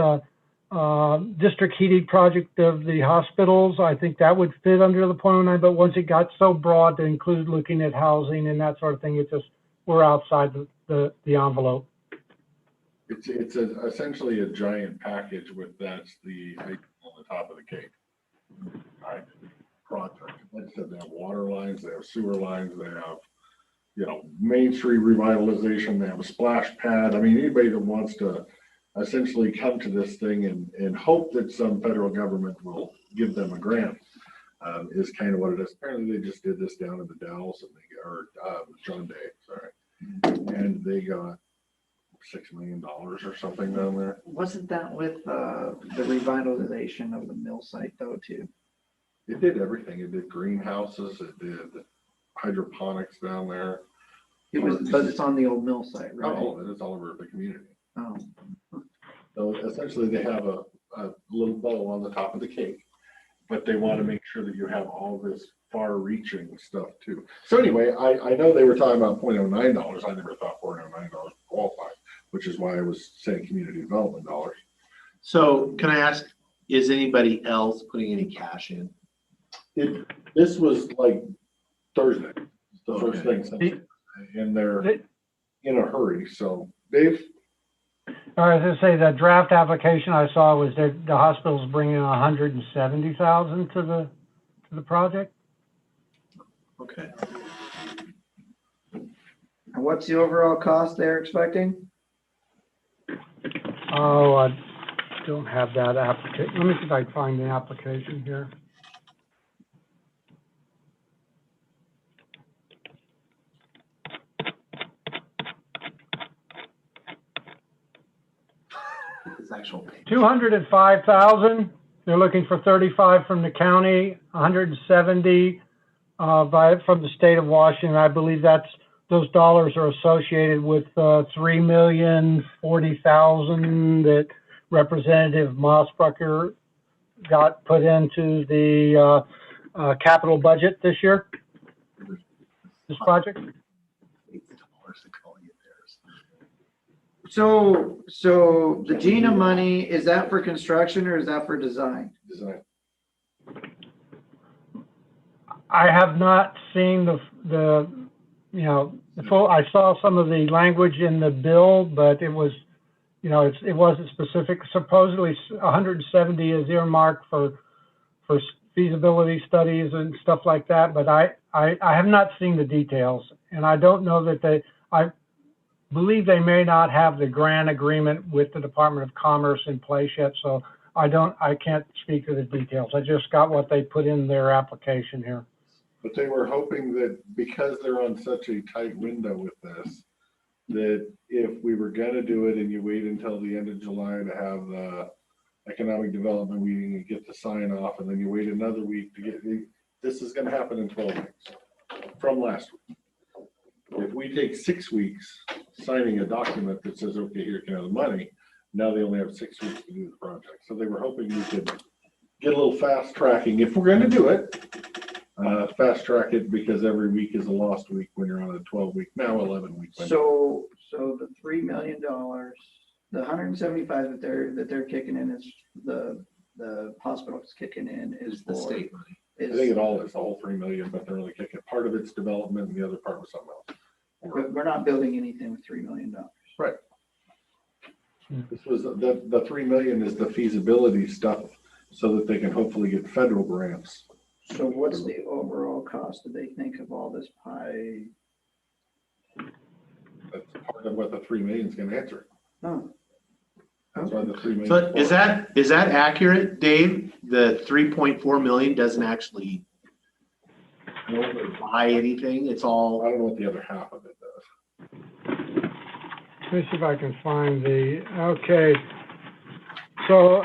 district heating project of the hospitals, I think that would fit under the 0.09. But once it got so broad to include looking at housing and that sort of thing, we're outside the envelope. It's essentially a giant package with that's the icing on the top of the cake. Right. Project. Like I said, they have water lines, they have sewer lines, they have, Main Street revitalization, they have a splash pad. I mean, anybody that wants to essentially come to this thing and hope that some federal government will give them a grant is kind of what it is. Apparently they just did this down in the Dalles or John Day, sorry. And they got $6 million or something down there. Wasn't that with the revitalization of the mill site though too? It did everything. It did greenhouses, it did hydroponics down there. But it's on the old mill site, right? Oh, it is all over the community. Oh. So essentially they have a little bow on the top of the cake, but they want to make sure that you have all this far-reaching stuff too. So anyway, I know they were talking about $0.09. I never thought $0.09 qualified, which is why I was saying community development dollars. So can I ask, is anybody else putting any cash in? This was like Thursday, the first thing since, and they're in a hurry. So Dave? I was going to say the draft application I saw was that the hospital's bringing $170,000 to the project. Okay. And what's the overall cost they're expecting? Oh, I don't have that application. Let me see if I can find the application here. It's actual. 205,000. They're looking for 35 from the county, 170 from the state of Washington. I believe those dollars are associated with 3,040,000 that Representative Mossbrucker got put into the capital budget this year. This project. So the GINA money, is that for construction or is that for design? Design. I have not seen the full, I saw some of the language in the bill, but it was, it wasn't specific. Supposedly 170 is earmarked for feasibility studies and stuff like that, but I have not seen the details, and I don't know that I believe they may not have the grant agreement with the Department of Commerce in place yet, so I can't speak to the details. I just got what they put in their application here. But they were hoping that because they're on such a tight window with this, that if we were gonna do it and you wait until the end of July to have the economic development meeting and get the sign off, and then you wait another week to get, this is gonna happen in 12 weeks from last week. If we take 6 weeks signing a document that says, okay, here can have the money, now they only have 6 weeks to do the project. So they were hoping we could get a little fast tracking. If we're going to do it, fast track it, because every week is a lost week when you're on a 12-week, now 11-week. So the $3 million, the 175 that they're kicking in is the hospital's kicking in is the state money. I think it all is the whole 3 million, but they're only kicking part of its development and the other part was something else. But we're not building anything with $3 million. Right. This was the 3 million is the feasibility stuff so that they can hopefully get federal grants. So what's the overall cost, do they think, of all this pie? That's part of what the 3 million is going to answer. Oh. That's why the 3 million. So is that accurate, Dave? The 3.4 million doesn't actually buy anything. It's all. I don't know what the other half of it does. Let me see if I can find okay. So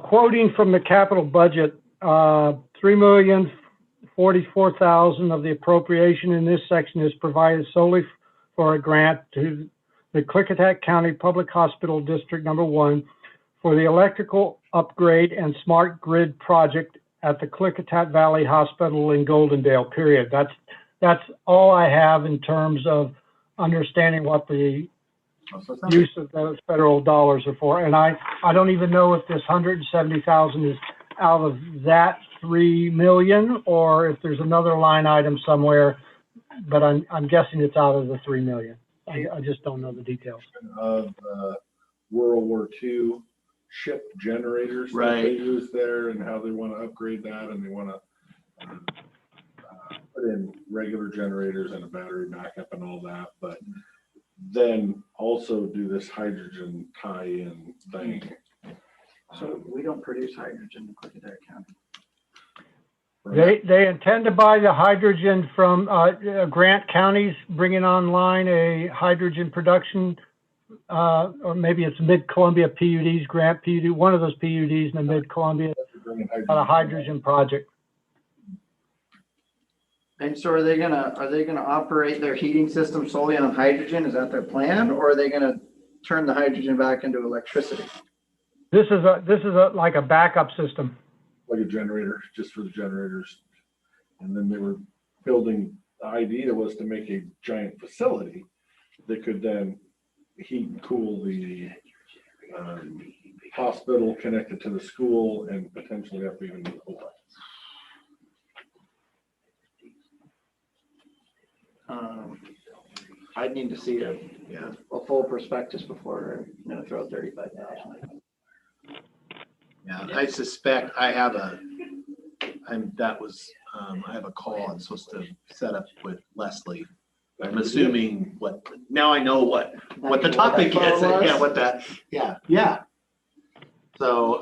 quoting from the capital budget, 3,044,000 of the appropriation in this section is provided solely for a grant to the Klickitat County Public Hospital District Number 1 for the electrical upgrade and smart grid project at the Klickitat Valley Hospital in Goldendale, period. That's all I have in terms of understanding what the use of those federal dollars are for. And I don't even know if this 170,000 is out of that 3 million or if there's another line item somewhere, but I'm guessing it's out of the 3 million. I just don't know the details. Of World War II ship generators that they use there and how they want to upgrade that, and they want to put in regular generators and a battery backup and all that, but then also do this hydrogen tie-in thing. So we don't produce hydrogen in Klickitat County. They intend to buy the hydrogen from Grant County's bringing online a hydrogen production, or maybe it's Mid-Columbia PUD's Grant PUD, one of those PUDs in the Mid-Columbia, a hydrogen project. And so are they gonna operate their heating system solely on hydrogen? Is that their plan, or are they gonna turn the hydrogen back into electricity? This is like a backup system. Like a generator, just for the generators. And then they were building, the idea was to make a giant facility that could then heat and cool the hospital connected to the school and potentially up even the whole. I'd need to see a full prospectus before I'm gonna throw 35,000. Yeah, I suspect I have I have a call I'm supposed to set up with Leslie I'm assuming what, now I know what the That topic is, was? yeah, what that, yeah. So,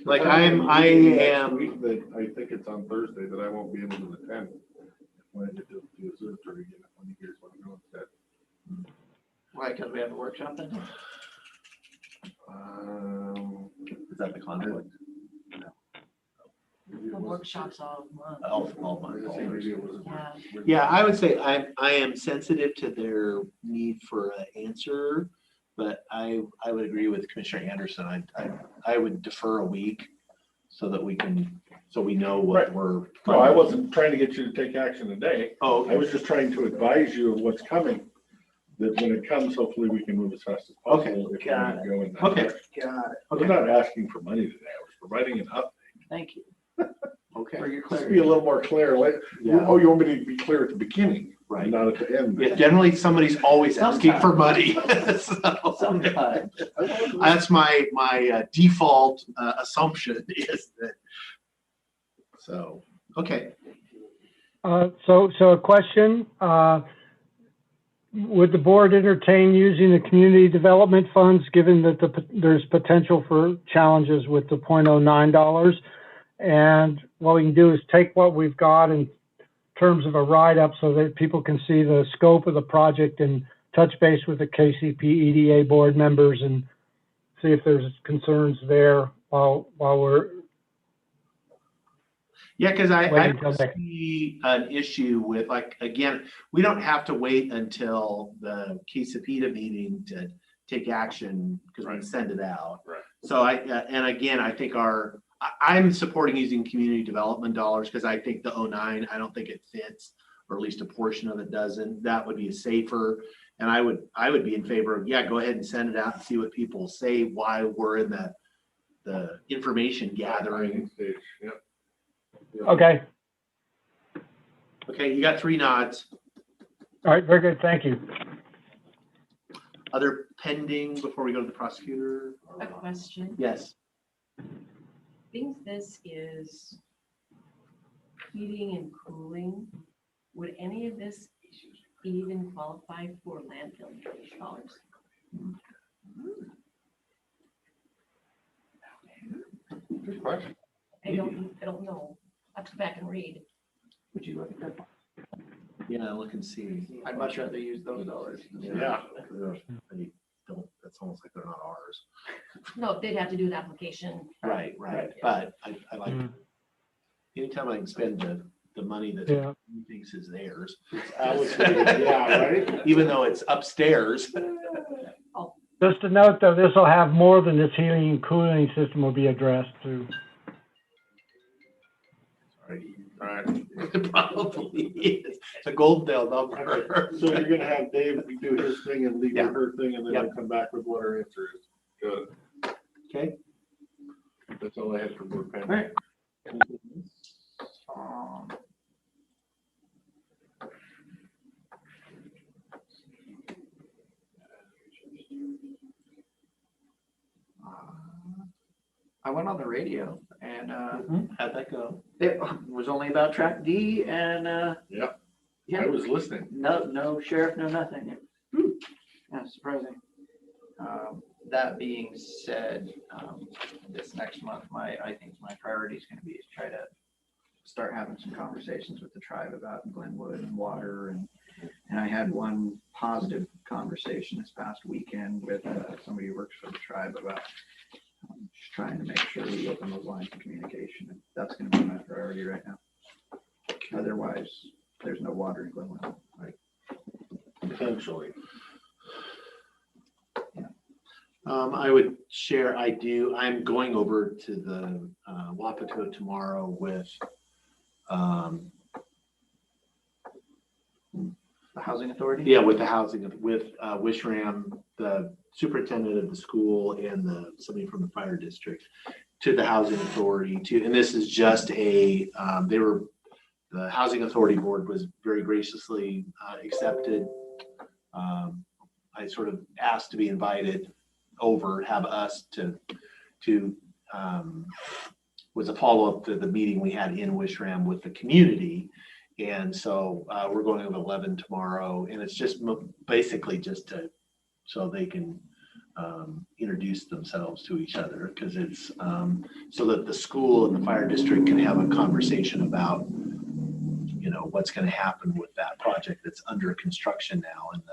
like I am, That I think it's on Thursday that I won't be able to attend. When I get to do a Zoom tour again, when you guys want to go instead. Why, because we have a workshop then? is that the conflict? The workshops all month. All month. Yeah. Yeah, I would say I am sensitive to their need for an answer, but I would agree with Commissioner Anderson. I would defer a week so that we know what we're. No, I wasn't trying to get you to take action today. Oh, okay. I was just trying to advise you of what's coming. That when it comes, hopefully we can move as fast as possible. If we Got want to go in that Okay. direction. Got it. I'm not asking for money today. I was providing an update. Thank you Okay. for your Just clarity. be a little more clear. Like, Yeah. oh, you want me to be clear at the beginning, Right. not at the end? Yeah, generally somebody's always asking for money. So, Sometimes. that's my default assumption is that. So, okay. So a question, would the board entertain using the community development funds, given that there's potential for challenges with the $0.09? And what we can do is take what we've got in terms of a write-up so that people can see the scope of the project and touch base with the KCP EDA board members and see if there's concerns there while we're. Yeah, because I Wait until next- see an issue with, like, again, we don't have to wait until the KCP meeting to take action because we send it out. Right. So and again, I think I'm supporting using community development dollars because I think the 09, I don't think it fits, or at least a portion of it doesn't. That would be safer. And I would be in favor of, go ahead and send it out and see what people say while we're in the information gathering stage. Yep. Okay. Okay, you got 3 nods. All right, very good. Thank you. Other pending before we go to the prosecutor? A question. Yes. I think this is heating and cooling. Would any of this even qualify for landfill dollars? Good question. I don't know. I have to go back and read. Would you look at that? Yeah, look and see. I'd much rather use those dollars. Yeah. They don't, that's almost like they're not ours. No, they'd have to do an application. Right. But I like, anytime I can spend the money that he thinks is theirs. Right? Even though it's upstairs. Just to note, though, this will have more than this heating and cooling system will be addressed too. All right. It probably is. It's a Goldendale number. So you're gonna have Dave do his thing and leave Yeah. her thing, and then Yep. I'll come back with what our answer is. Good. Okay. That's all I had for board panel. Right. I went on the radio and How'd that go? it was only about track D and Yep. yeah, I was listening. no sheriff, no nothing. Yeah, surprising. That being said, this next month, I think my priority is going to be to try to start having some conversations with the tribe about Glenwood and water, and I had one positive conversation this past weekend with somebody who works for the tribe about just trying to make sure we open those lines of communication. And that's going to be my priority right now. Otherwise, there's no water in Glenwood. Right? Potentially. I would share, I'm going over to the Wapato tomorrow with The housing authority? yeah, with the housing, with Wishram, the superintendent of the school, and somebody from the fire district, to the housing authority and this is just the housing authority board was very graciously accepted. I sort of asked to be invited over, have us to was a follow-up to the meeting we had in Wishram with the community. And so we're going to 11 tomorrow, and it's just basically just so they can introduce themselves to each other, because it's so that the school and the fire district can have a conversation about, you know, what's going to happen with that project that's under construction now. And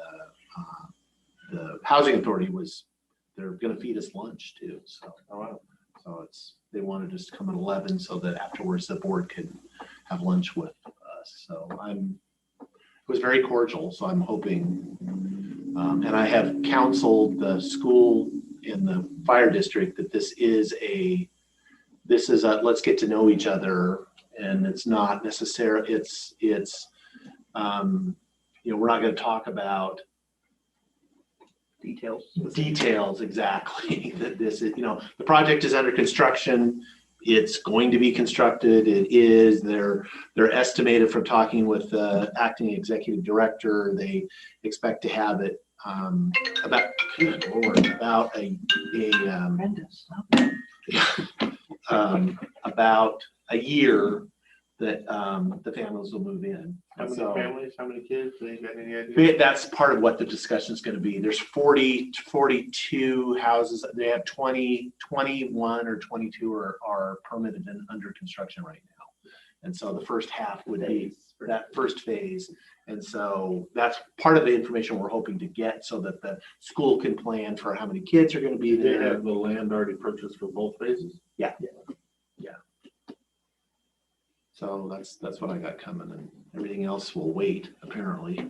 the housing authority they're going to feed us lunch too. So, so they wanted us to come at 11 so that afterwards the board could have lunch with us. So it was very cordial. So I'm hoping, and I have counseled the school and the fire district that this is a let's get to know each other, and it's not necessarily, it's you know, we're not going to talk about details exactly. That this is, you know, the project is under construction. It's going to be constructed. It is. They're estimated from talking with the acting executive director. They expect to have it about, good Lord, about about a year that the families will move in. How many families, how many kids? Do you got any idea? That's part of what the discussion is going to be. There's 40 to 42 houses. They have 21 or 22 are permitted and under construction right now. And so the first half would be that first phase. And so that's part of the information we're hoping to get, so that the school can plan for how many kids are going to be there. They have the land already purchased for both phases? Yeah. So that's what I got coming, and everything else will wait, apparently.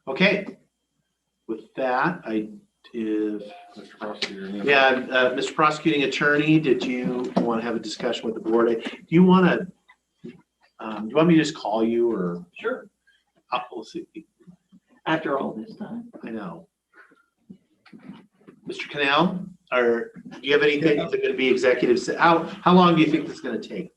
Okay. With that, Mr. Prosecuting Attorney, did you want to have a discussion with the board? Do you want me to just call you, or? Sure. We'll see. After all this time. I know. Mr. Cannell, do you have anything that's going to be executive? How long do you think this is going to take?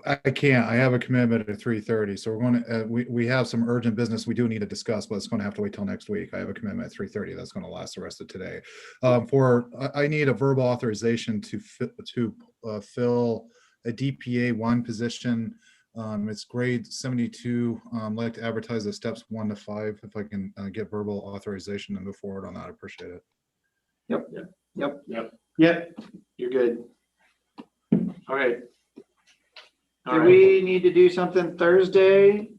I can't. I have a commitment at 3:30, so we're going to. We have some urgent business we do need to discuss, but it's going to have to wait till next week. I have a commitment at 3:30 that's going to last the rest of today. I need a verbal authorization to fill a DPA 1 position. It's grade 72. I'd like to advertise the steps 1 to 5. If I can get verbal authorization and move forward on that, I appreciate it. Yep. You're good. All right. Do we need to do something Thursday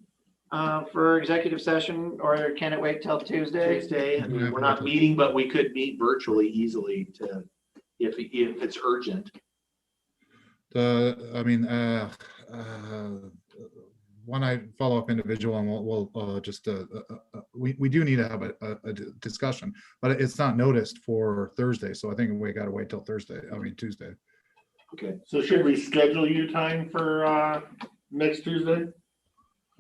for executive session, or can it wait till Tuesday? Tuesday. I mean, we're not meeting, but we could meet virtually easily if it's urgent. When I follow up individual, and we'll just we do need to have a discussion, but it's not noticed for Thursday, so I think we got to wait till Tuesday. Okay. So should we schedule you time for next Tuesday?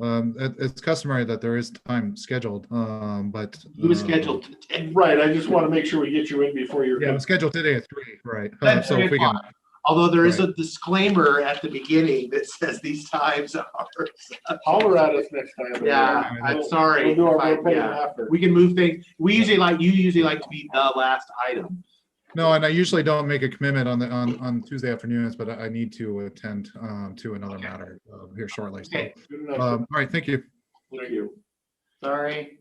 It's customary that there is time scheduled, but it was scheduled today. Right. I just want to make sure we get you in before your. Yeah, it was scheduled today at 3. Right. So if we can. Although there is a disclaimer at the beginning that says these times are. Holler at us next time. Yeah, I'm sorry. We'll do our after. We can move things. You usually like to be the last item. No, and I usually don't make a commitment on Tuesday afternoons, but I need to attend to another matter here shortly. Okay. So, all right, thank you. Thank you. Sorry.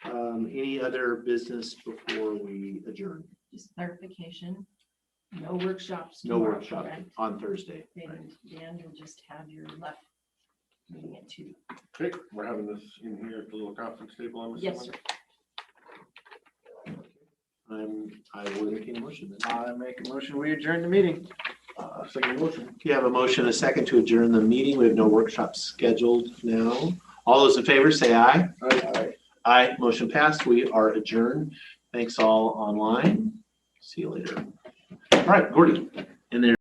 Any other business before we adjourn? Just clarification, no workshops. No tomorrow, workshop correct? on Thursday. And Dan, you'll just have your left meeting at 2. Okay, we're having this in here at the little conference table. I'm Yes, sir. I will entertain a motion. I make a motion, we adjourn the meeting. Second motion. You have a motion, a second to adjourn the meeting. We have no workshops scheduled now. All those in favor say aye. Aye. Aye. Motion passed. We are adjourned. Thanks all online. See you later. All right, Gordy. And there.